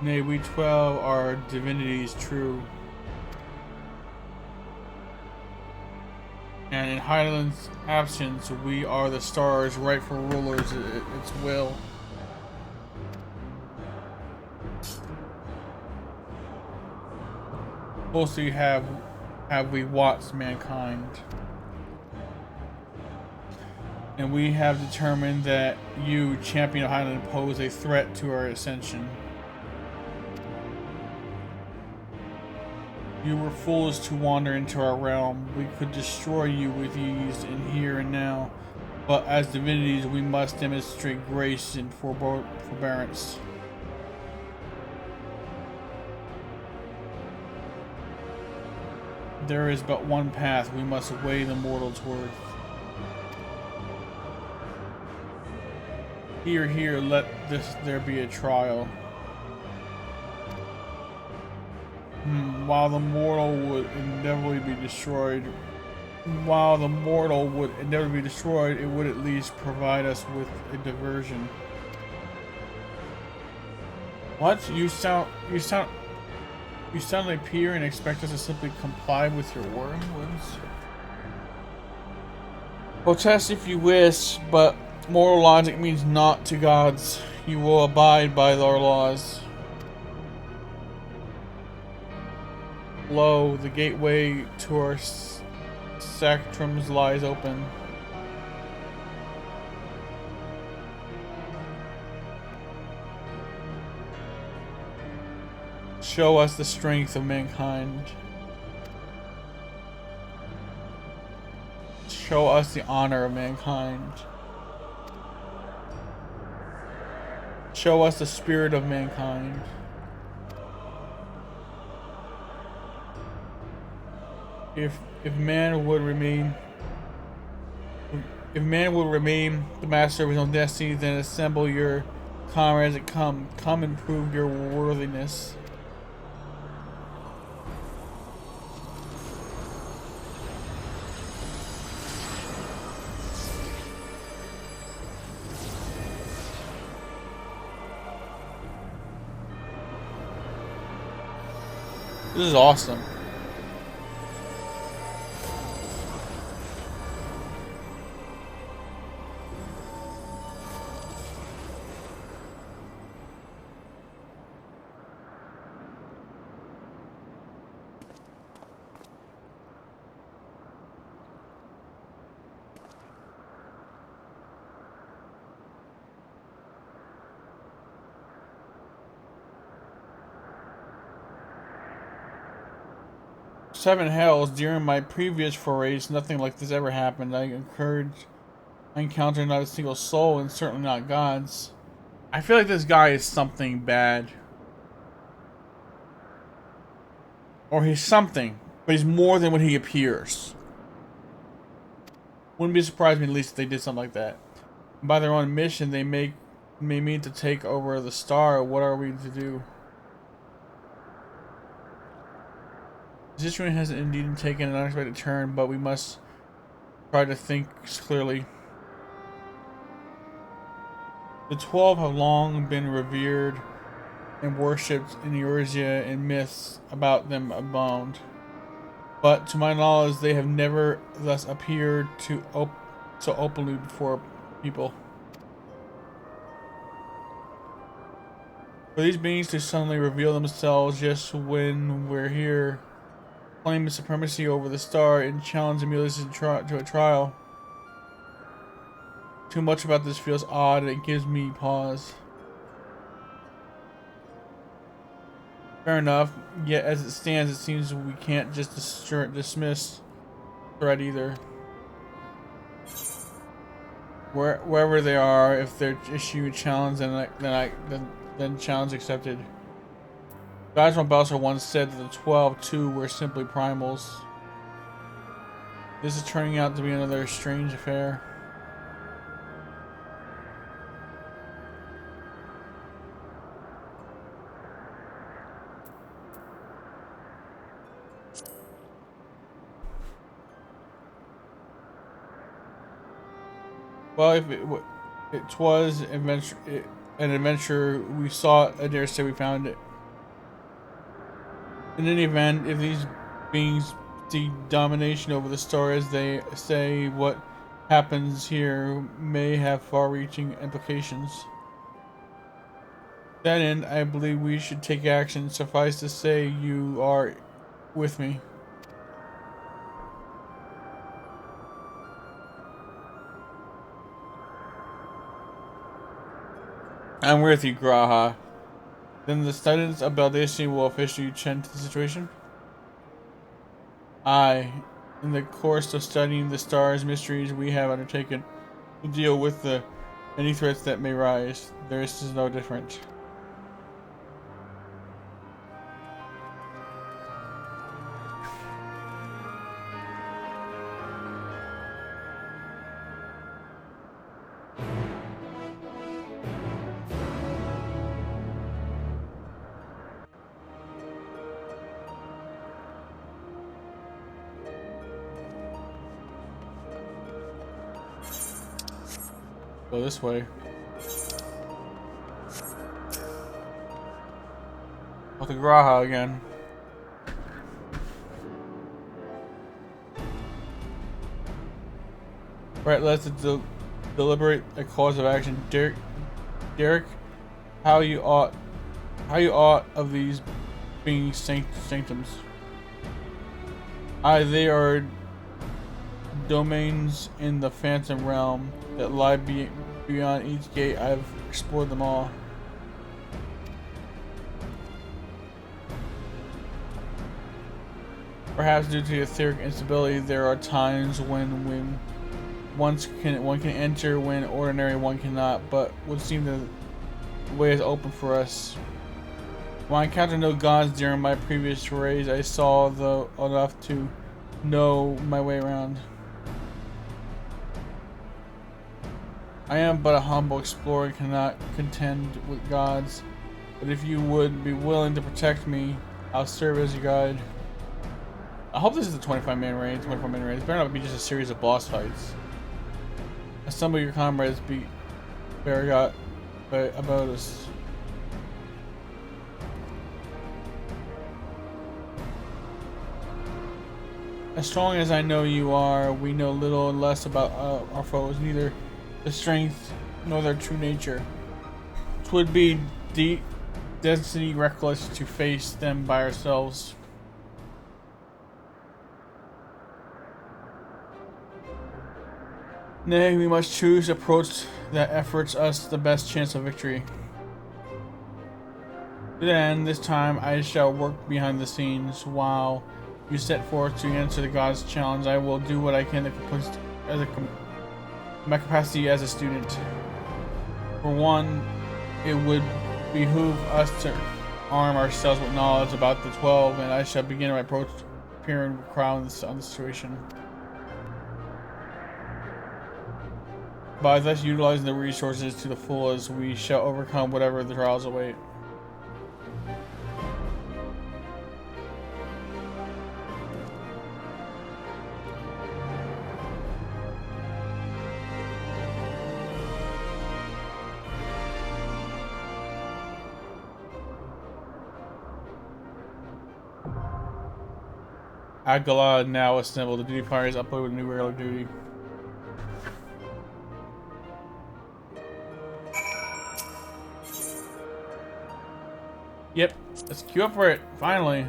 Nay, we 12 are divinities true. And in Hydaelyn's absence, we are the stars' rightful rulers at its will. Mostly have we watched mankind. And we have determined that you, champion of Hydaelyn, pose a threat to our ascension. You were foolish to wander into our realm. We could destroy you with ease in here and now, but as divinities we must demonstrate grace and forbearance. there is but one path. We must weigh the mortal's worth. Here, here, let there be a trial. While the mortal would inevitably be destroyed, it would at least provide us with a diversion. What? You suddenly appear and expect us to simply comply with your words? Protest if you wish, but moral logic means naught to gods. You will abide by our laws. Lo, the gateway to our sacrums lies open. Show us the strength of mankind. Show us the honor of mankind. Show us the spirit of mankind. If man would remain the master of his own destiny, then assemble your comrades and come and prove your worthiness. This is awesome. Seven hells. During my previous forays, nothing like this ever happened. I encountered not a single soul, and certainly not gods. I feel like this guy is something bad. Or he's something, but he's more than what he appears. Wouldn't be surprised me at least if they did something like that. By their own mission, they may mean to take over the star. What are we to do? The situation has indeed taken an unexpected turn, but we must try to think clearly. The 12 have long been revered and worshipped in Eurasia, and myths about them abound. But to my knowledge, they have never thus appeared so openly before people. For these beings to suddenly reveal themselves just when we're here, claim supremacy over the star, and challenge Amulius to a trial. Too much about this feels odd, and it gives me pause. Fair enough, yet as it stands, it seems we can't just dismiss threat either. Wherever they are, if they're issue a challenge, then challenge accepted. Guys from Balser once said that the 12 too were simply primals. This is turning out to be another strange affair. Well, if it was an adventure, we sought, I dare say we found it. In any event, if these beings seek domination over the star, as they say, what happens here may have far-reaching implications. To that end, I believe we should take action. Suffice to say, you are with me. I'm with you, Graha. Then the students of Baldacci will officially tend to the situation? Aye. In the course of studying the star's mysteries, we have undertaken to deal with any threats that may rise. This is no different. Go this way. With the Graha again. Right, let's deliberate a cause of action. Derek, how you ought of these being sanctums. They are domains in the phantom realm that lie beyond each gate. I've explored them all. Perhaps due to etheric instability, there are times when one can enter when ordinary one cannot, but would seem the way is open for us. When I encountered no gods during my previous forays, I saw enough to know my way around. I am but a humble explorer and cannot contend with gods, but if you would be willing to protect me, I'll serve as your guide. I hope this is a 25-man raid. It better not be just a series of boss fights. Assemble your comrades, beat Baragot about us. As strong as I know you are, we know little and less about our foes, neither the strength nor their true nature. 'Twould be destiny reckless to face them by ourselves. Nay, we must choose approach that efforts us the best chance of victory. To that end, this time I shall work behind the scenes while you set forth to answer the gods' challenge. I will do what I can to my capacity as a student. For one, it would behoove us to arm ourselves with knowledge about the 12, and I shall begin my approach appearing crowd on the situation. By thus utilizing the resources to the fullest, we shall overcome whatever the trials await. Agala now assembled. The duty fire is uploaded with new regular duty. Yep, let's queue up for it, finally.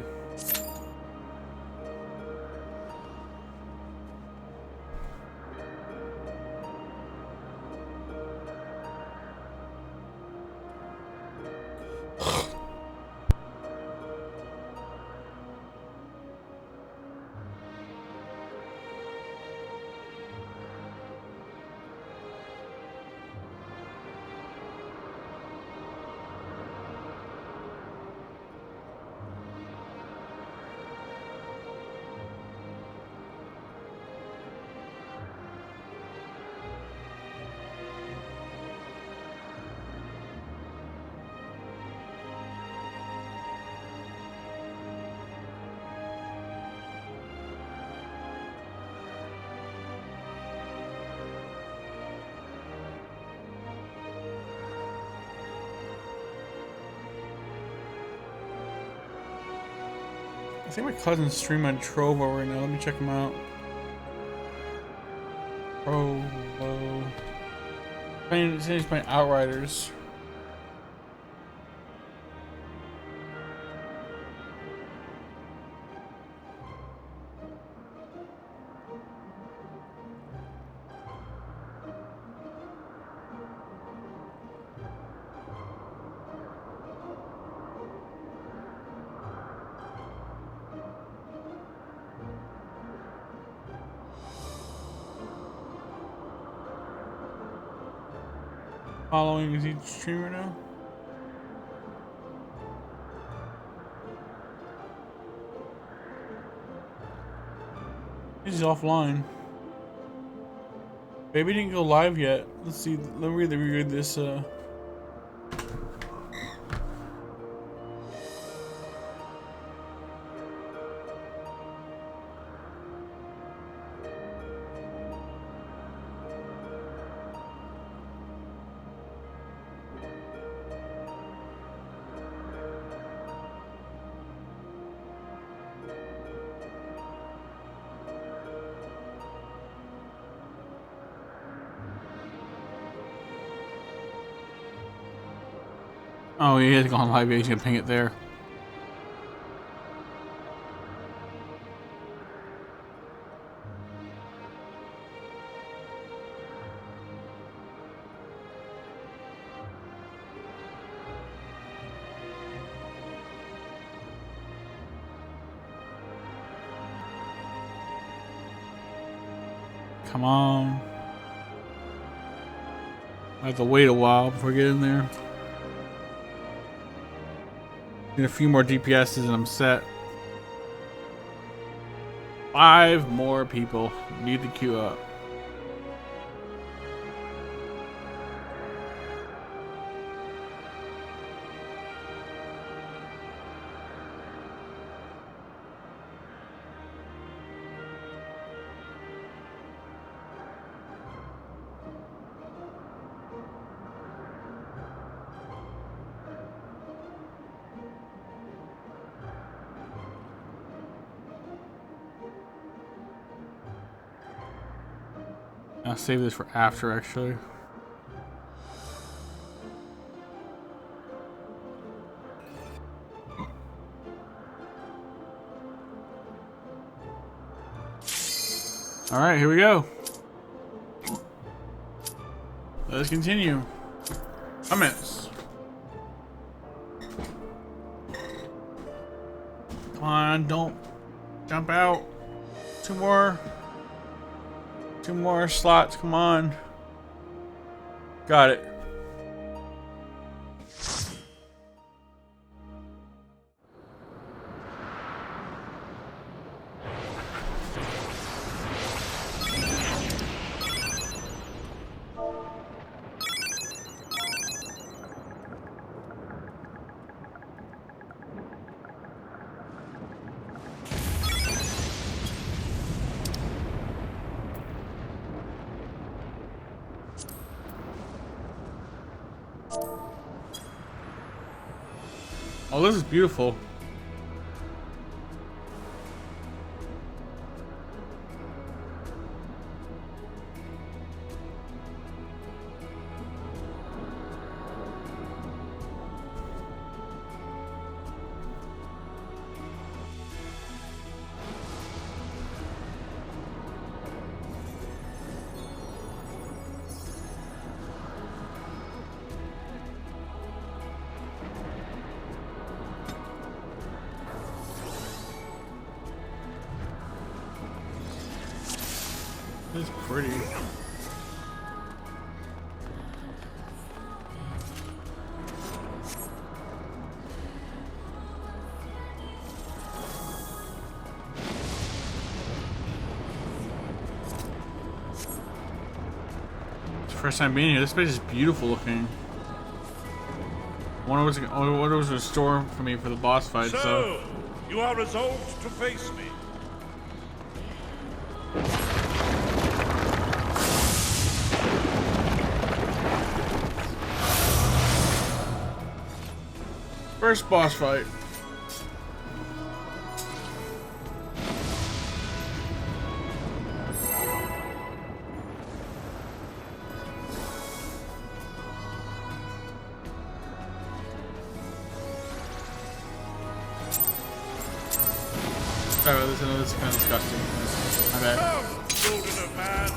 I think my cousin's streaming on Trovo right now. Let me check him out. Trovo. He's playing Outriders. Following, is he streaming now? He's offline. Baby didn't go live yet. Let's see. Let me read this. Oh, he has to go on live. He's gonna ping it there. Come on. I have to wait a while before I get in there. Need a few more DPSs and I'm set. 5 more people need to queue up. I'll save this for after, actually. All right, here we go. Let's continue. Comments. Come on, don't jump out. 2 more. 2 more slots, come on. Got it. Oh, this is beautiful. It's pretty. It's the first time being here. This place is beautiful looking. I wonder what was in store for me for the boss fight. So you are resolved to face me. first boss fight. Sorry about this, I know this is kind of disgusting. My bad. Come, children of man.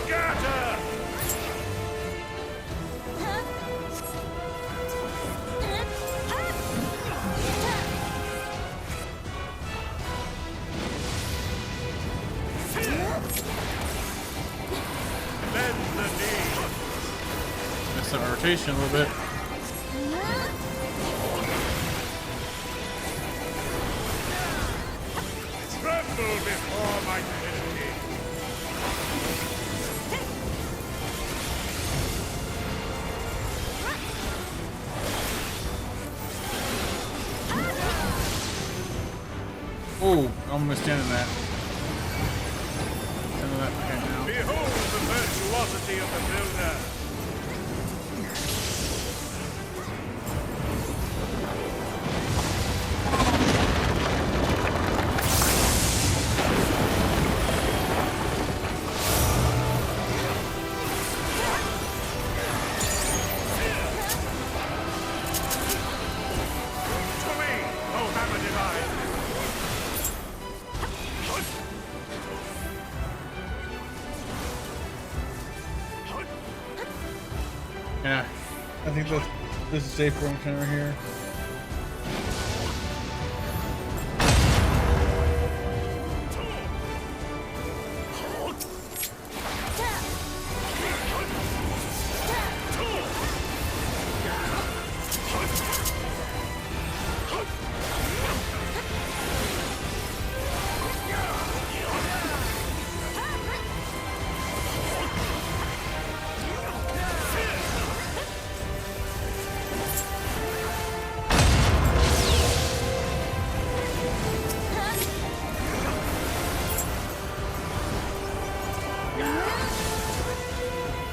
Scatter! Bend the knee. Missed that rotation a little bit. Tremble before my divinity. Oh, I'm gonna stand in that. Stand in that. Okay, now. Behold the virtuosity of the builder. This is safe room center here.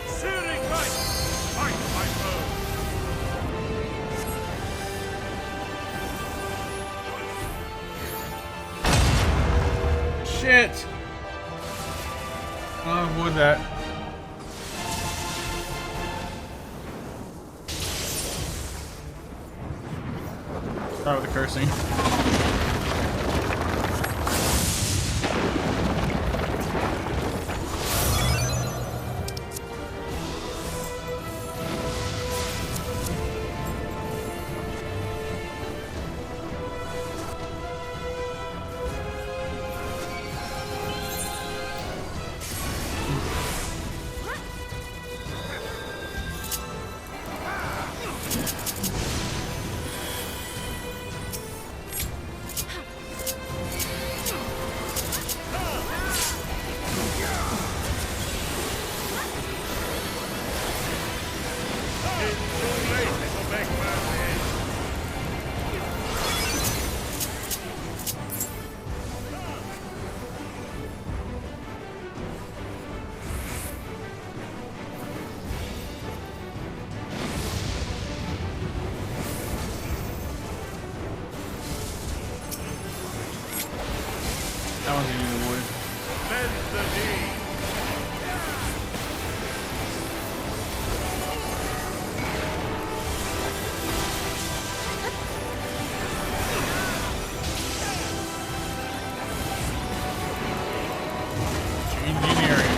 Searing light! Fight my foe! Shit! I'll avoid that. Start with the cursing. That one's easy to avoid. Bend the knee! Changing area.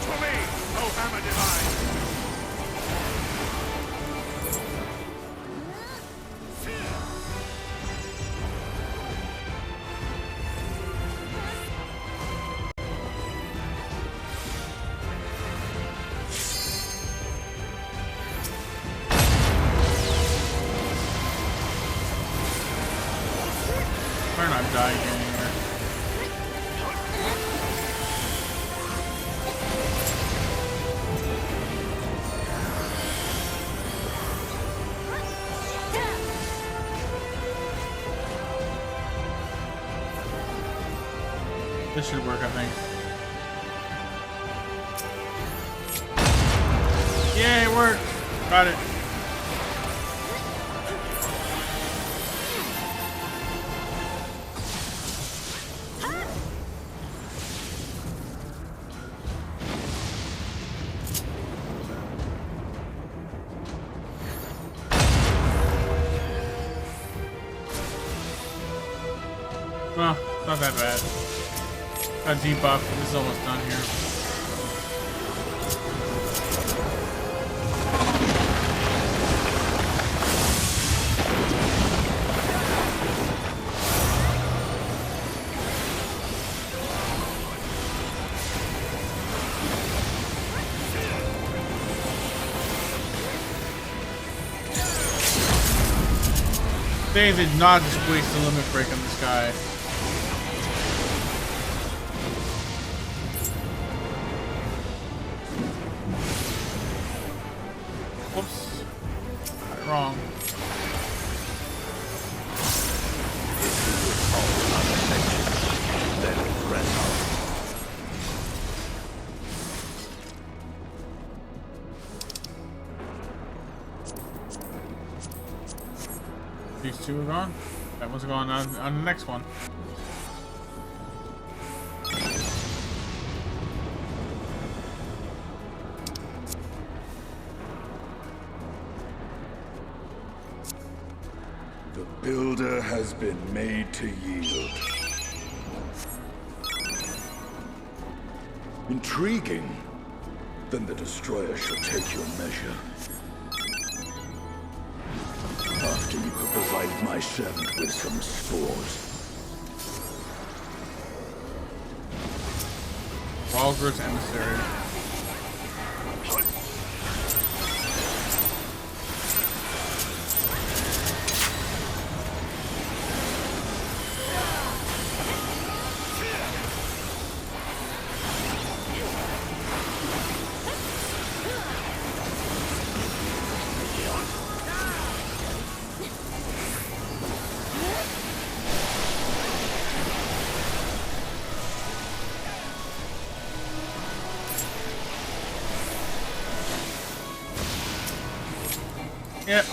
To me, O hammer divine! Better not die anywhere. This should work, I think. Yay, it worked! Got it. Well, not that bad. Got debuff. This is almost done here. They did not just waste the limit break on this guy. Whoops. Got it wrong. These two are gone. That one's gone on the next one. The builder has been made to yield. Intriguing. Then the destroyer shall take your measure. After you have provided my servant with some spores. Walger's emissary. Yep.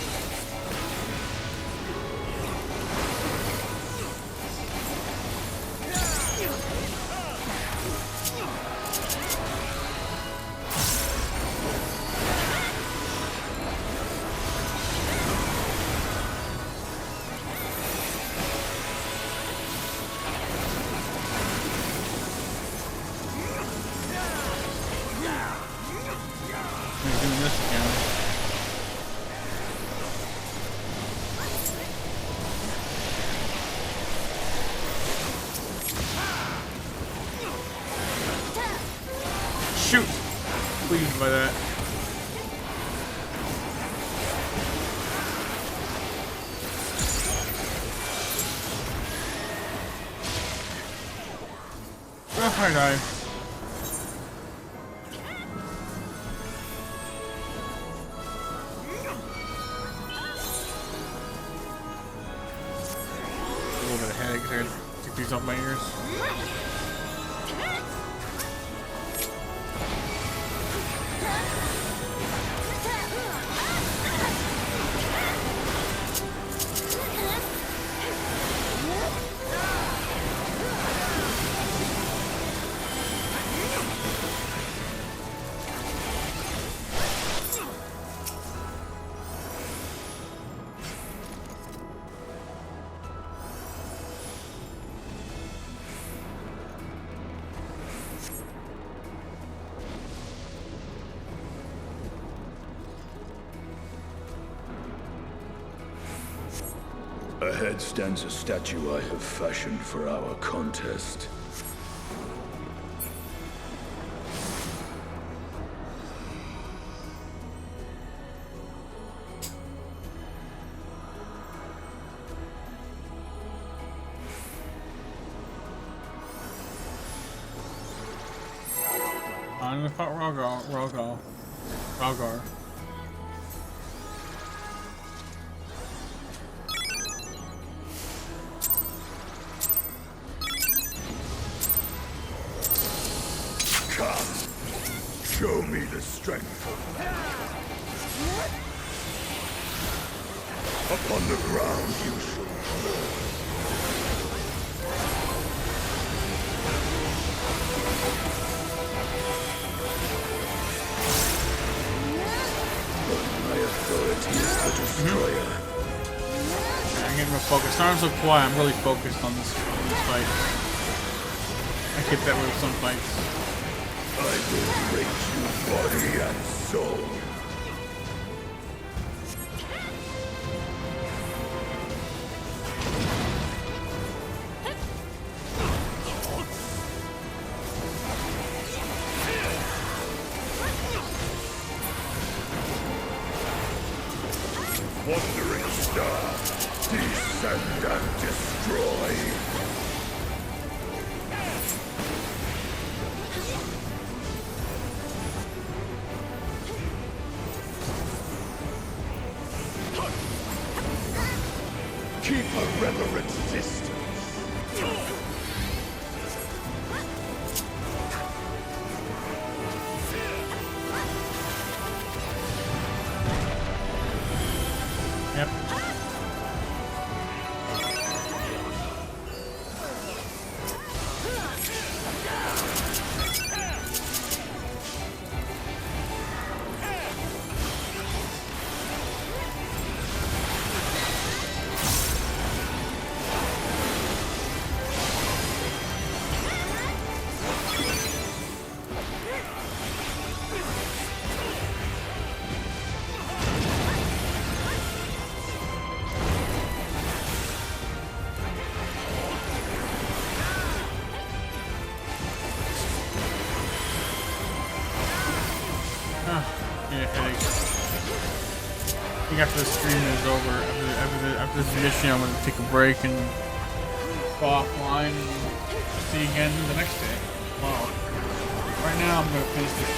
He's doing this again. Shoot! Pleased by that. Oh, I died. A little bit of headache there. Stick these up my ears. Ahead stands a statue I have fashioned for our contest. I'm gonna fight Rogar. Come, show me the strength. Upon the ground you shall fall. My authority is the destroyer. I'm getting real focused. I'm so quiet. I'm really focused on this fight. I get that with some fights. I will break you body and soul. Wandering star, descend and destroy. Keep a reverent distance. Yep. think after the stream is over, after this mission, I'm gonna take a break and go offline and see you again the next day. Wow. Right now, I'm gonna finish this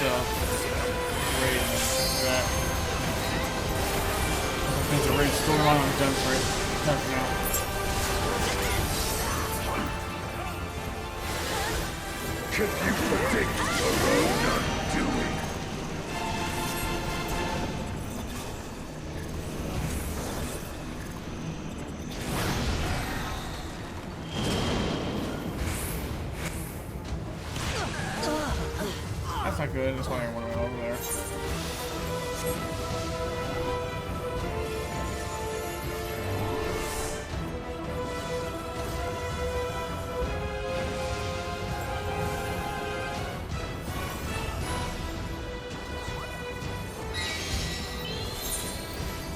raid and then do that. I'm gonna finish the raid storyline. I'm done for it. Done for now. Can you predict your own undoing? That's not good. That's why I went over there.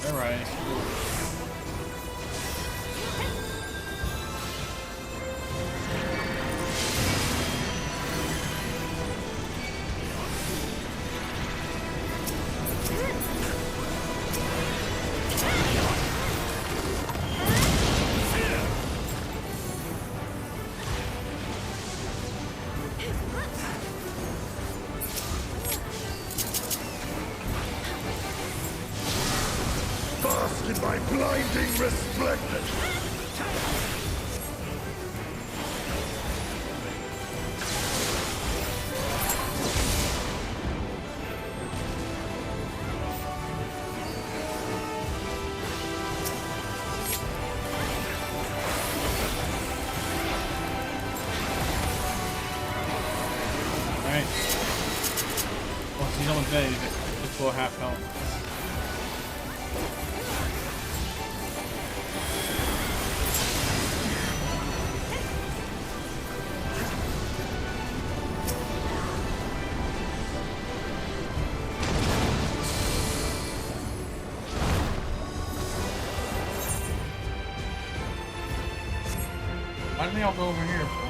Alright. Bask in my blinding resplendence! Alright. Well, he's almost dead. He's full half health. Why didn't they all go over here for?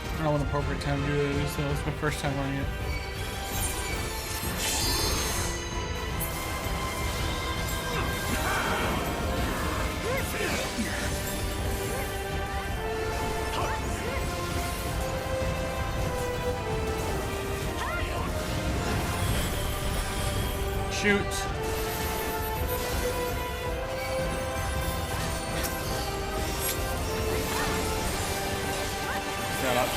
I don't know when the appropriate time to do it is, so it's my first time running it. Shoot! Shut up.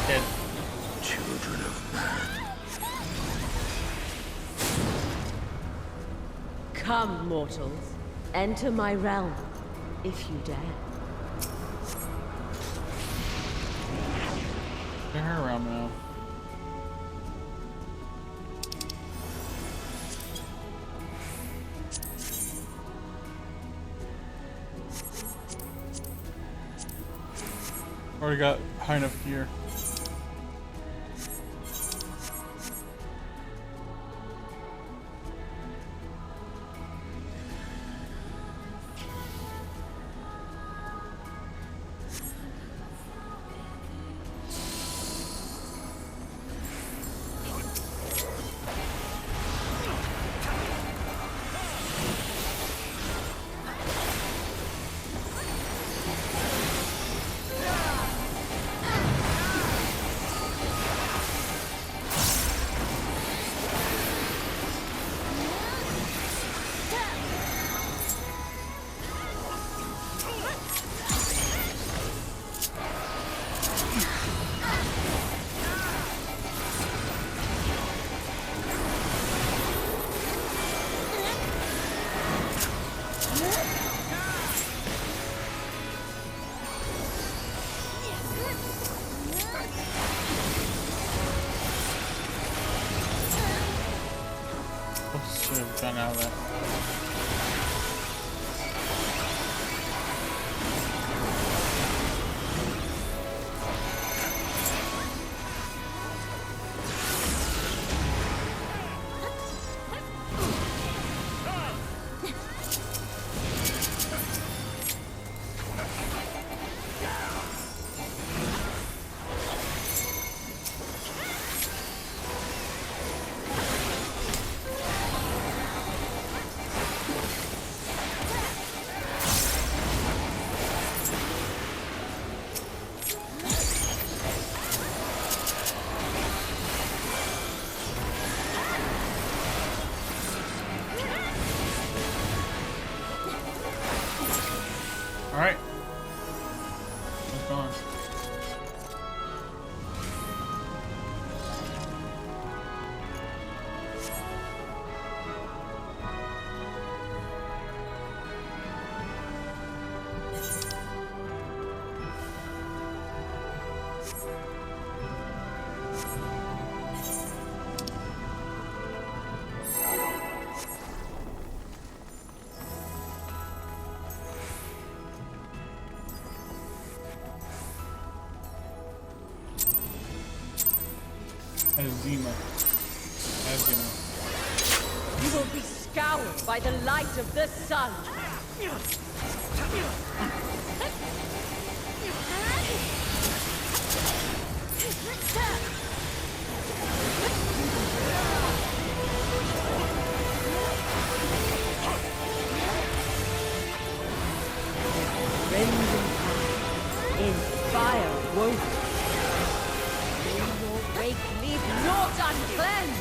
Dead. Children of man. Come, mortals. Enter my realm, if you dare. Get her around now. Already got high enough gear. Found out that. Alright. What's going on? Azima. You will be scoured by the light of the sun. In fire woven. May your wake leave naught uncleansed.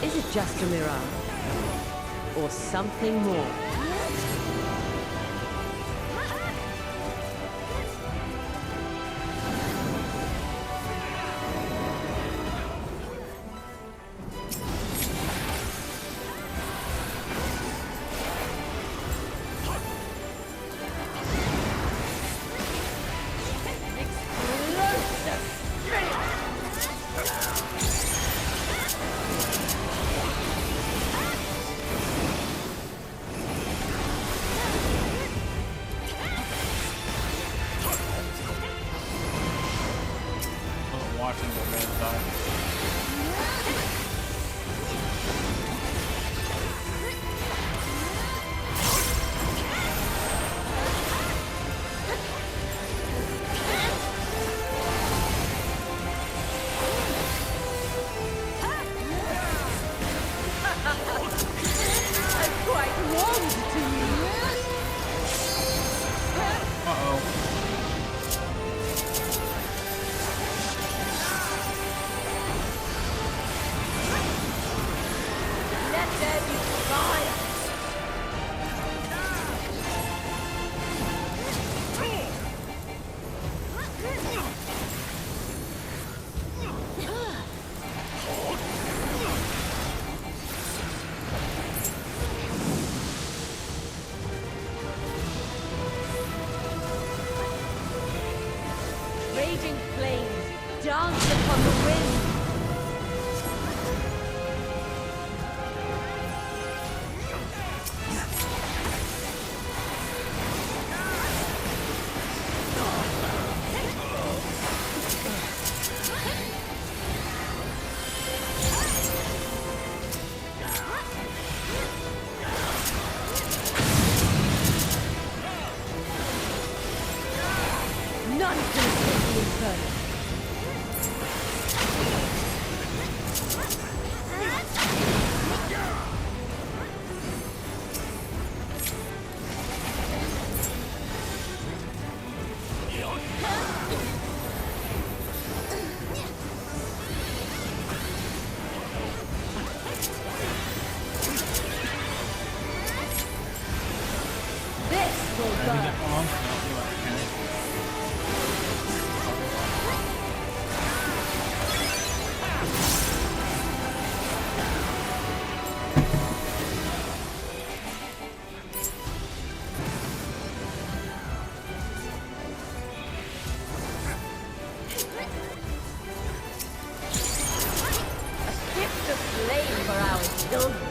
Is it just a mirage? Or something more? Watching the red dot. I'm quite warmed to you. Uh-oh. Let there be fire. Raging flames dance upon the wind. None can escape the inferno. on? No, you like panic. Gift of flame for our children.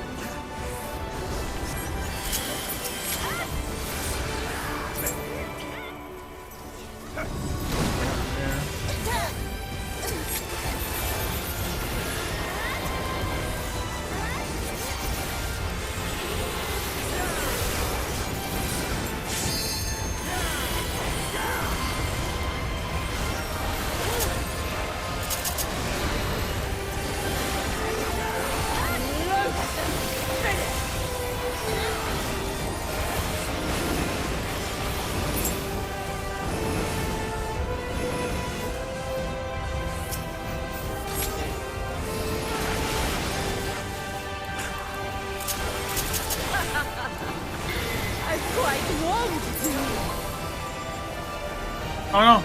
I quite want to. Oh no!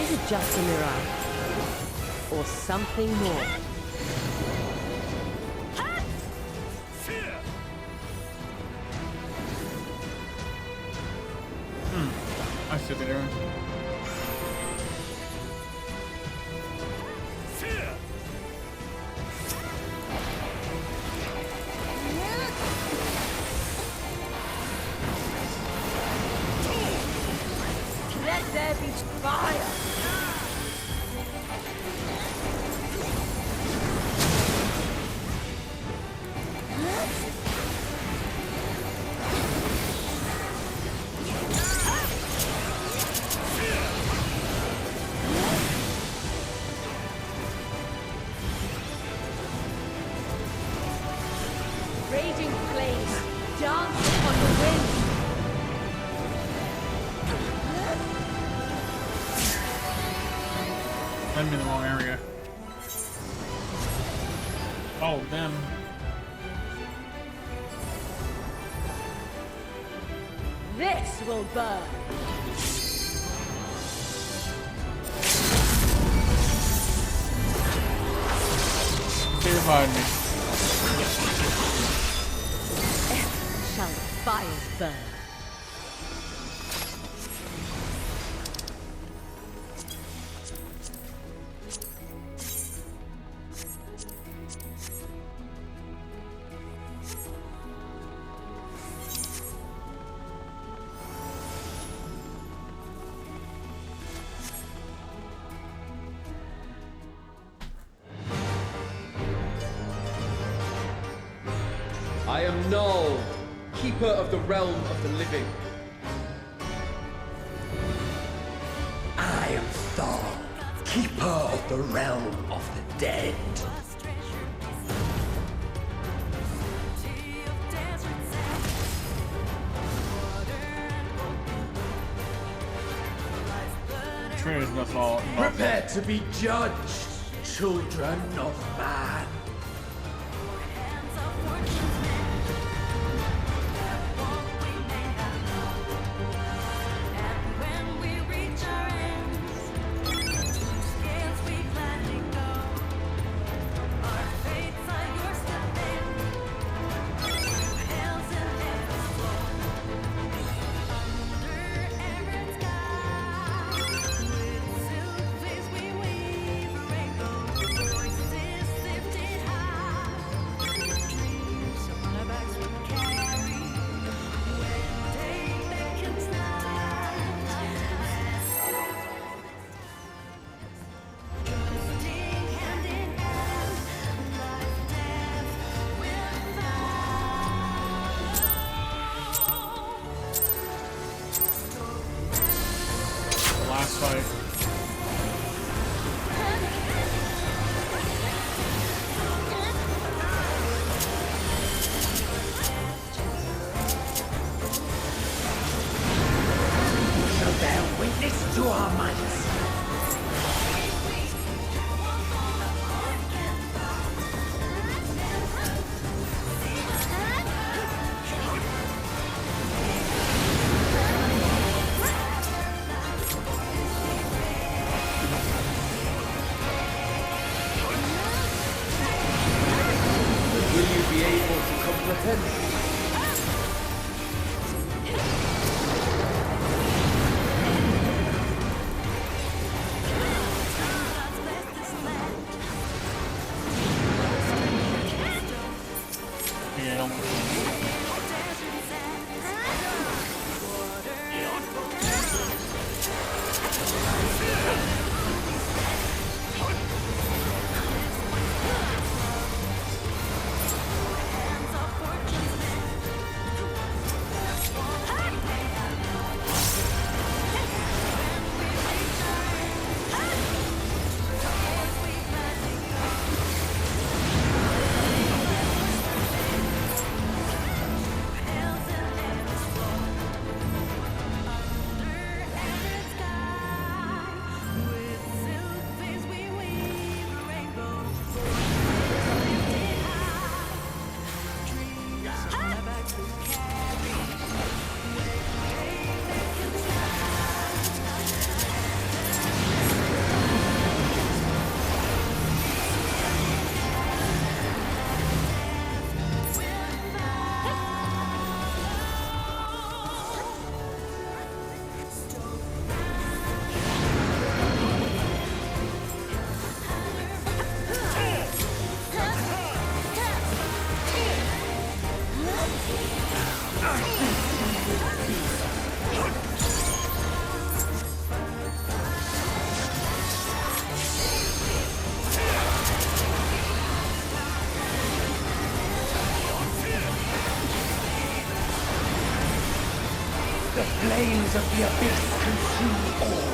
Is it just a mirage? Or something more? I see the error. Let there be fire! Raging flames dance on the wind. I'm in the wrong area. Oh, them. This will burn. Stay behind me. Shall the fires burn? I am Null, keeper of the realm of the living. I am Thor, keeper of the realm of the dead. Train is not all. Prepare to be judged, children of man. apprehended. Yeah, I don't want to. The flames of the abyss consume all.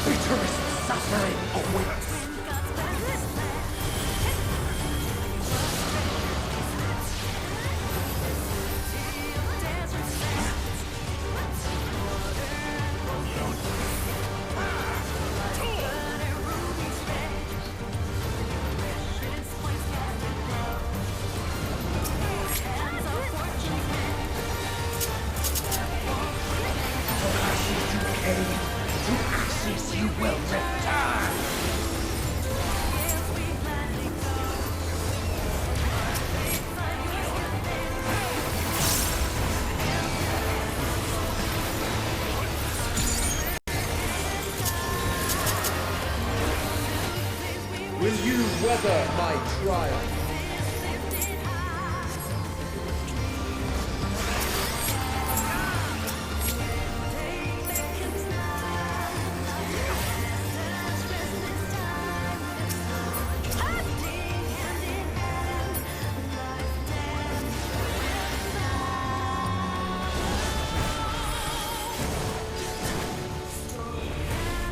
Bitterest suffering awaits. To ashes you will return! Will you weather my trial?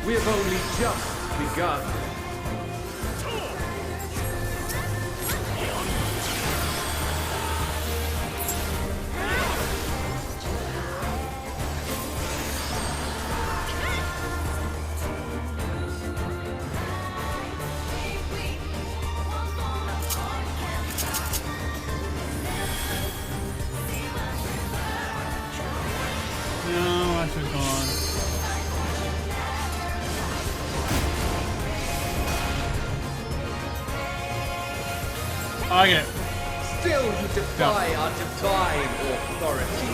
We have only just begun. No, I should have gone. I get it. Still you defy our divine authority.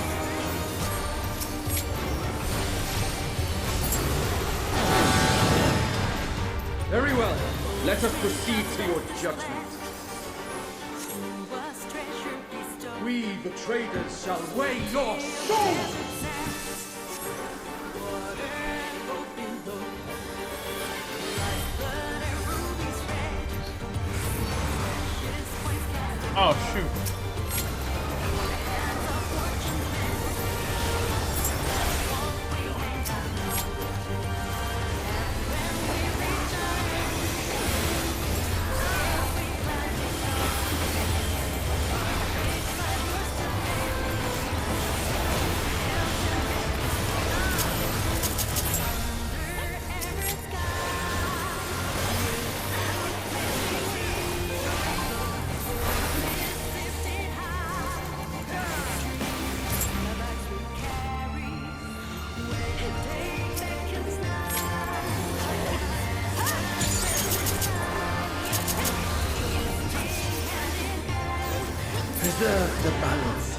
Very well. Let us proceed to your judgment. We, the traders, shall weigh your souls! Oh, shoot. deserve the balance.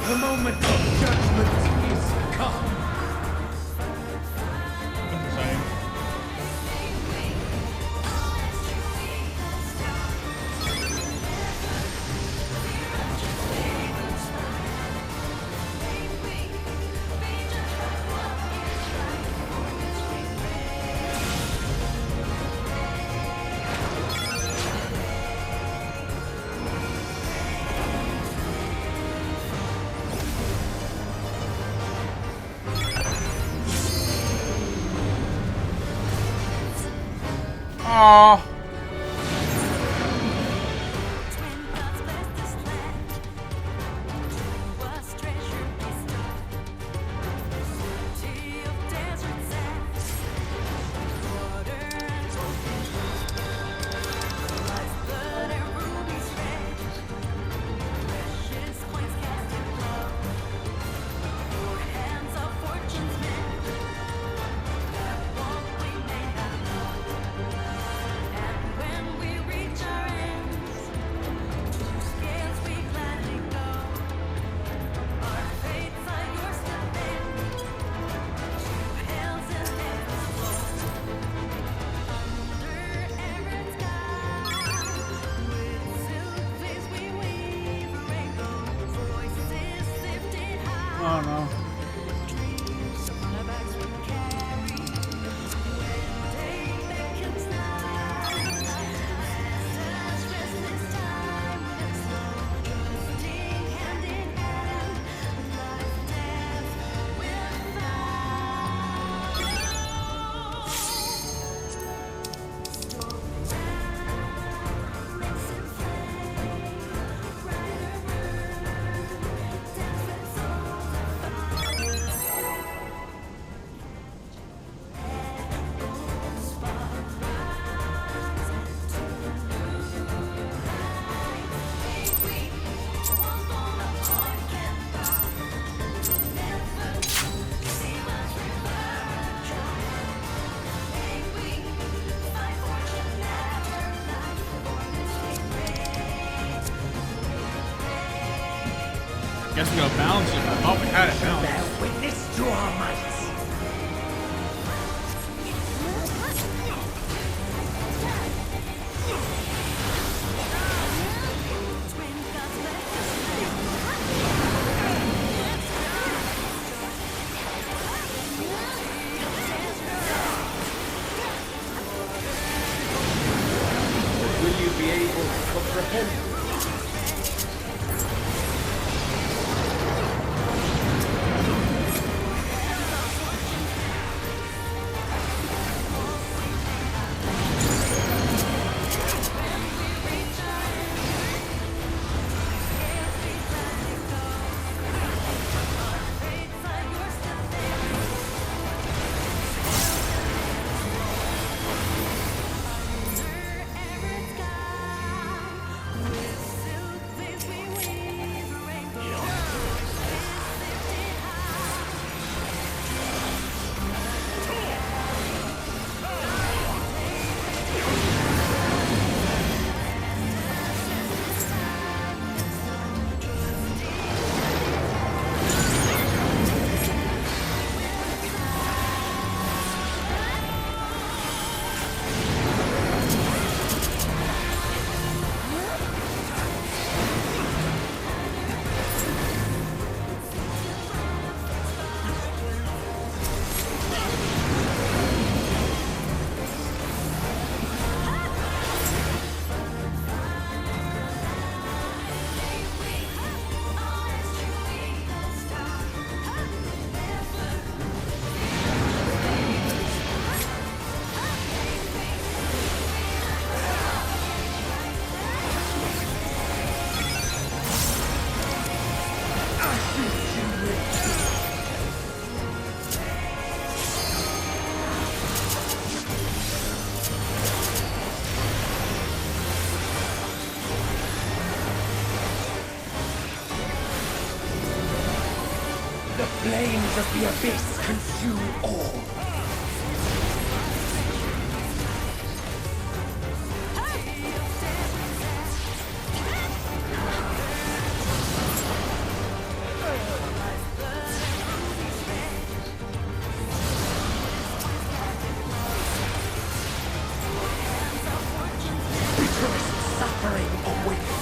The moment of judgment is come. Aww. Oh no. Guess we gotta balance it. I thought we had it balanced. Bear witness to our might. Will you be able to comprehend? the flames of the abyss consume all. Bitterest suffering awaits.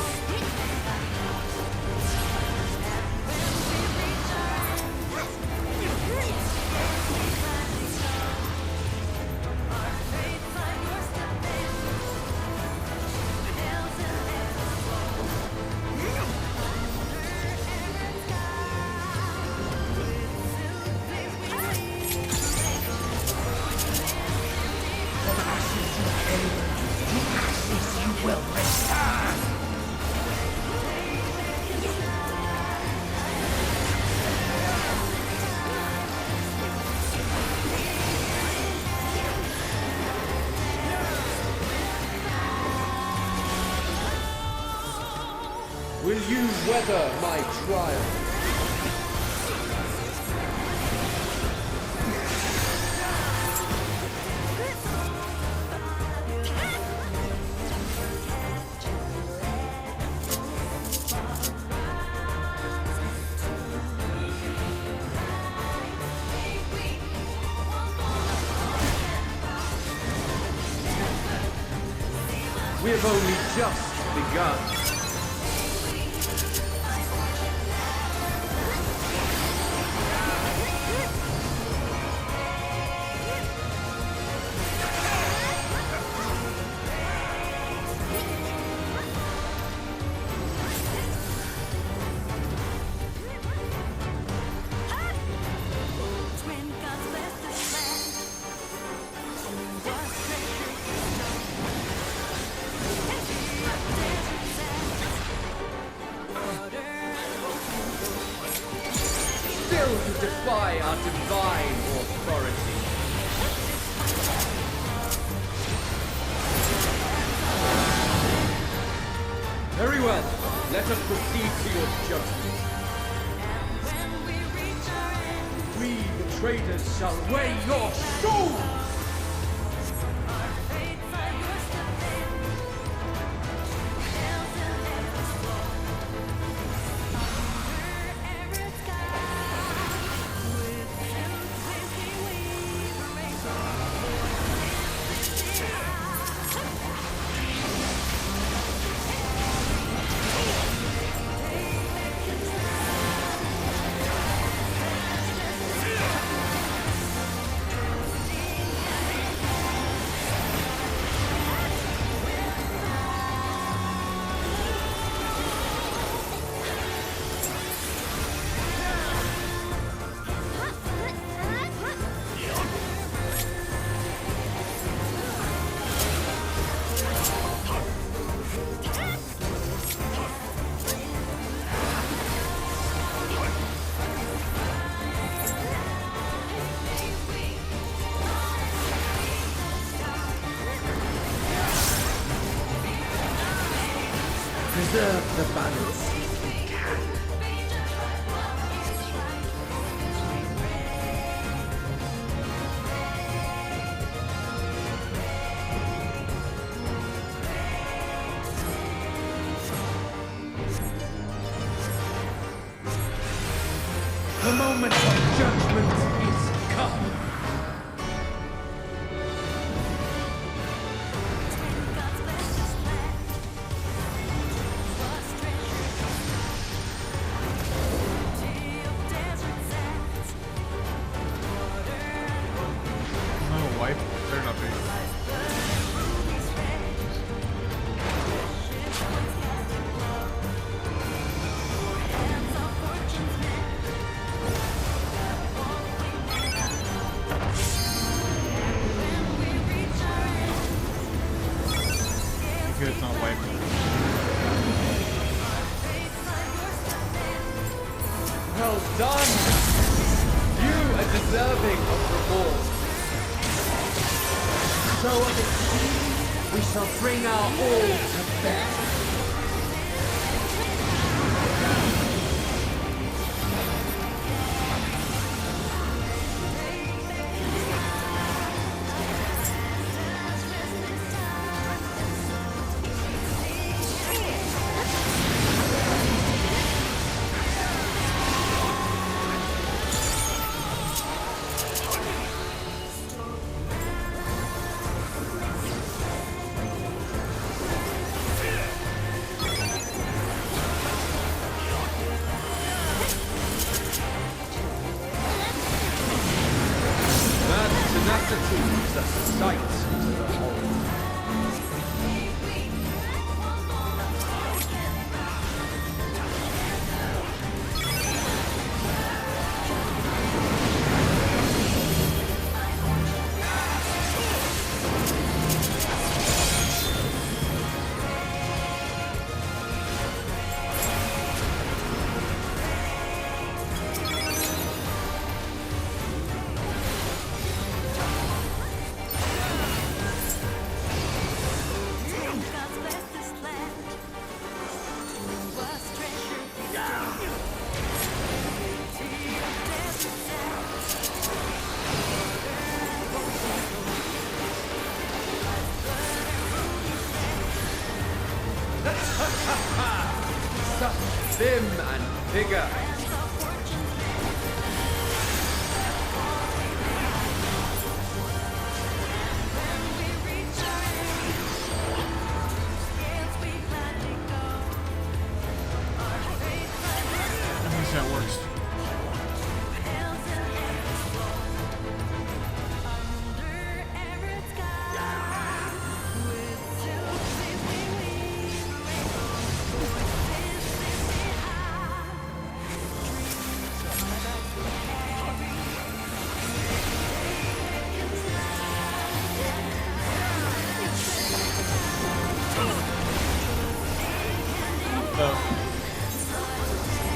Will you weather my trial? We've only just begun. Still you defy our divine authority. Very well. Let us proceed to your judgment. We, the traitors, shall weigh your souls! Preserve the balance if we can. The moment of judgment is come. It's not wiped. Well done! You are deserving of reward. So of it, we shall bring our all to bear. tenacity is a sight to behold. Such vim and vigor. I think that works.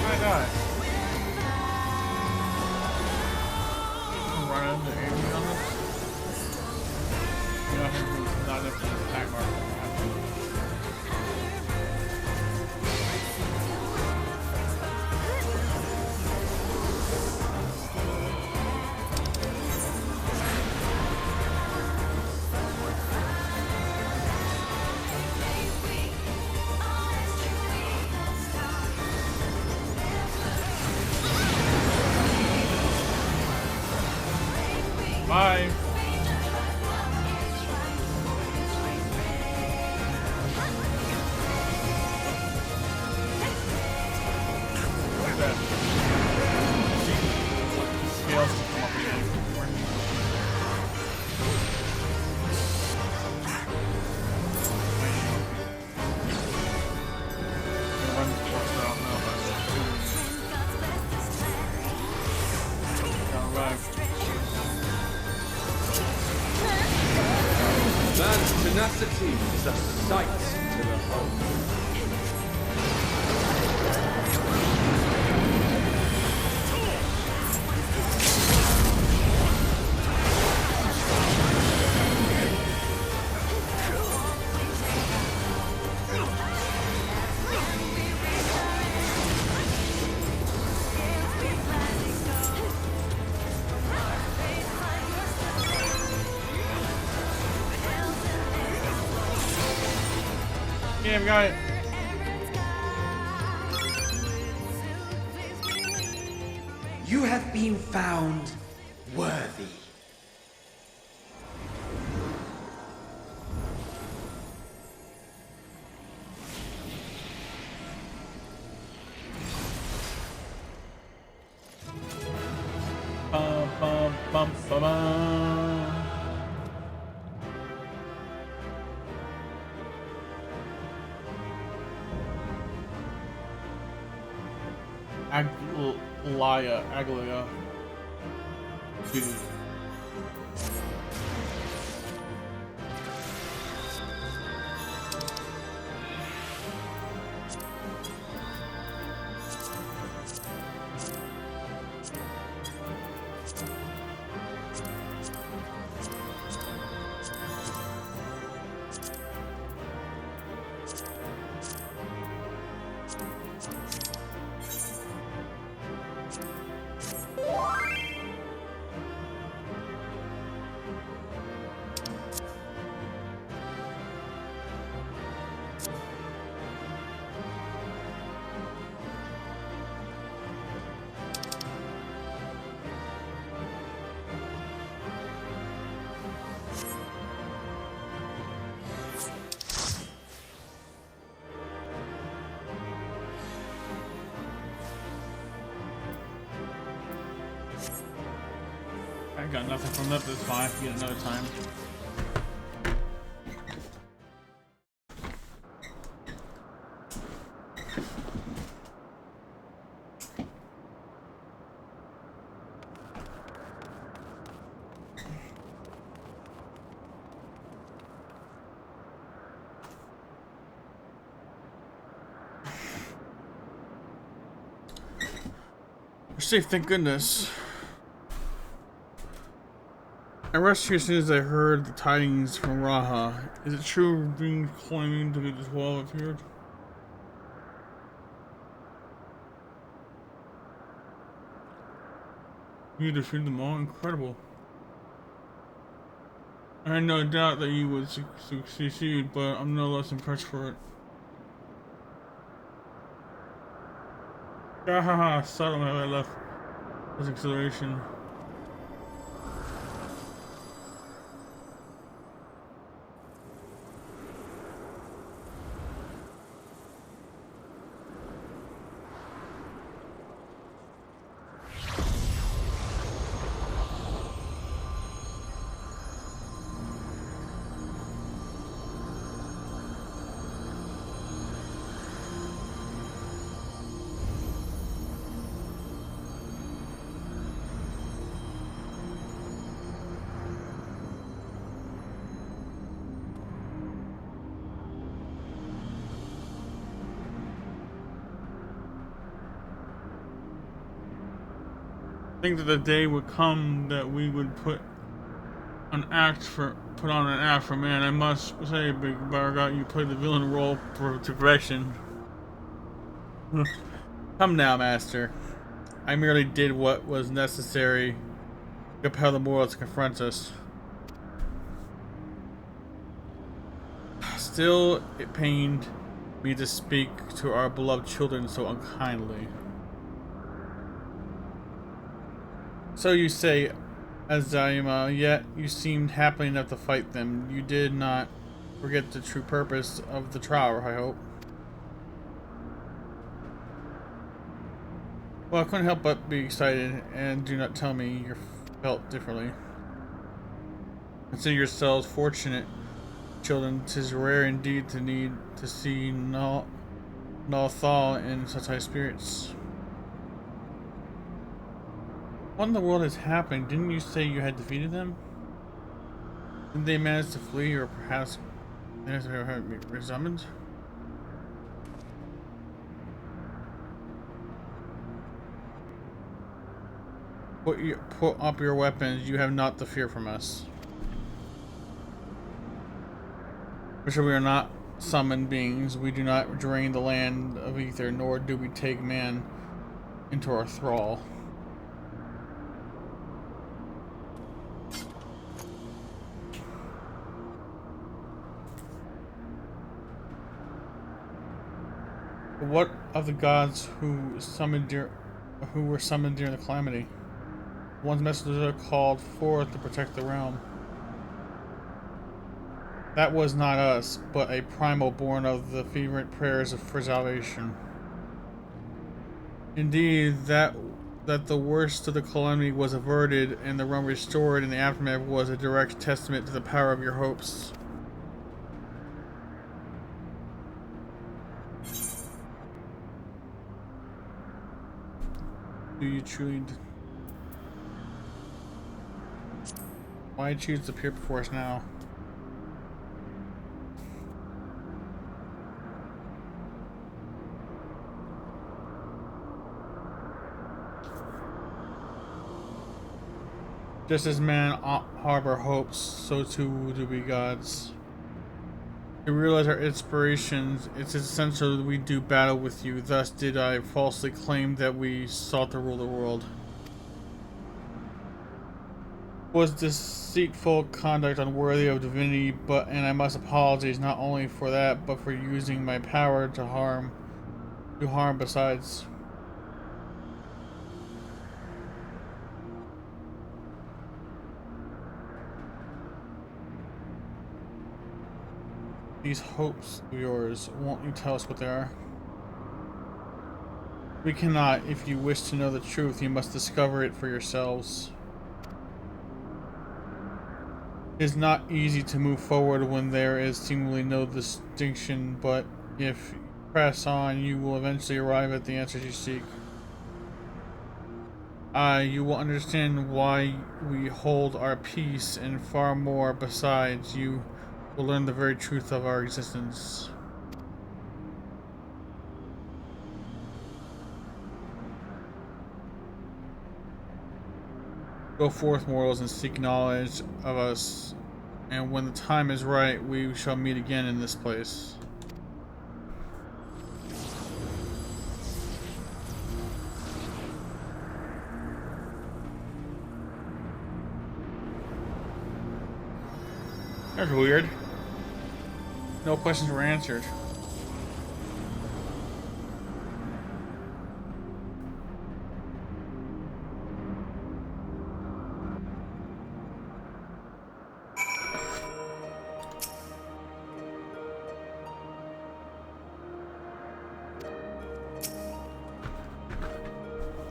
I die. I'm running into enemy on this. You know, it's not enough to attack mark. Bye. Look at that. Scales come up again. Run the force route now, but alright. Man's tenacity is a sight to behold. Yeah, we got it. You have been found worthy. Bum, bum, bum, bum, bum. Aglia. Excuse me. I got nothing from that, that's fine. I can get another time. We're safe, thank goodness. I rushed here as soon as I heard the tidings from Raha. Is it true being claiming to be the 12 appeared? You defeated them all? Incredible. I had no doubt that you would succeed, but I'm no less impressed for it. Haha, startled me when I left his exhilaration. I think that the day would come that we would put on an act for man. I must say, Big Bargot, you played the villain role to perfection. Come now, Master. I merely did what was necessary to compel the mortal to confront us. Still, it pained me to speak to our beloved children so unkindly. So you say, Azayama, yet you seemed happy enough to fight them. You did not forget the true purpose of the trial, I hope. Well, I couldn't help but be excited, and do not tell me you felt differently. Consider yourselves fortunate, children. 'Tis rare indeed to need to see no thaw in such high spirits. What in the world has happened? Didn't you say you had defeated them? Did they manage to flee, or perhaps they have been resummoned? Put up your weapons. You have not to fear from us. For sure, we are not summoned beings. We do not drain the land of ether, nor do we take man into our thrall. What of the gods who were summoned during the calamity? One's messenger called forth to protect the realm. That was not us, but a primal born of the fervent prayers for salvation. Indeed, that the worst of the calamity was averted and the realm restored in the aftermath was a direct testament to the power of your hopes. Do you truly... Why choose to appear before us now? Just as man harbor hopes, so too do we gods. To realize our inspirations, it's essential that we do battle with you. Thus did I falsely claim that we sought to rule the world. Was deceitful conduct unworthy of divinity, and I must apologize not only for that, but for using my power to harm besides. These hopes of yours, won't you tell us what they are? We cannot. If you wish to know the truth, you must discover it for yourselves. It is not easy to move forward when there is seemingly no distinction, but if you press on, you will eventually arrive at the answers you seek. You will understand why we hold our peace, and far more besides. You will learn the very truth of our existence. Go forth, mortals, and seek knowledge of us, and when the time is right, we shall meet again in this place. That's weird. No questions were answered.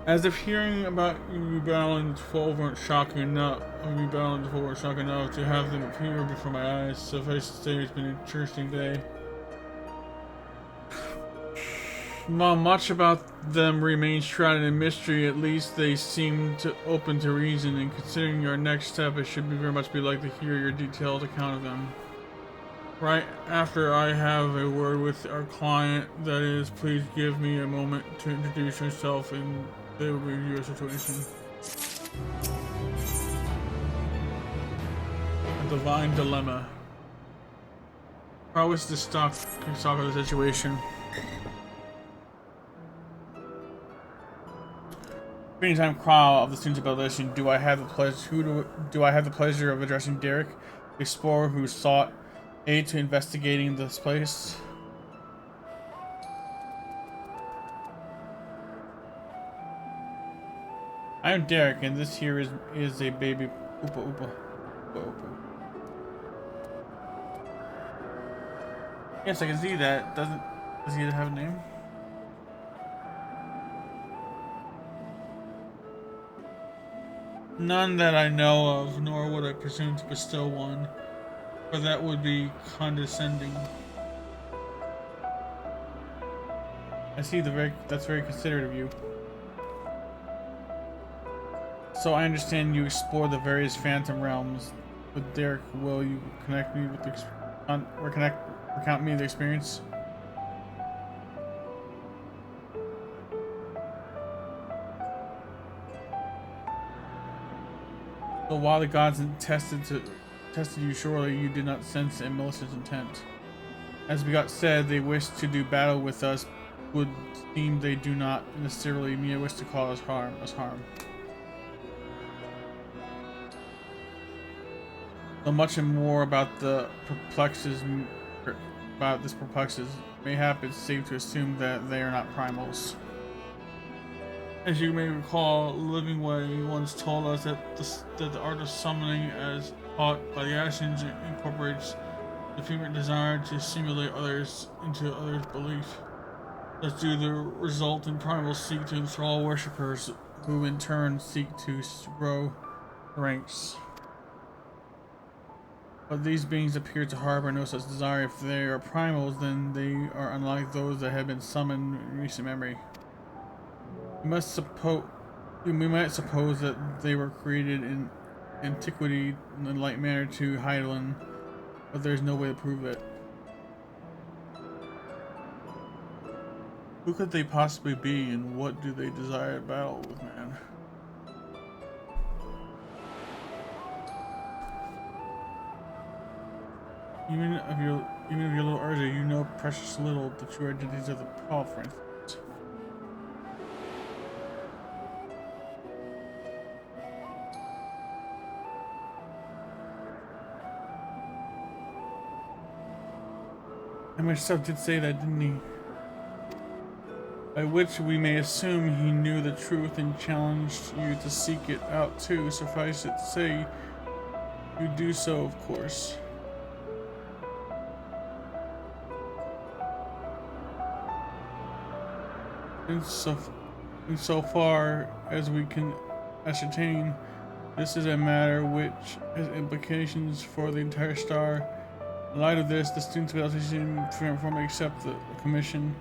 As if hearing about you battling the 12 weren't shocking enough, to have them appear before my eyes, suffice to say it's been an interesting day. While much about them remains shrouded in mystery, at least they seem open to reason, and considering your next step, it should very much be like to hear your detailed account of them. Right after I have a word with our client, that is, please give me a moment to introduce yourself and they will review your situation. A divine dilemma. How is the stock of the situation? Meantime, Crow of the Students Evaluation, do I have the pleasure of addressing Derek, the explorer who sought aid to investigating this place? I am Derek, and this here is a baby Oopa Oopa. Oopa Oopa. Yes, I can see that. Does he have a name? None that I know of, nor would I presume to bestow one, for that would be condescending. I see that's very considerate of you. So I understand you explore the various phantom realms. With Derek, will you recount me the experience? So while the gods tested you, surely you did not sense a malicious intent. As we got said, they wish to do battle with us. Would seem they do not necessarily wish to cause harm. So much and more about this perplexes. Mayhap it's safe to assume that they are not primals. As you may recall, Livingway once told us that the art of summoning, as taught by the Ashes, incorporates the fervent desire to simulate others into others' belief. Thus do the resultant primals seek to enthrall worshippers, who in turn seek to grow ranks. But these beings appear to harbor no such desire. If they are primals, then they are unlike those that have been summoned in recent memory. We might suppose that they were created in antiquity in like manner to Hydaelyn, but there's no way to prove it. Who could they possibly be, and what do they desire to battle with man? Even of your little Urza, you know precious little the true identities of the Paul, for instance. And myself did say that, didn't he? By which we may assume he knew the truth and challenged you to seek it out too. Suffice it to say, you do so, of course. In so far as we can ascertain, This is a matter which has implications for the entire star. In light of this, the students without teaching formally accept the commission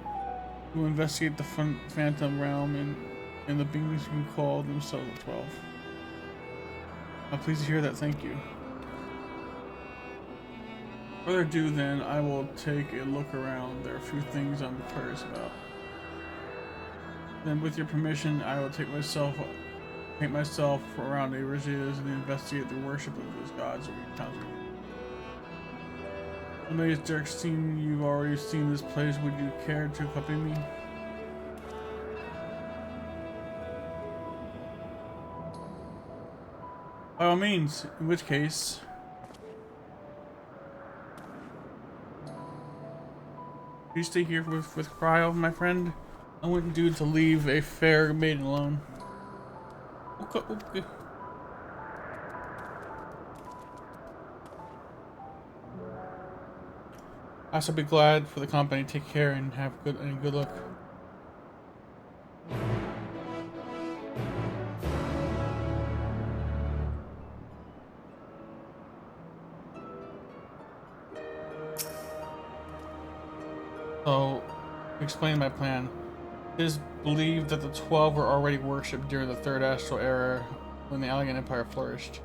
to investigate the phantom realm and the beings who call themselves the 12. I'm pleased to hear that. Thank you. Further ado, then, I will take a look around. There are a few things I'm curious about. Then, with your permission, I will take myself around Eurasia's and investigate the worship of those gods we encountered. Amazed, Derek, seeing you've already seen this place, would you care to accompany me? By all means, in which case... You stay here with Cryo, my friend? I wouldn't do to leave a fair maiden alone. Okay. I shall be glad for the company. Take care and have good luck. So, explain my plan. It is believed that the 12 were already worshipped during the Third Astral Era when the Alien Empire flourished.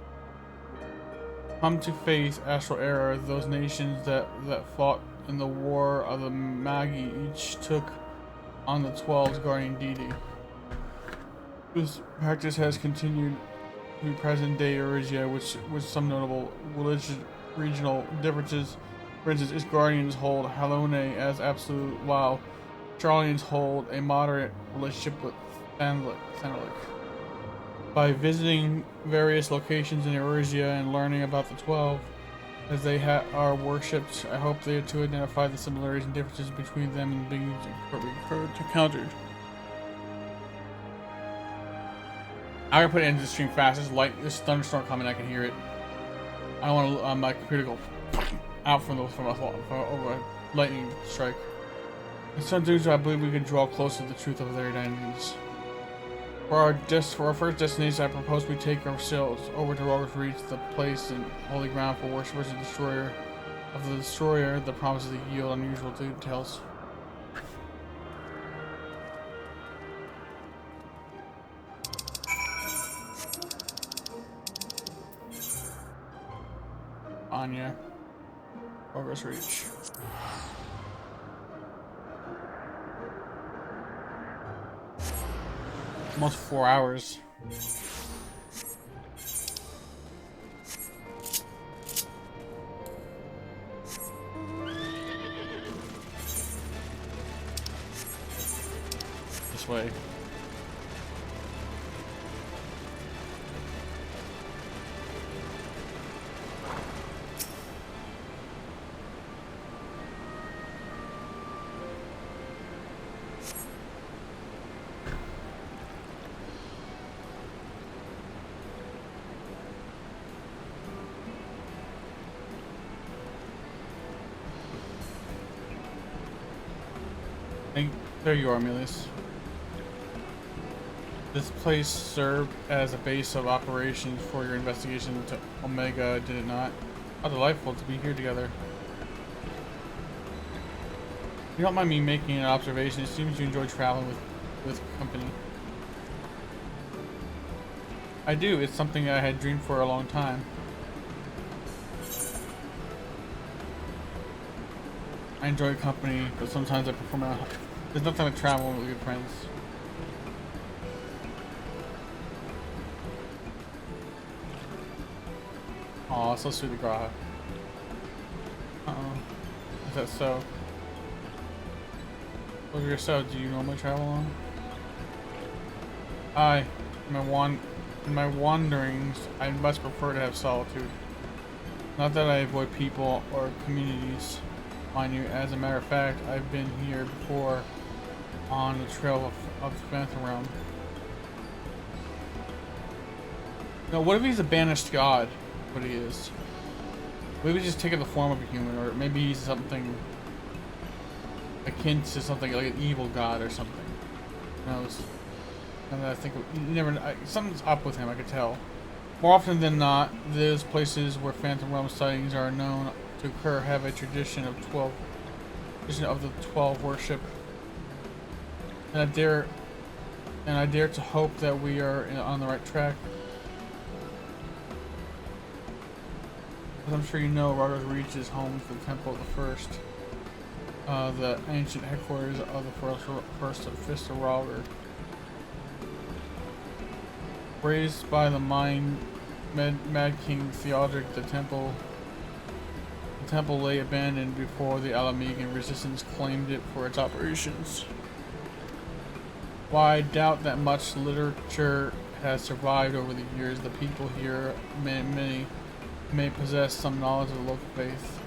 Come to faith, Astral Era, those nations that fought in the War of the Magi each took on the 12's guardian deity. This practice has continued to present-day Eurasia, with some notable regional differences. For instance, its guardians hold Halone as absolute, while Charlians hold a moderate relationship with Thanalik. By visiting various locations in Eurasia and learning about the 12, as they are worshipped, I hope they to identify the similarities and differences between them and the beings encountered. I'm gonna put it into the stream fast. This thunderstorm coming, I can hear it. I don't want to my computer go out from over a lightning strike. In some things, I believe we can draw closer to the truth of their identities. For our first destination, I propose we take ourselves over to Roger's Reach, the place and holy ground for worshippers of the destroyer that promises to yield unusual details. Anya, Roger's Reach. Almost 4 hours. This way. There you are, Milius. This place served as a base of operations for your investigation into Omega, did it not? How delightful to be here together. You don't mind me making an observation. It seems you enjoy traveling with company. I do. It's something I had dreamed for a long time. I enjoy company, but sometimes I prefer my... There's nothing like traveling with good friends. Aw, so sweet, the Graha. Uh-oh. Is that so? What are your so? Do you normally travel alone? In my wanderings, I much prefer to have solitude. Not that I avoid people or communities, mind you. As a matter of fact, I've been here before on the trail of the Phantom Realm. Now, what if he's a banished god? What he is? Maybe he's just taking the form of a human, or maybe he's something akin to something like an evil god or something. Who knows? And I think something's up with him. I could tell. More often than not, those places where phantom realm sightings are known to occur have a tradition of the 12 worship. And I dare to hope that we are on the right track. As I'm sure you know, Rogers Reach is home to the Temple of the First, the ancient headquarters of the first Fist of Roger. Raised by the Mad King Theodoric, the temple lay abandoned before the Alamegan resistance claimed it for its operations. While I doubt that much literature has survived over the years, the people here, many may possess some knowledge of the local faith.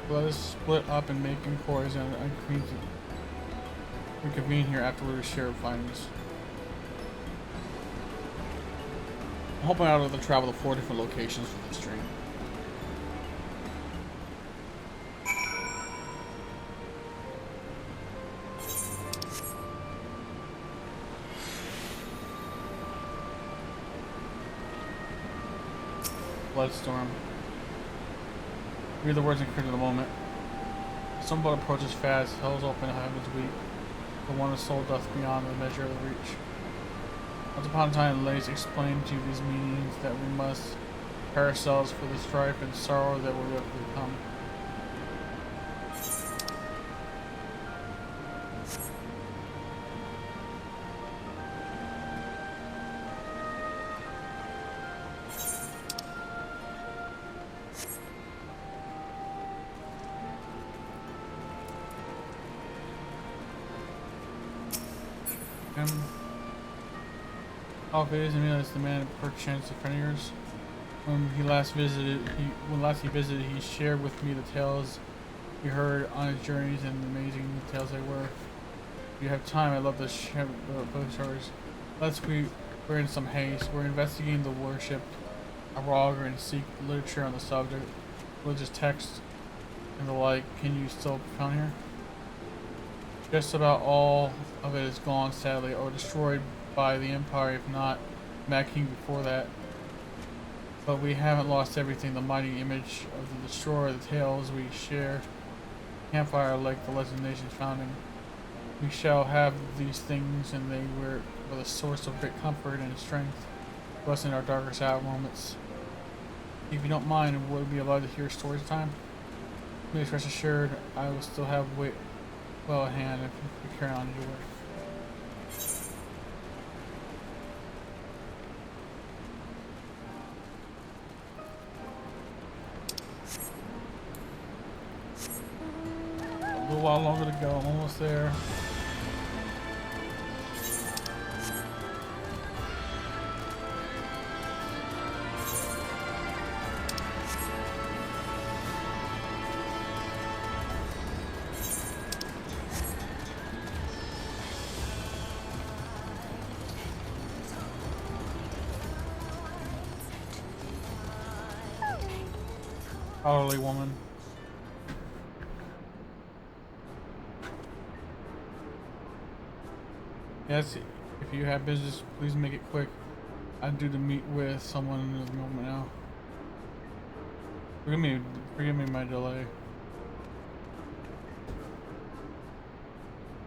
Let us split up and make inquiries and reconvene here after we share findings. I'm hoping I'll be able to travel to 4 different locations for this stream. Bloodstorm. Read the words encrypted in the moment. Some blood approaches fast, hell's open, heaven's weak. The one of soul doth beyond the measure of the reach. Once upon a time, Lays explained to you these meanings that we must prepare ourselves for the strife and sorrow that will yet come. Always is the man perchance of friends. When last he visited, he shared with me the tales he heard on his journeys and the amazing tales they were. If you have time, I'd love to share both stories. We're in some haste. We're investigating the worship of Roger and seek literature on the subject, religious texts, and the like. Can you still be found here? Just about all of it is gone, sadly, or destroyed by the Empire, if not Mad King before that. But we haven't lost everything. The mighty image of the destroyer, the tales we share, campfire like the legend of nation's founding. We shall have these things, and they were the source of great comfort and strength to us in our darkest hour moments. If you don't mind, would we be allowed to hear stories time? Please rest assured, I will still have well at hand if you carry on your work. A little while longer to go. I'm almost there. Elderly woman. Yes, if you have business, please make it quick. I'm due to meet with someone in a moment now. Forgive me my delay.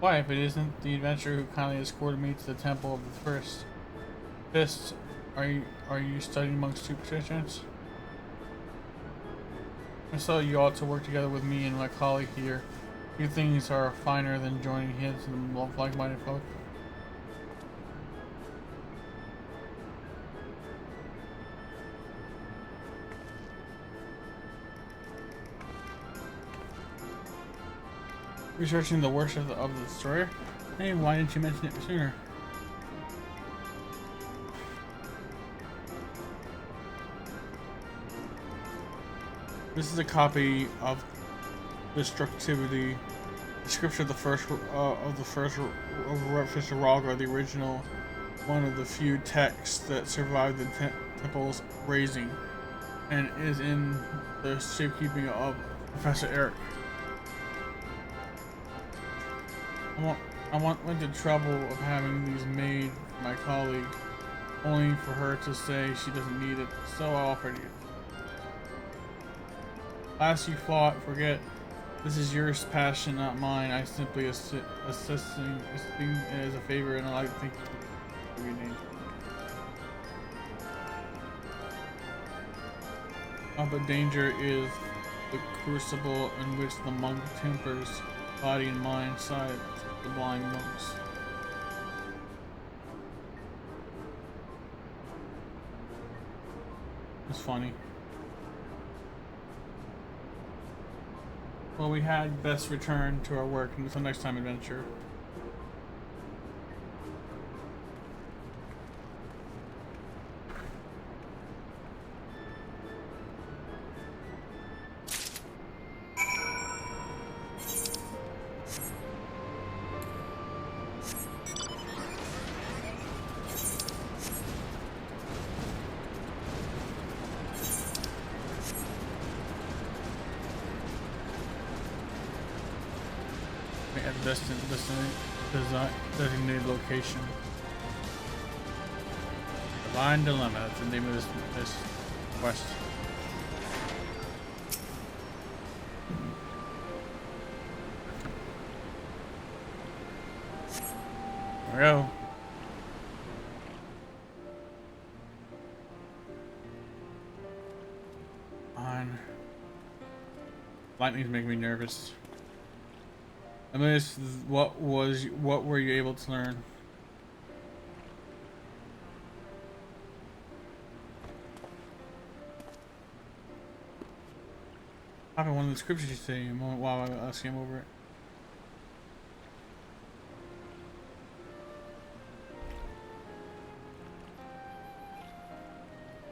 Why, if it isn't the adventurer who kindly escorted me to the temple of the first Fist, are you studying amongst superstitions? I saw you ought to work together with me and my colleague here. Few things are finer than joining heads and like-minded folk. Researching the worship of the destroyer? Hey, why didn't you mention it sooner? This is a copy of Destructivity, description of the first Fist of Roger, the original, one of the few texts that survived the temple's razing, and is in the safekeeping of Professor Eric. I went to trouble of having these made for my colleague. only for her to say she doesn't need it, so I offered it. Last you fought, forget. This is your passion, not mine. I simply assisting as a favor, and I think you for your name. But danger is the crucible in which the monk tempers body and mind side the blind monks. It's funny. Well, we had best return to our work until next time adventure. At designated location. Divine Dilemma, that's the name of this quest. There we go. Fine. Lightning's making me nervous. I mean, what were you able to learn? I have one of the scriptures you say a moment while I skim over it.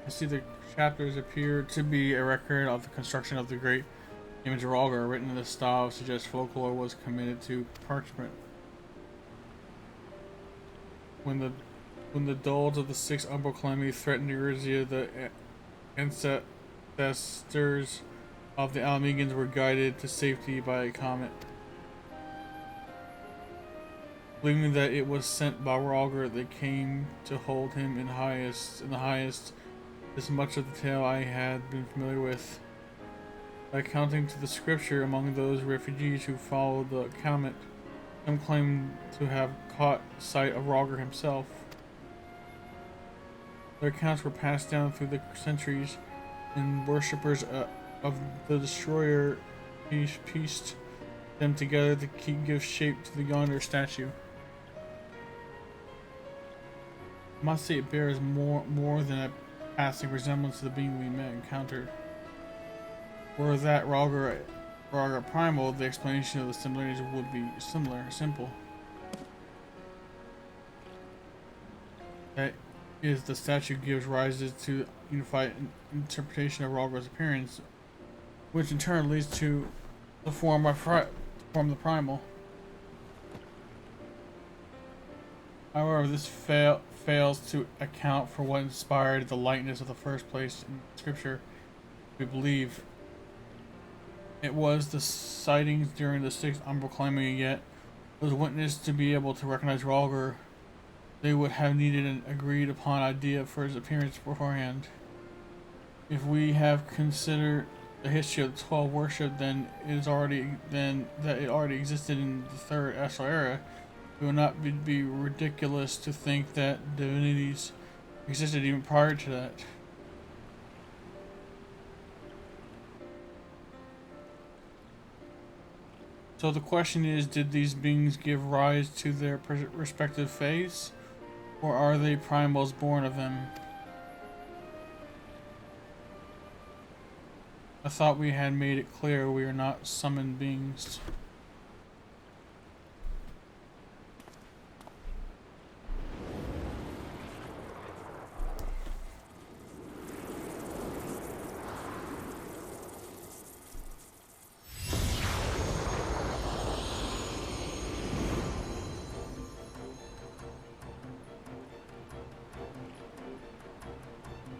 I see the chapters appear to be a record of the construction of the great image of Rhalgr, written in the style suggests folklore was committed to parchment. When the dulls of the sixth umbral calamity threatened Erzea, the ancestors of the Almegans were guided to safety by a comet. Believing that it was sent by Rhalgr, they came to hold him in the highest. This much of the tale I had been familiar with. Accounting to the scripture, among those refugees who followed the comet, some claim to have caught sight of Rhalgr himself. Their accounts were passed down through the centuries, and worshippers of the destroyer pieced them together to give shape to the yonder statue. I must say it bears more than a passing resemblance to the being we encountered. Were that Rhalgr primal, the explanation of the similarities would be simple. That is, the statue gives rise to unified interpretation of Rhalgr's appearance, which in turn leads to the form the primal. However, this fails to account for what inspired the likeness of the first place in Scripture. We believe it was the sightings during the sixth umbral calamity, yet was witnessed to be able to recognize Rhalgr. They would have needed an agreed upon idea for his appearance beforehand. If we have considered the history of the 12 worship, then it already existed in the third Astral era. It would not be ridiculous to think that divinities existed even prior to that. So the question is, did these beings give rise to their respective faiths, or are they primals born of them? I thought we had made it clear we are not summoned beings.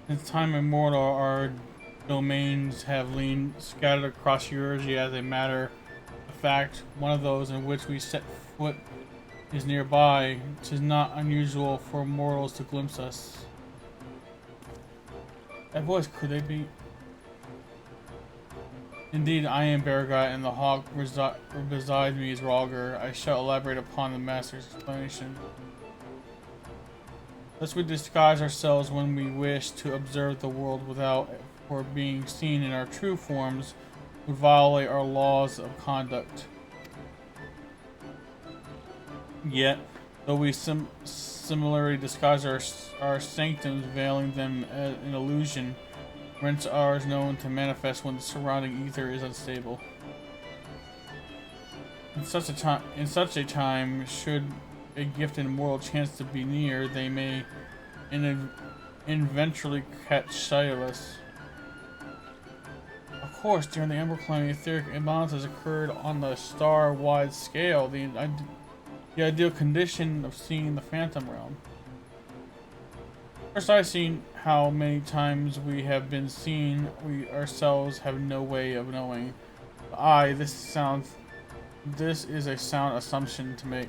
Since time immemorial, our domains have lain scattered across Eurasia as a matter of fact. One of those in which we set foot is nearby. 'Tis not unusual for mortals to glimpse us. That voice, could they be? Indeed, I am Baragat, and the hawk beside me is Rogger. I shall elaborate upon the master's explanation. Thus we disguise ourselves when we wish to observe the world without, for being seen in our true forms, would violate our laws of conduct. Yet, though we similarly disguise our sanctums, veiling them as an illusion, rents ours known to manifest when the surrounding ether is unstable. In such a time, should a gifted mortal chance to be near, they may eventually catch sight of us. Of course, during the Ember Climb, etheric imbalances occurred on the star-wide scale, the ideal condition of seeing the Phantom Realm. First, I've seen how many times we have been seen, we ourselves have no way of knowing. This is a sound assumption to make.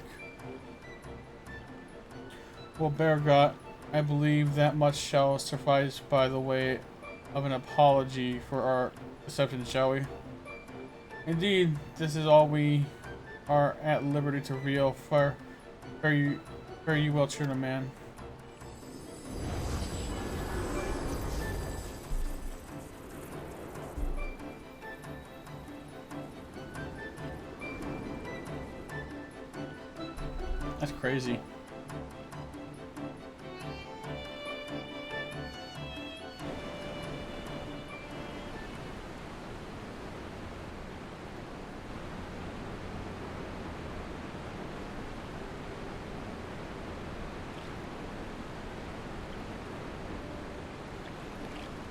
Well, Baragat, I believe that much shall suffice by the way of an apology for our deception, shall we? Indeed, this is all we are at liberty to reveal. Fare you well, true man. That's crazy.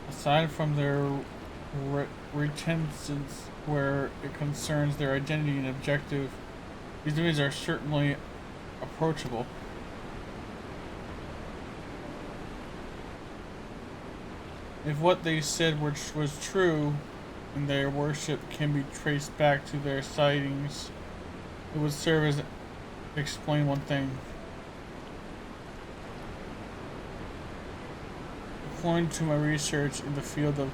Aside from their reticence where it concerns their identity and objective, these enemies are certainly approachable. If what they said was true, and their worship can be traced back to their sightings, it would serve as explain one thing. According to my research in the field of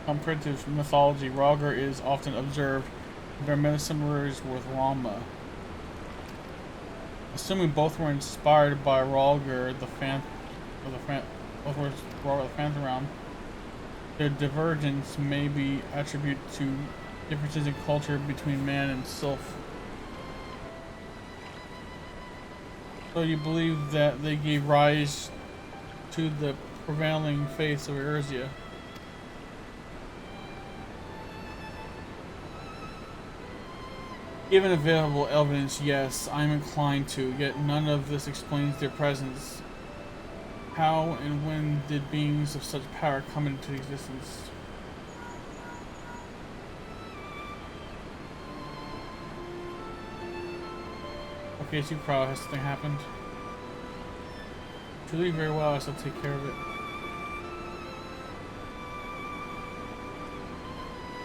comparative mythology, Rogger is often observed in their many similarities with Rama. Assuming both were inspired by Rogger, the Phantom Realm, their divergence may be attributed to differences in culture between man and sylph. So you believe that they gave rise to the prevailing faith of Erzia? Given available evidence, yes, I'm inclined to, yet none of this explains their presence. How and when did beings of such power come into existence? Okay, too proud. Has something happened? Truly very well, I shall take care of it.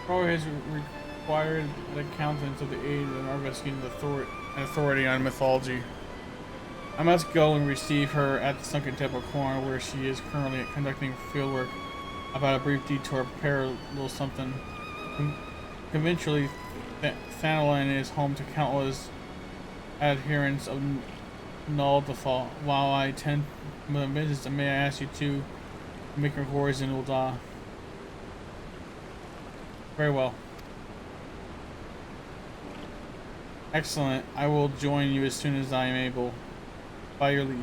Probably has required an accountant of the aid of our investigating authority on mythology. I must go and receive her at the Sunken Temple Corner, where she is currently conducting fieldwork. About a brief detour, prepare a little something. Eventually, Thanalan is home to countless adherents of Naldathal. While I attend the business, may I ask you to make inquiries in Ul'dah? Very well. Excellent. I will join you as soon as I am able. By your leave.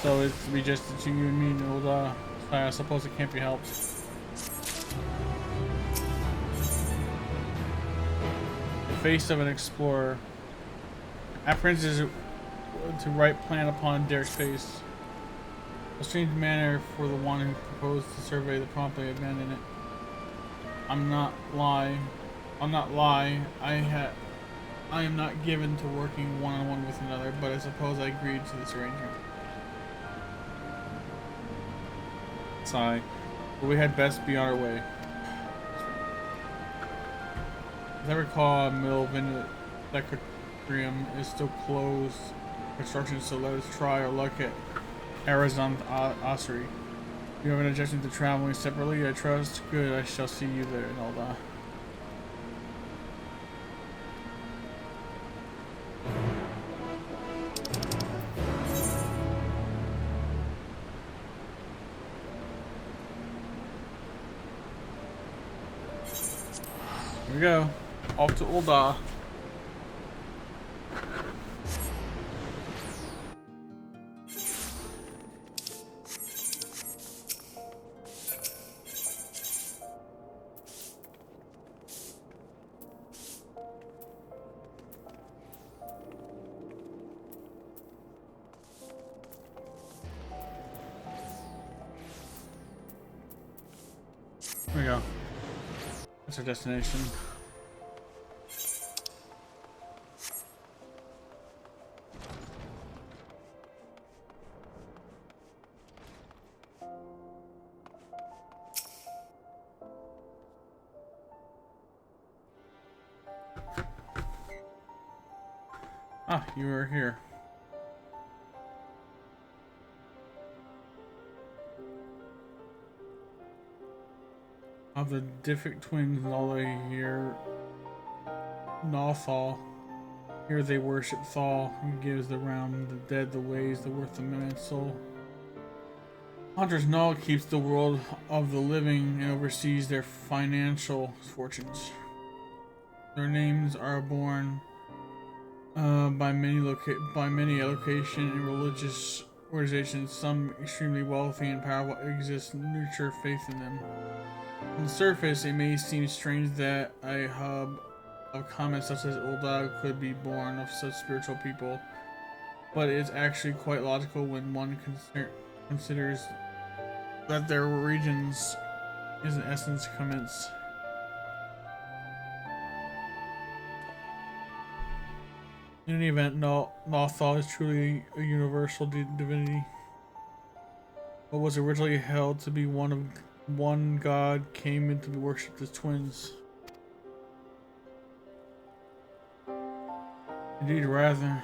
So it's to be just you and me and Ul'dah. I suppose it can't be helped. The face of an explorer. Apprehensive to write plan upon Derek's face. A strange manner for the one who proposed to survey the promptly abandon it. I'm not lie. I am not given to working one-on-one with another, but I suppose I agreed to this arrangement. Sigh. But we had best be on our way. As I recall, Milvin Secretarium is still closed construction, so let us try our luck at Arizon Ossery. You have an objection to traveling separately, I trust? Good, I shall see you there, and all that. Here we go. Off to Ulda. There we go. That's our destination. Ah, you were here. Of the Diffic twins, all they hear Nothal. Here they worship Thal, who gives the realm the dead the ways, the worth of man and soul. Hunter's Null keeps the world of the living and oversees their financial fortunes. Their names are borne by many location and religious organizations. Some extremely wealthy and powerful exist nurture faith in them. On the surface, it may seem strange that a hub of comments such as Ulda could be born of such spiritual people, but it's actually quite logical when one considers that their regions is in essence commence. In any event, Nothal is truly a universal divinity. What was originally held to be one god came into worship as twins. Indeed, rather.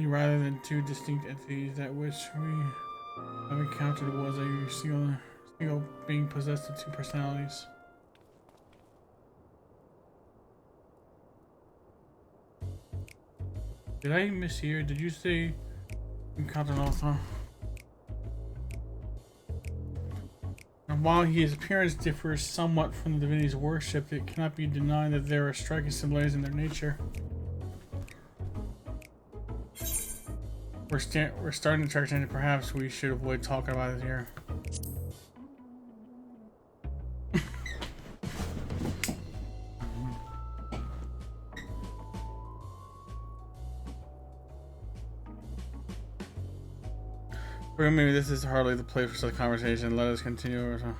Rather than two distinct entities, that which we have encountered was a single being possessed of two personalities. Did I mishear? Did you say encountered also? And while his appearance differs somewhat from the divinity's worshipped, it cannot be denied that there are striking similarities in their nature. We're starting to attract attention. Perhaps we should avoid talking about it here. Or maybe this is hardly the place for such a conversation. Let us continue. Or so.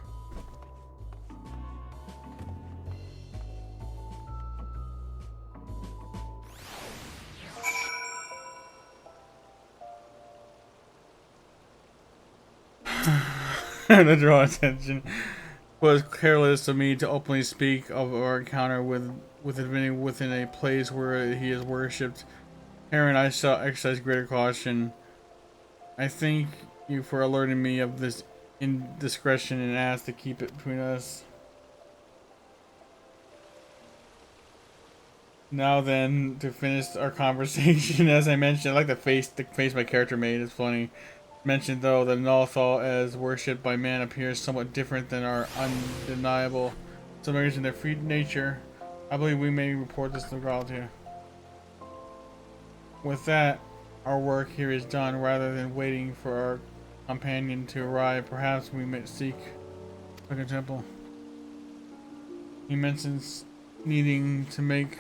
To draw attention, it was careless of me to openly speak of our encounter with the divinity within a place where he is worshipped. Herein I shall exercise greater caution. I thank you for alerting me of this indiscretion and ask to keep it between us. Now then, to finish our conversation, as I mentioned, I like the face my character made. It's funny. Mentioned though that Nothal as worshipped by man appears somewhat different than our undeniable similarities in their free nature. I believe we may report this to the ground here. With that, our work here is done. Rather than waiting for our companion to arrive, perhaps we may seek a temple. He mentions needing to make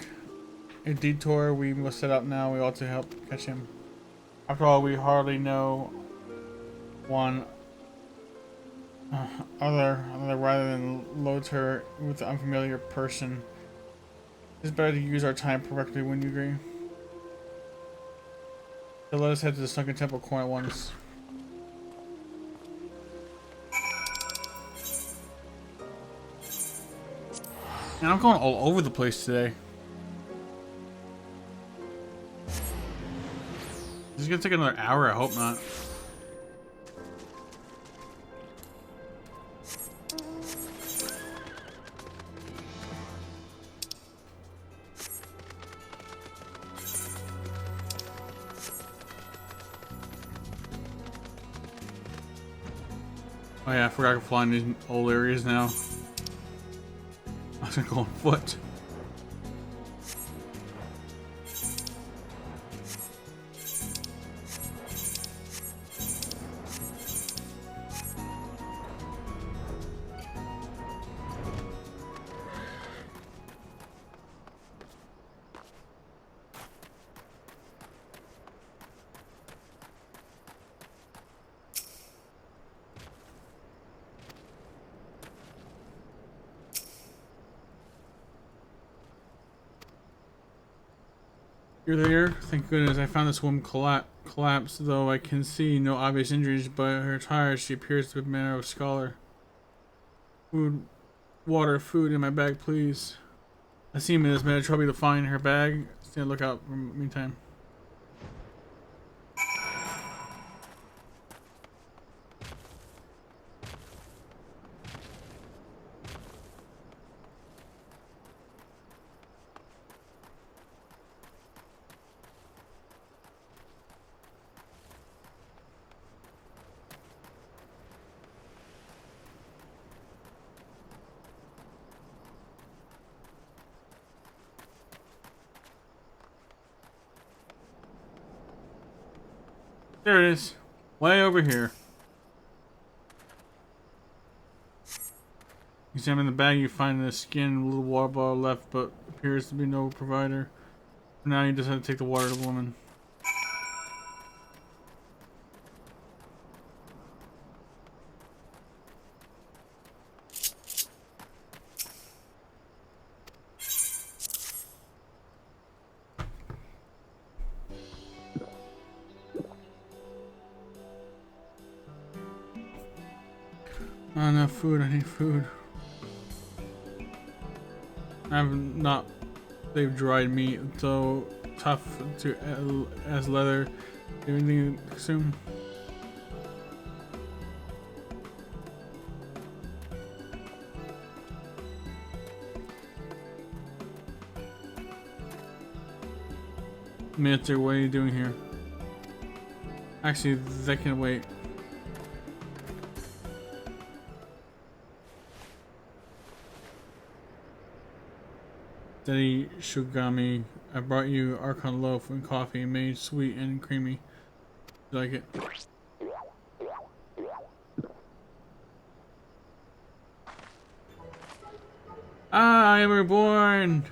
a detour. We must set out now. We ought to help catch him. After all, we hardly know one Rather than load her with an unfamiliar person. It's better to use our time correctly when you agree. So let us head to the Sunken Temple coin at once. And I'm going all over the place today. This is gonna take another hour, I hope not. Oh yeah, I forgot I could fly in these old areas now. I was gonna go on foot. You're there? Thank goodness. I found this woman collapsed, though I can see no obvious injuries, but her attire, she appears to be a manner of scholar. Food, water, food in my bag, please. I seem it has been a trouble to find her bag. Stay on the lookout for the meantime. There it is. Way over here. Examine the bag, you find the skin, a little water bottle left, but appears to be no provider. For now, you just have to take the water to the woman. Not enough food, I need food. I have not saved dried meat, though tough to as leather. Anything to consume? Mister, what are you doing here? Actually, that can wait. Steady Shugami, I brought you Archon loaf and coffee made sweet and creamy. You like it? Ah, I am reborn!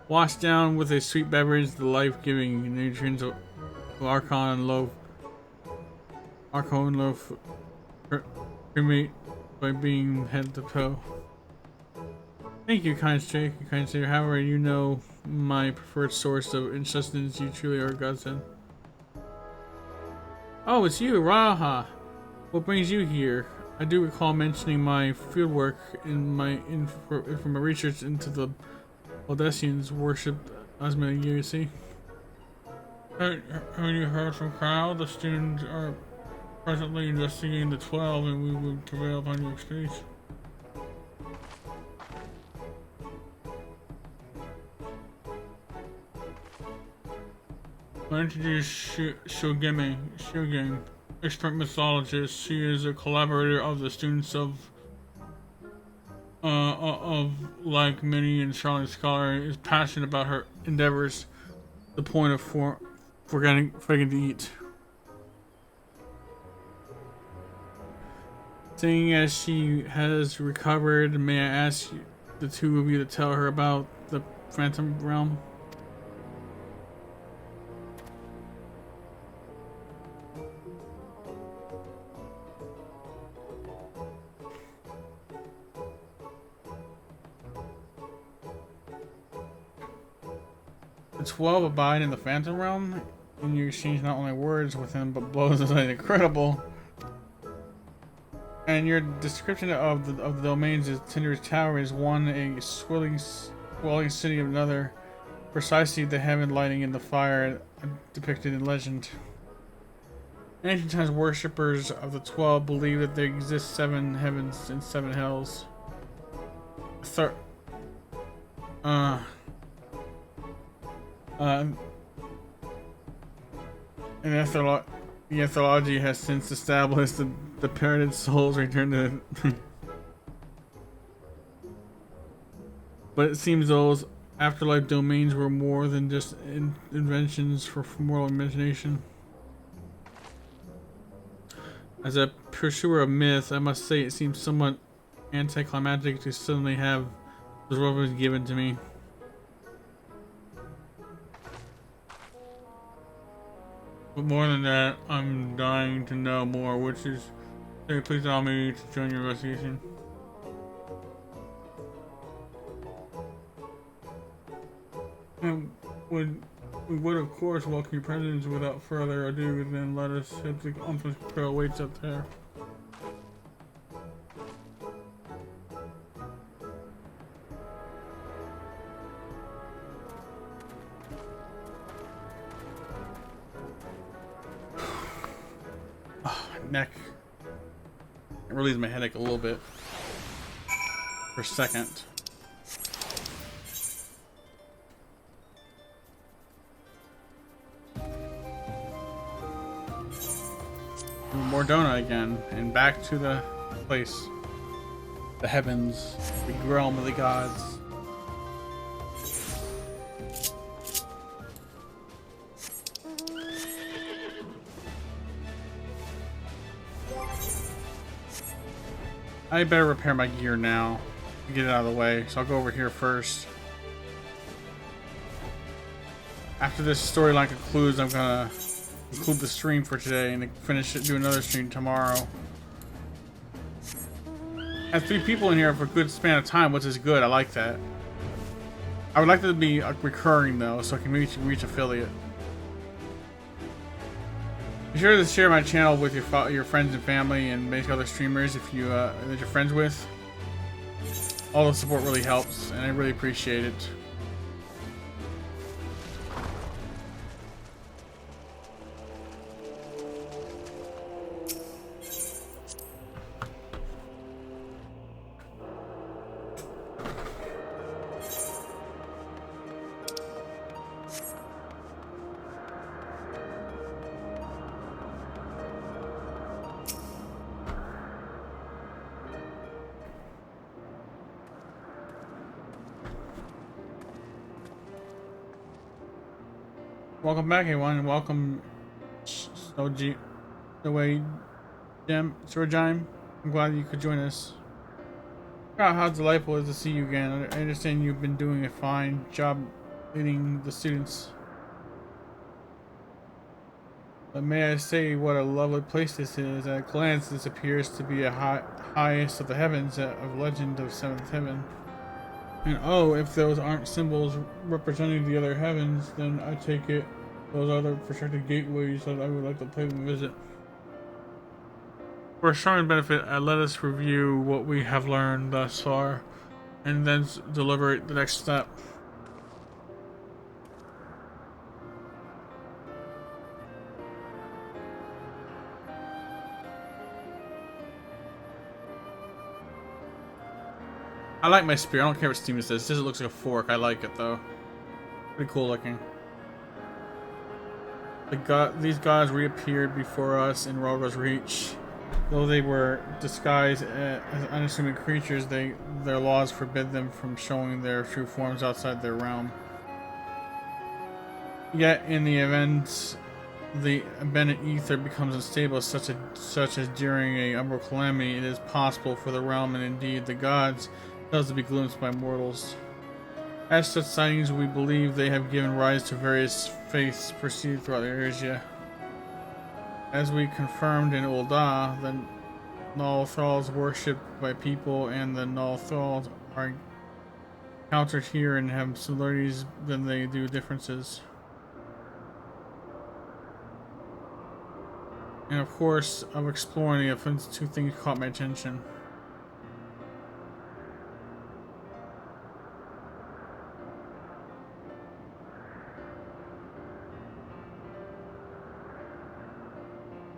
Washed down with a sweet beverage, the life-giving nutrients of Archon loaf. Archon loaf cremate by being head to toe. Thank you, kind sir. However, you know my preferred source of sustenance. You truly are a godsend. Oh, it's you, Raha. What brings you here? I do recall mentioning my fieldwork from my research into the Odessians worshipped Asma, you see. Haven't you heard from Kyle? The students are presently investigating the 12, and we will prevail upon your excuse. I introduce Shugame, expert mythologist. She is a collaborator of the students of like many and Charlotte Scholar, is passionate about her endeavors, the point of forgetting to eat. Seeing as she has recovered, may I ask the two of you to tell her about the Phantom Realm? The 12 abide in the Phantom Realm, and you exchange not only words with them, but blows is incredible. And your description of the domains is Tinder's Tower is one, a swelling city of another, precisely the heaven lighting in the fire depicted in legend. In ancient times, worshippers of the 12 believe that there exist 7 heavens and 7 hells. The anthology has since established that the parted souls return to but it seems those afterlife domains were more than just inventions for moral imagination. As a pursuer of myth, I must say it seems somewhat anticlimactic to suddenly have those weapons given to me. But more than that, I'm dying to know more, which is, please allow me to join your investigation. And we would of course welcome your presence. Without further ado, then let us hit the unfinished trail waits up there. Neck. It relieves my headache a little bit for a second. Mordona again, and back to the place, the heavens, the realm of the gods. I better repair my gear now to get it out of the way, so I'll go over here first. After this storyline concludes, I'm gonna conclude the stream for today and finish it, do another stream tomorrow. I have 3 people in here for a good span of time, which is good. I like that. I would like that to be recurring though, so I can reach affiliate. Be sure to share my channel with your friends and family and basically other streamers if you that you're friends with. All the support really helps, and I really appreciate it. Welcome back, everyone, and welcome, Snowji, Surajime. I'm glad you could join us. How delightful it is to see you again. I understand you've been doing a fine job leading the students. But may I say what a lovely place this is? At a glance, this appears to be a highest of the heavens of legend of 7th heaven. And oh, if those aren't symbols representing the other heavens, then I take it those are the protected gateways that I would like to pay them a visit. For a strong benefit, let us review what we have learned thus far, and then deliberate the next step. I like my spear. I don't care what Steven says. It says it looks like a fork. I like it though. Pretty cool looking. These gods reappeared before us in Ralga's Reach. Though they were disguised as unassuming creatures, their laws forbid them from showing their true forms outside their realm. Yet, in the event the abundant ether becomes unstable, such as during a umbral calamity, it is possible for the realm and indeed the gods to be glimpsed by mortals. As such sightings, we believe they have given rise to various faiths perceived throughout the area. As we confirmed in Ul'dah, the Null Thralls worshipped by people and the Null Thralls are encountered here and have similarities than they do differences. And of course, of exploring the offense, two things caught my attention.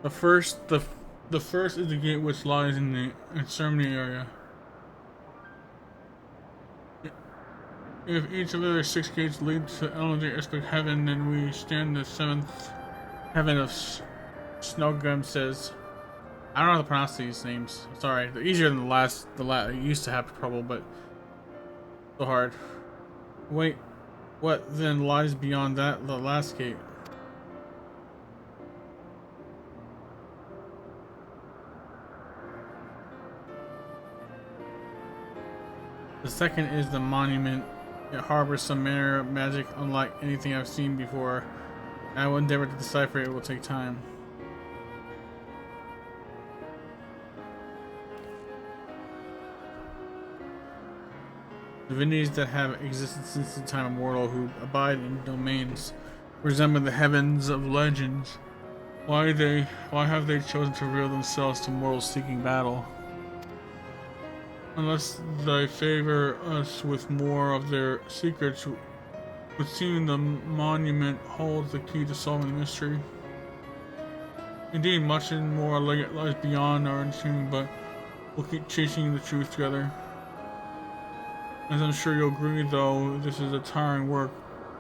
The first is the gate which lies in the Extremity area. If each of the other 6 gates lead to elementary aspect heaven, then we stand the 7th heaven of Snowgum says. I don't know how to pronounce these names. Sorry, they're easier than the last. I used to have trouble, but so hard. Wait, what then lies beyond that? The last gate. The second is the monument. It harbors some manner of magic unlike anything I've seen before. I will endeavor to decipher it. It will take time. Divinities that have existed since the time immortal, who abide in domains resembling the heavens of legends. Why have they chosen to reveal themselves to mortals seeking battle? Unless they favor us with more of their secrets, would seem the monument holds the key to solving the mystery. Indeed, much and more lies beyond our understanding, but we'll keep chasing the truth together. As I'm sure you'll agree, though, this is a tiring work,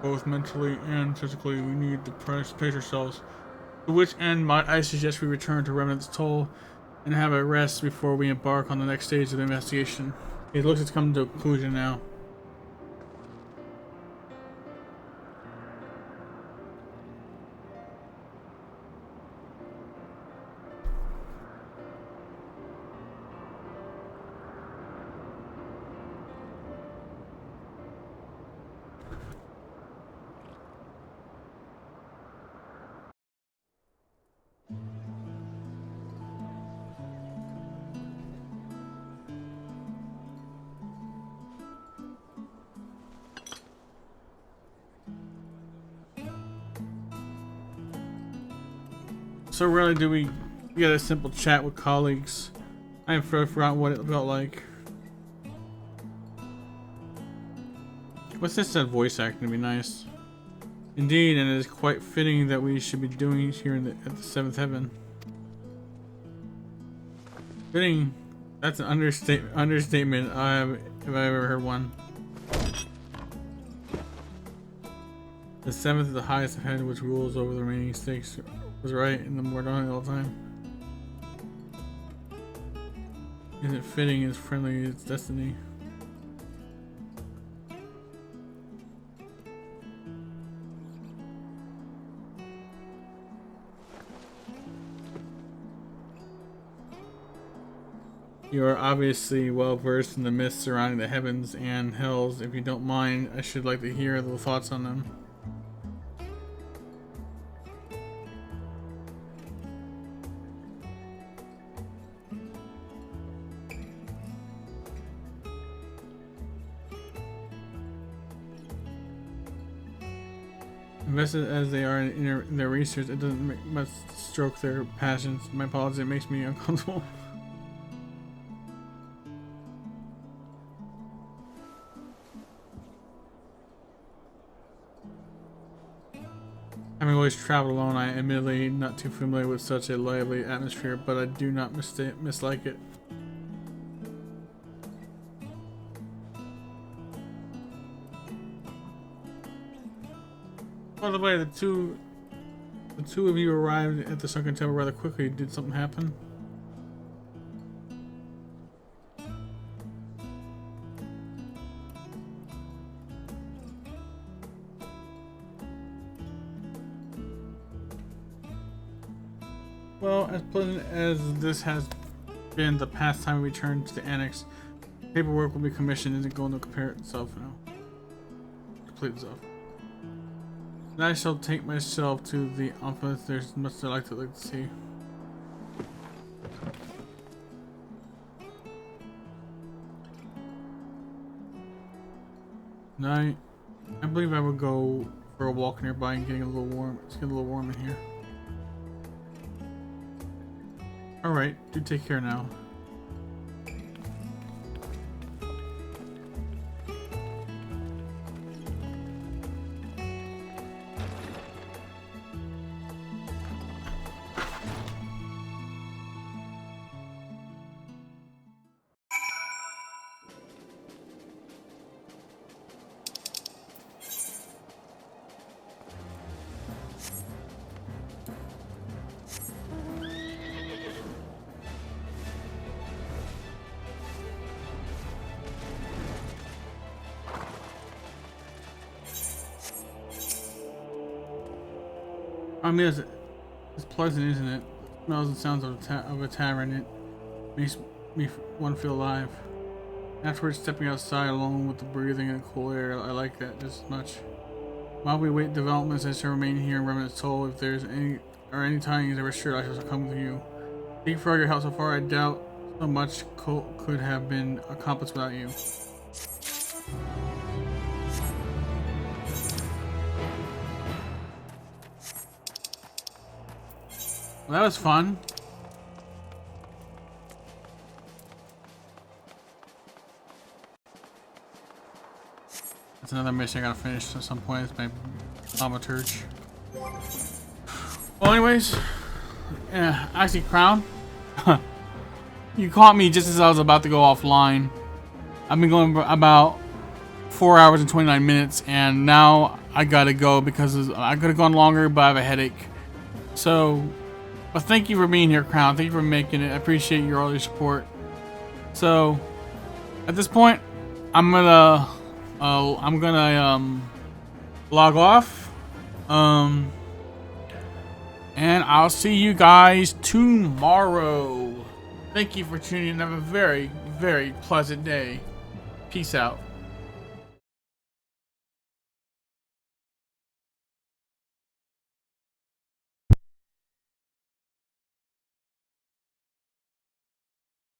both mentally and physically. We need to pace ourselves. To which end might I suggest we return to Remnant's Toll and have a rest before we embark on the next stage of the investigation. It looks like it's come to a conclusion now. So rarely do we get a simple chat with colleagues. I have forgotten what it felt like. What's this said voice acting to be nice? Indeed, and it is quite fitting that we should be doing it here at the 7th heaven. Fitting? That's an understatement if I ever heard one. The 7th is the highest heaven which rules over the remaining 6. Was right in the mortality all the time. Isn't fitting as friendly as destiny? You are obviously well versed in the myths surrounding the heavens and hells. If you don't mind, I should like to hear the thoughts on them. Invested as they are in their research, it doesn't make much stroke their passions. My apologies, it makes me uncomfortable. Having always traveled alone, I am admittedly not too familiar with such a lively atmosphere, but I do not mislike it. By the way, the two of you arrived at the sunken temple rather quickly. Did something happen? Well, as pleasant as this has been the past time we returned to the annex, paperwork will be commissioned. Isn't going to compare itself now. Complete itself. And I shall take myself to the office. There's much I'd like to see. Night. I believe I would go for a walk nearby and getting a little warm. It's getting a little warm in here. Alright, do take care now. I mean, it's pleasant, isn't it? It smells and sounds of a tavern. It makes me want to feel alive. Afterwards, stepping outside along with the breathing and cool air, I like that just as much. While we wait developments, I shall remain here in Remnant's Toll. If there's any tidings ever sure, I shall come with you. Thank you for all your help so far. I doubt so much could have been accomplished without you. Well, that was fun. That's another mission I gotta finish at some point. It's my thaumaturge. Well, anyways, yeah, actually, Crown, you caught me just as I was about to go offline. I've been going about 4 hours and 29 minutes, and now I gotta go because I could have gone longer, but I have a headache. So. But thank you for being here, Crown. Thank you for making it. I appreciate all your support. So, at this point, I'm gonna log off. And I'll see you guys tomorrow. Thank you for tuning in. Have a very, very pleasant day. Peace out.